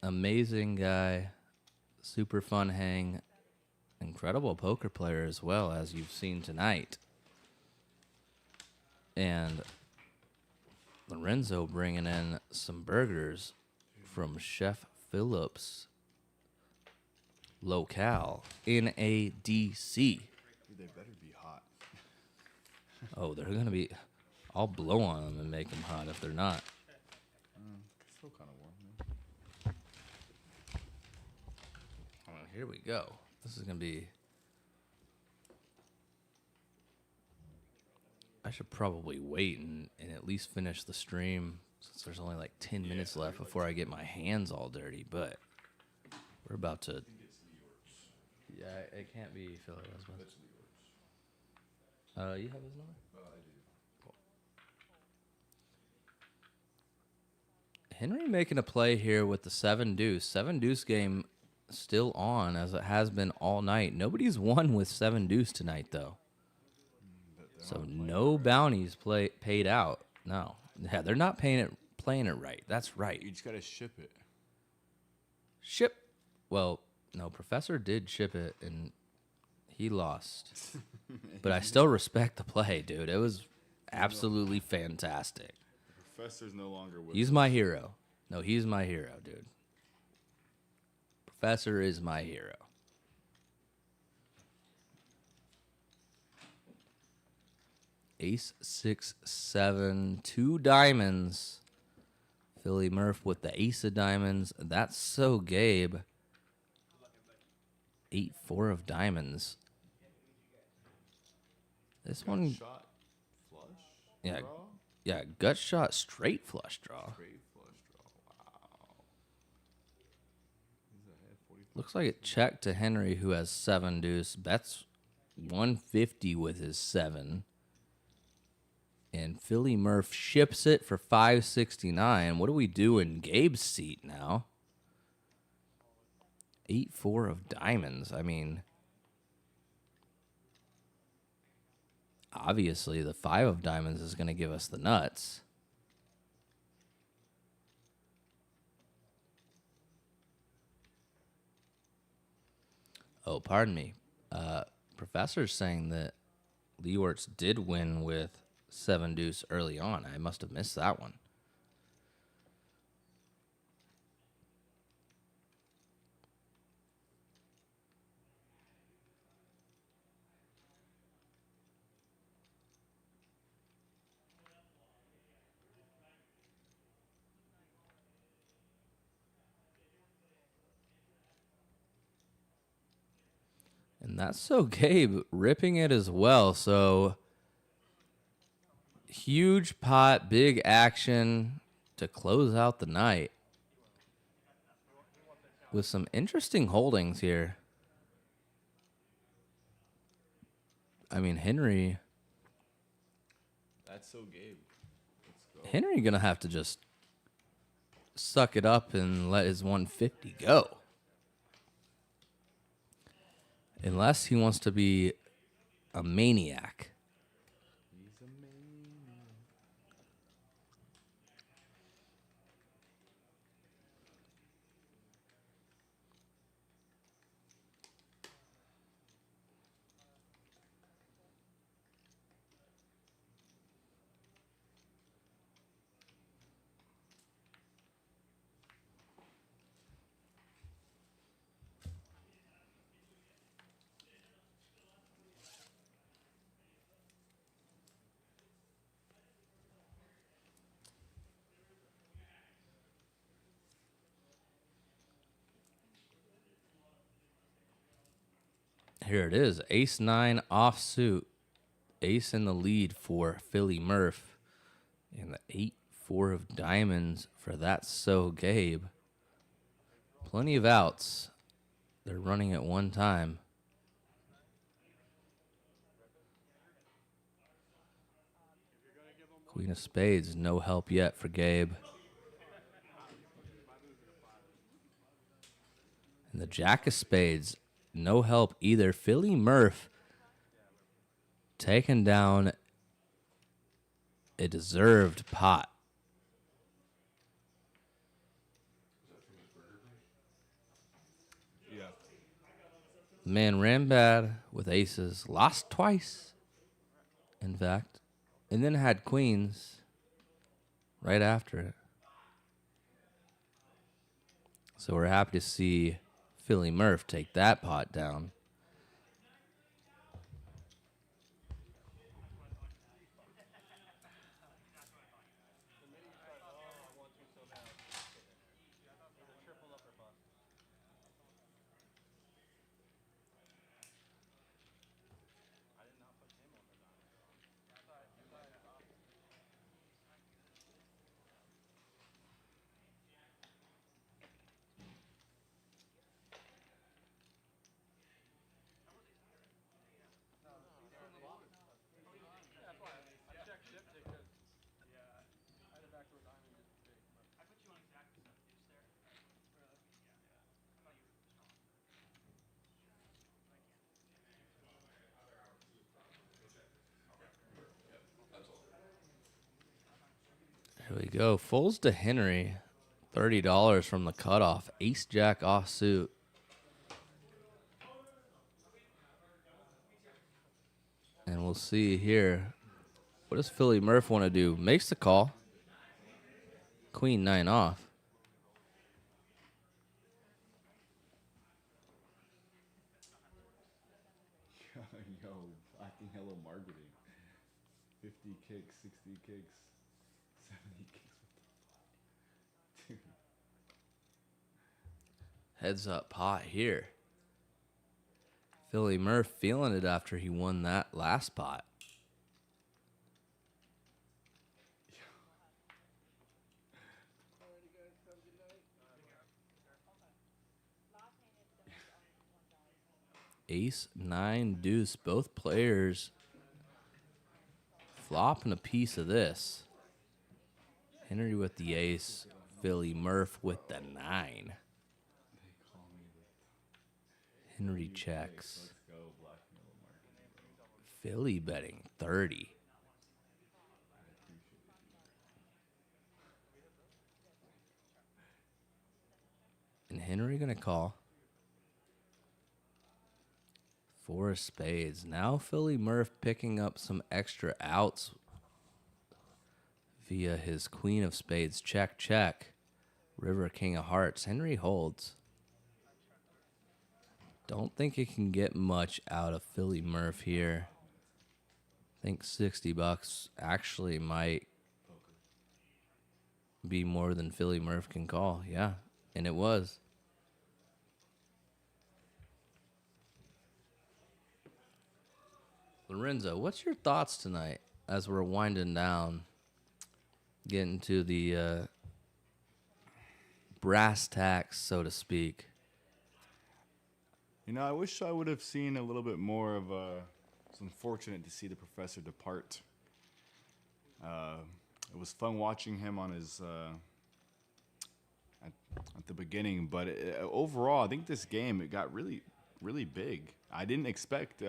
amazing guy, super fun hang, incredible poker player as well, as you've seen tonight. And Lorenzo bringing in some burgers from Chef Phillip's locale in ADC. Dude, they better be hot. Oh, they're going to be... I'll blow on them and make them hot if they're not. It's still kind of warm. Oh, here we go. This is going to be... I should probably wait and at least finish the stream since there's only like 10 minutes left before I get my hands all dirty, but we're about to... Yeah, it can't be Phillip. That's Leeortz. You have his number? I do. Henry making a play here with the 7-deuce. 7-deuce game still on as it has been all night. Nobody's won with 7-deuce tonight, though. So no bounties paid out. No. Yeah, they're not playing it right. That's right. You just gotta ship it. Ship. Well, no, Professor did ship it, and he lost. But I still respect the play, dude. It was absolutely fantastic. Professor's no longer with He's us. my hero. No, he's my hero, dude. Professor is my hero. Ace, 6, 7, 2 diamonds. Philly Murph with the ace of diamonds. That's so Gabe. 8, 4 of diamonds. This one, Shot, flush, yeah, draw, yeah, gut shot, straight flush draw. straight flush draw. Wow. He's ahead Looks like it checked to Henry, who has 7 deuce. Bets 150 with his 7. And Philly Murph ships it for 569. What do we do in Gabe's seat now? 8-4 of diamonds. I mean, obviously the 5 of diamonds is going to give us the nuts. Oh, pardon me. Professor's saying that Leeortz did win with 7 deuce early on. I must have missed that one. And that's so Gabe ripping it as well. So huge pot, big action to close out the night with some interesting holdings here. I mean, Henry That's so Gabe. Let's go. Henry gonna have to just suck it up and let his 150 go. Unless he wants to be a maniac. He's a maniac. Here it is. Ace-9 offsuit. Ace in the lead for Philly Murph. And the 8-4 of diamonds for that so Gabe. Plenty of outs. They're running at one time. Queen of spades, no help yet for Gabe. And the jack of spades, no help either. Philly Murph taking down a deserved pot. Yeah. The man ran bad with aces, lost twice, in fact, and then had queens right after it. So we're happy to see Philly Murph take that pot down. Here we go. Folds to Henry. $30 from the cutoff. Ace Jack offsuit. And we'll see here. What does Philly Murph want to do? Makes the call. Queen 9 off. Yo, fucking hello marketing. 50 kicks, 60 kicks, 70 kicks. Dude. Heads up pot here. Philly Murph feeling it after he won that last pot. Ace, 9, deuce. Both players flopping a piece of this. Henry with the ace. Philly Murph with the 9. Henry checks. Philly betting 30. And Henry going to call. 4 of spades. Now Philly Murph picking up some extra outs via his queen of spades. Check, check. River, king of hearts. Henry holds. Don't think he can get much out of Philly Murph here. I think $60 actually might be more than Philly Murph can call. Yeah, and it was. Lorenzo, what's your thoughts tonight as we're winding down, getting to the brass tacks, so to speak? You know, I wish I would have seen a little bit more of it's unfortunate to see the professor depart. It was fun watching him on his at the beginning, but overall, I think this game, it got really, really big. I didn't expect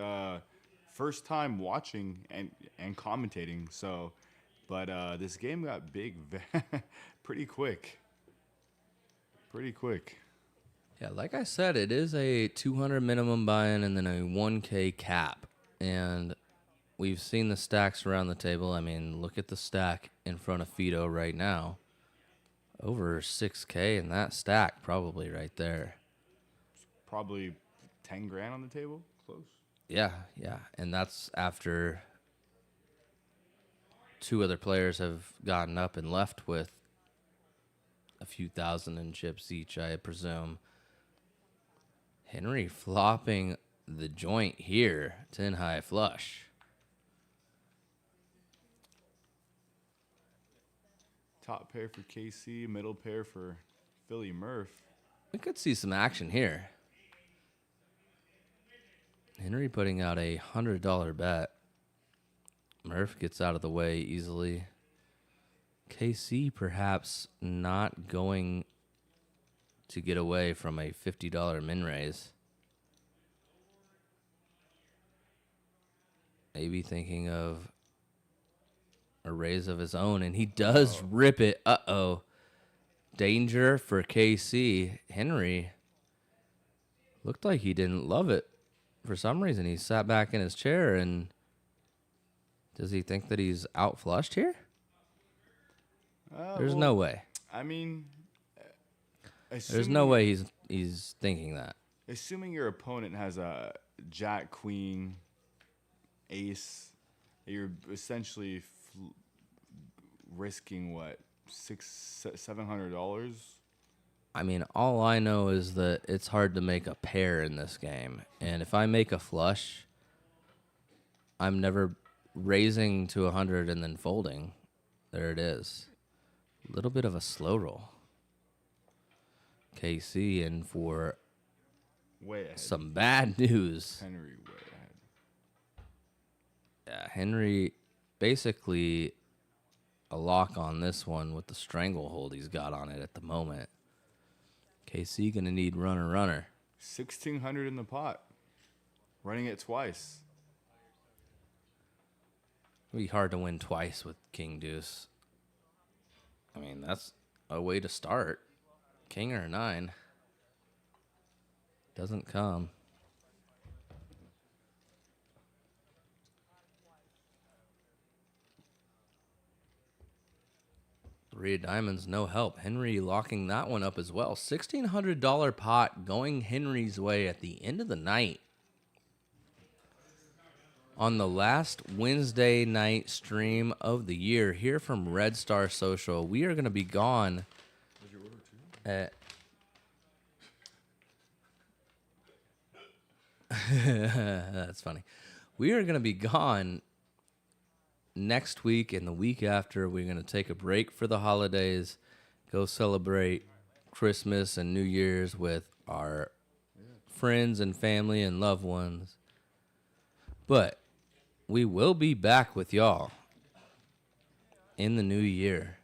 first time watching and commentating, so, but this game got big pretty quick. Pretty quick. Yeah, like I said, it is a 200 minimum buy-in and then a 1K cap. And we've seen the stacks around the table. I mean, look at the stack in front of Fido right now. Over 6K in that stack, probably right there. Probably 10 grand on the table, close. Yeah. And that's after 2 other players have gotten up and left with a few thousand in chips each, I presume. Henry flopping the joint here, 10 high flush. Top pair for KC, middle pair for Philly Murph. We could see some action here. Henry putting out a $100 bet. Murph gets out of the way easily. KC perhaps not going to get away from a $50 min raise. Maybe thinking of a raise of his own, and he does rip it. Uh-oh. Danger for KC. Henry looked like he didn't love it. For some reason, he sat back in his chair, and does he think that he's out flushed here? There's no way. I mean, there's no way he's thinking that. Assuming your opponent has a jack, queen, ace, you're essentially risking what, $700? I mean, all I know is that it's hard to make a pair in this game, and if I make a flush, I'm never raising to 100 and then folding. There it is. A little bit of a slow roll. KC in for way ahead. Some bad news. Henry way ahead. Yeah, Henry basically a lock on this one with the stranglehold he's got on it at the moment. KC gonna need runner. 1,600 in the pot. Running it twice. It'd be hard to win twice with King Deuce. I mean, that's a way to start. King or 9. Doesn't come. 3 of diamonds, no help. Henry locking that one up as well. $1,600 pot going Henry's way at the end of the night. On the last Wednesday night stream of the year here from Red Star Social, we are going to be gone at... That's funny. We are going to be gone next week and the week after. We're going to take a break for the holidays, go celebrate Christmas and New Year's with our friends and family and loved ones. But we will be back with y'all in the new year.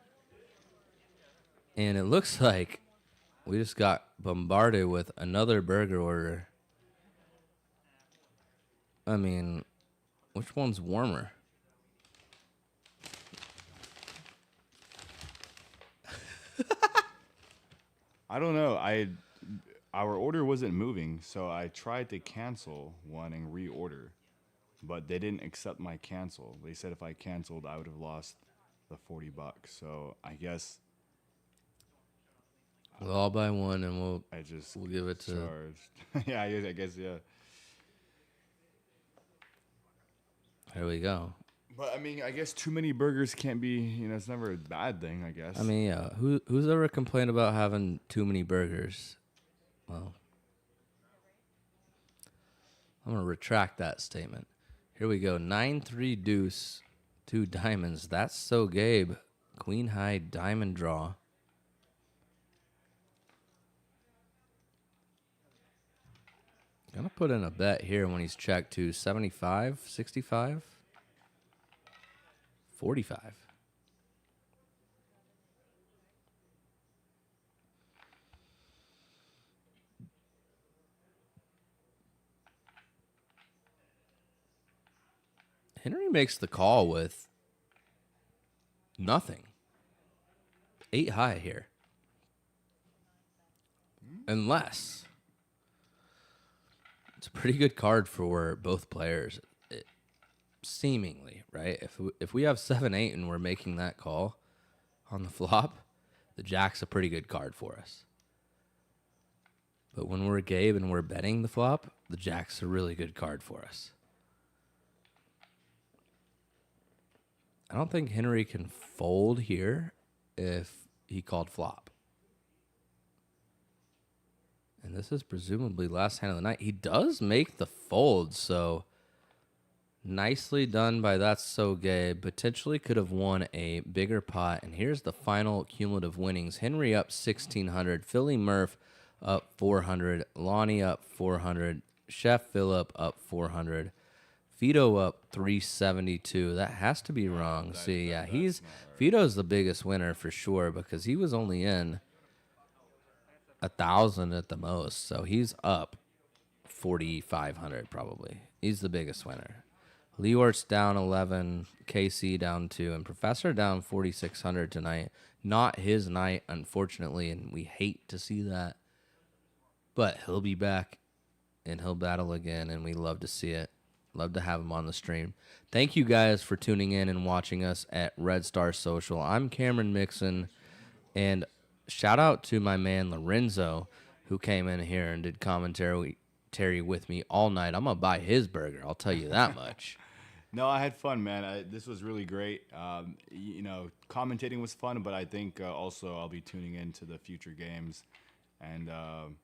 And it looks like we just got bombarded with another burger order. I mean, which one's warmer? I don't know. Our order wasn't moving, so I tried to cancel one and reorder, but they didn't accept my cancel. They said if I canceled, I would have lost the $40. So I guess We'll all buy one, and we'll give it to. charged. Yeah, I guess yeah. There we go. But I mean, I guess too many burgers can't be. It's never a bad thing. I guess. I mean, yeah. Who's ever complained about having too many burgers? Well, I'm gonna retract that statement. Here we go. 9-3 deuce, 2 diamonds. That's so Gabe. Queen high diamond draw. Gonna put in a bet here when he's checked to 75, 65, 45. Henry makes the call with nothing. 8 high here. Unless it's a pretty good card for both players, seemingly, right? If we have 7-8 and we're making that call on the flop, the jack's a pretty good card for us. But when we're Gabe and we're betting the flop, the jack's a really good card for us. I don't think Henry can fold here if he called flop. And this is presumably last hand of the night. He does make the fold, so nicely done by That's So Gabe. Potentially could have won a bigger pot. And here's the final cumulative winnings. Henry up 1,600. Philly Murph up 400. Lonnie up 400. Chef Phillip up 400. Fido up 372. That has to be wrong. See, yeah, Fido's the biggest winner for sure because he was only in 1,000 at the most, so he's up 4,500 probably. He's the biggest winner. Leeortz down 11, KC down 2, and Professor down 4,600 tonight. Not his night, unfortunately, and we hate to see that. But he'll be back, and he'll battle again, and we love to see it. Love to have him on the stream. Thank you guys for tuning in and watching us at Red Star Social. I'm Cameron Mixon, and shout out to my man Lorenzo, who came in here and did commentary with me all night. I'm going to buy his burger, I'll tell you that much. No, I had fun, man. This was really great. Commentating was fun, but I think also I'll be tuning into the future games. And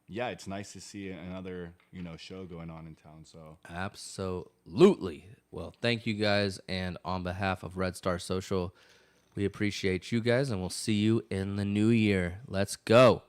yeah, it's nice to see another show going on in town. So absolutely. Well, thank you guys, and on behalf of Red Star Social, we appreciate you guys, and we'll see you in the new year. Let's go.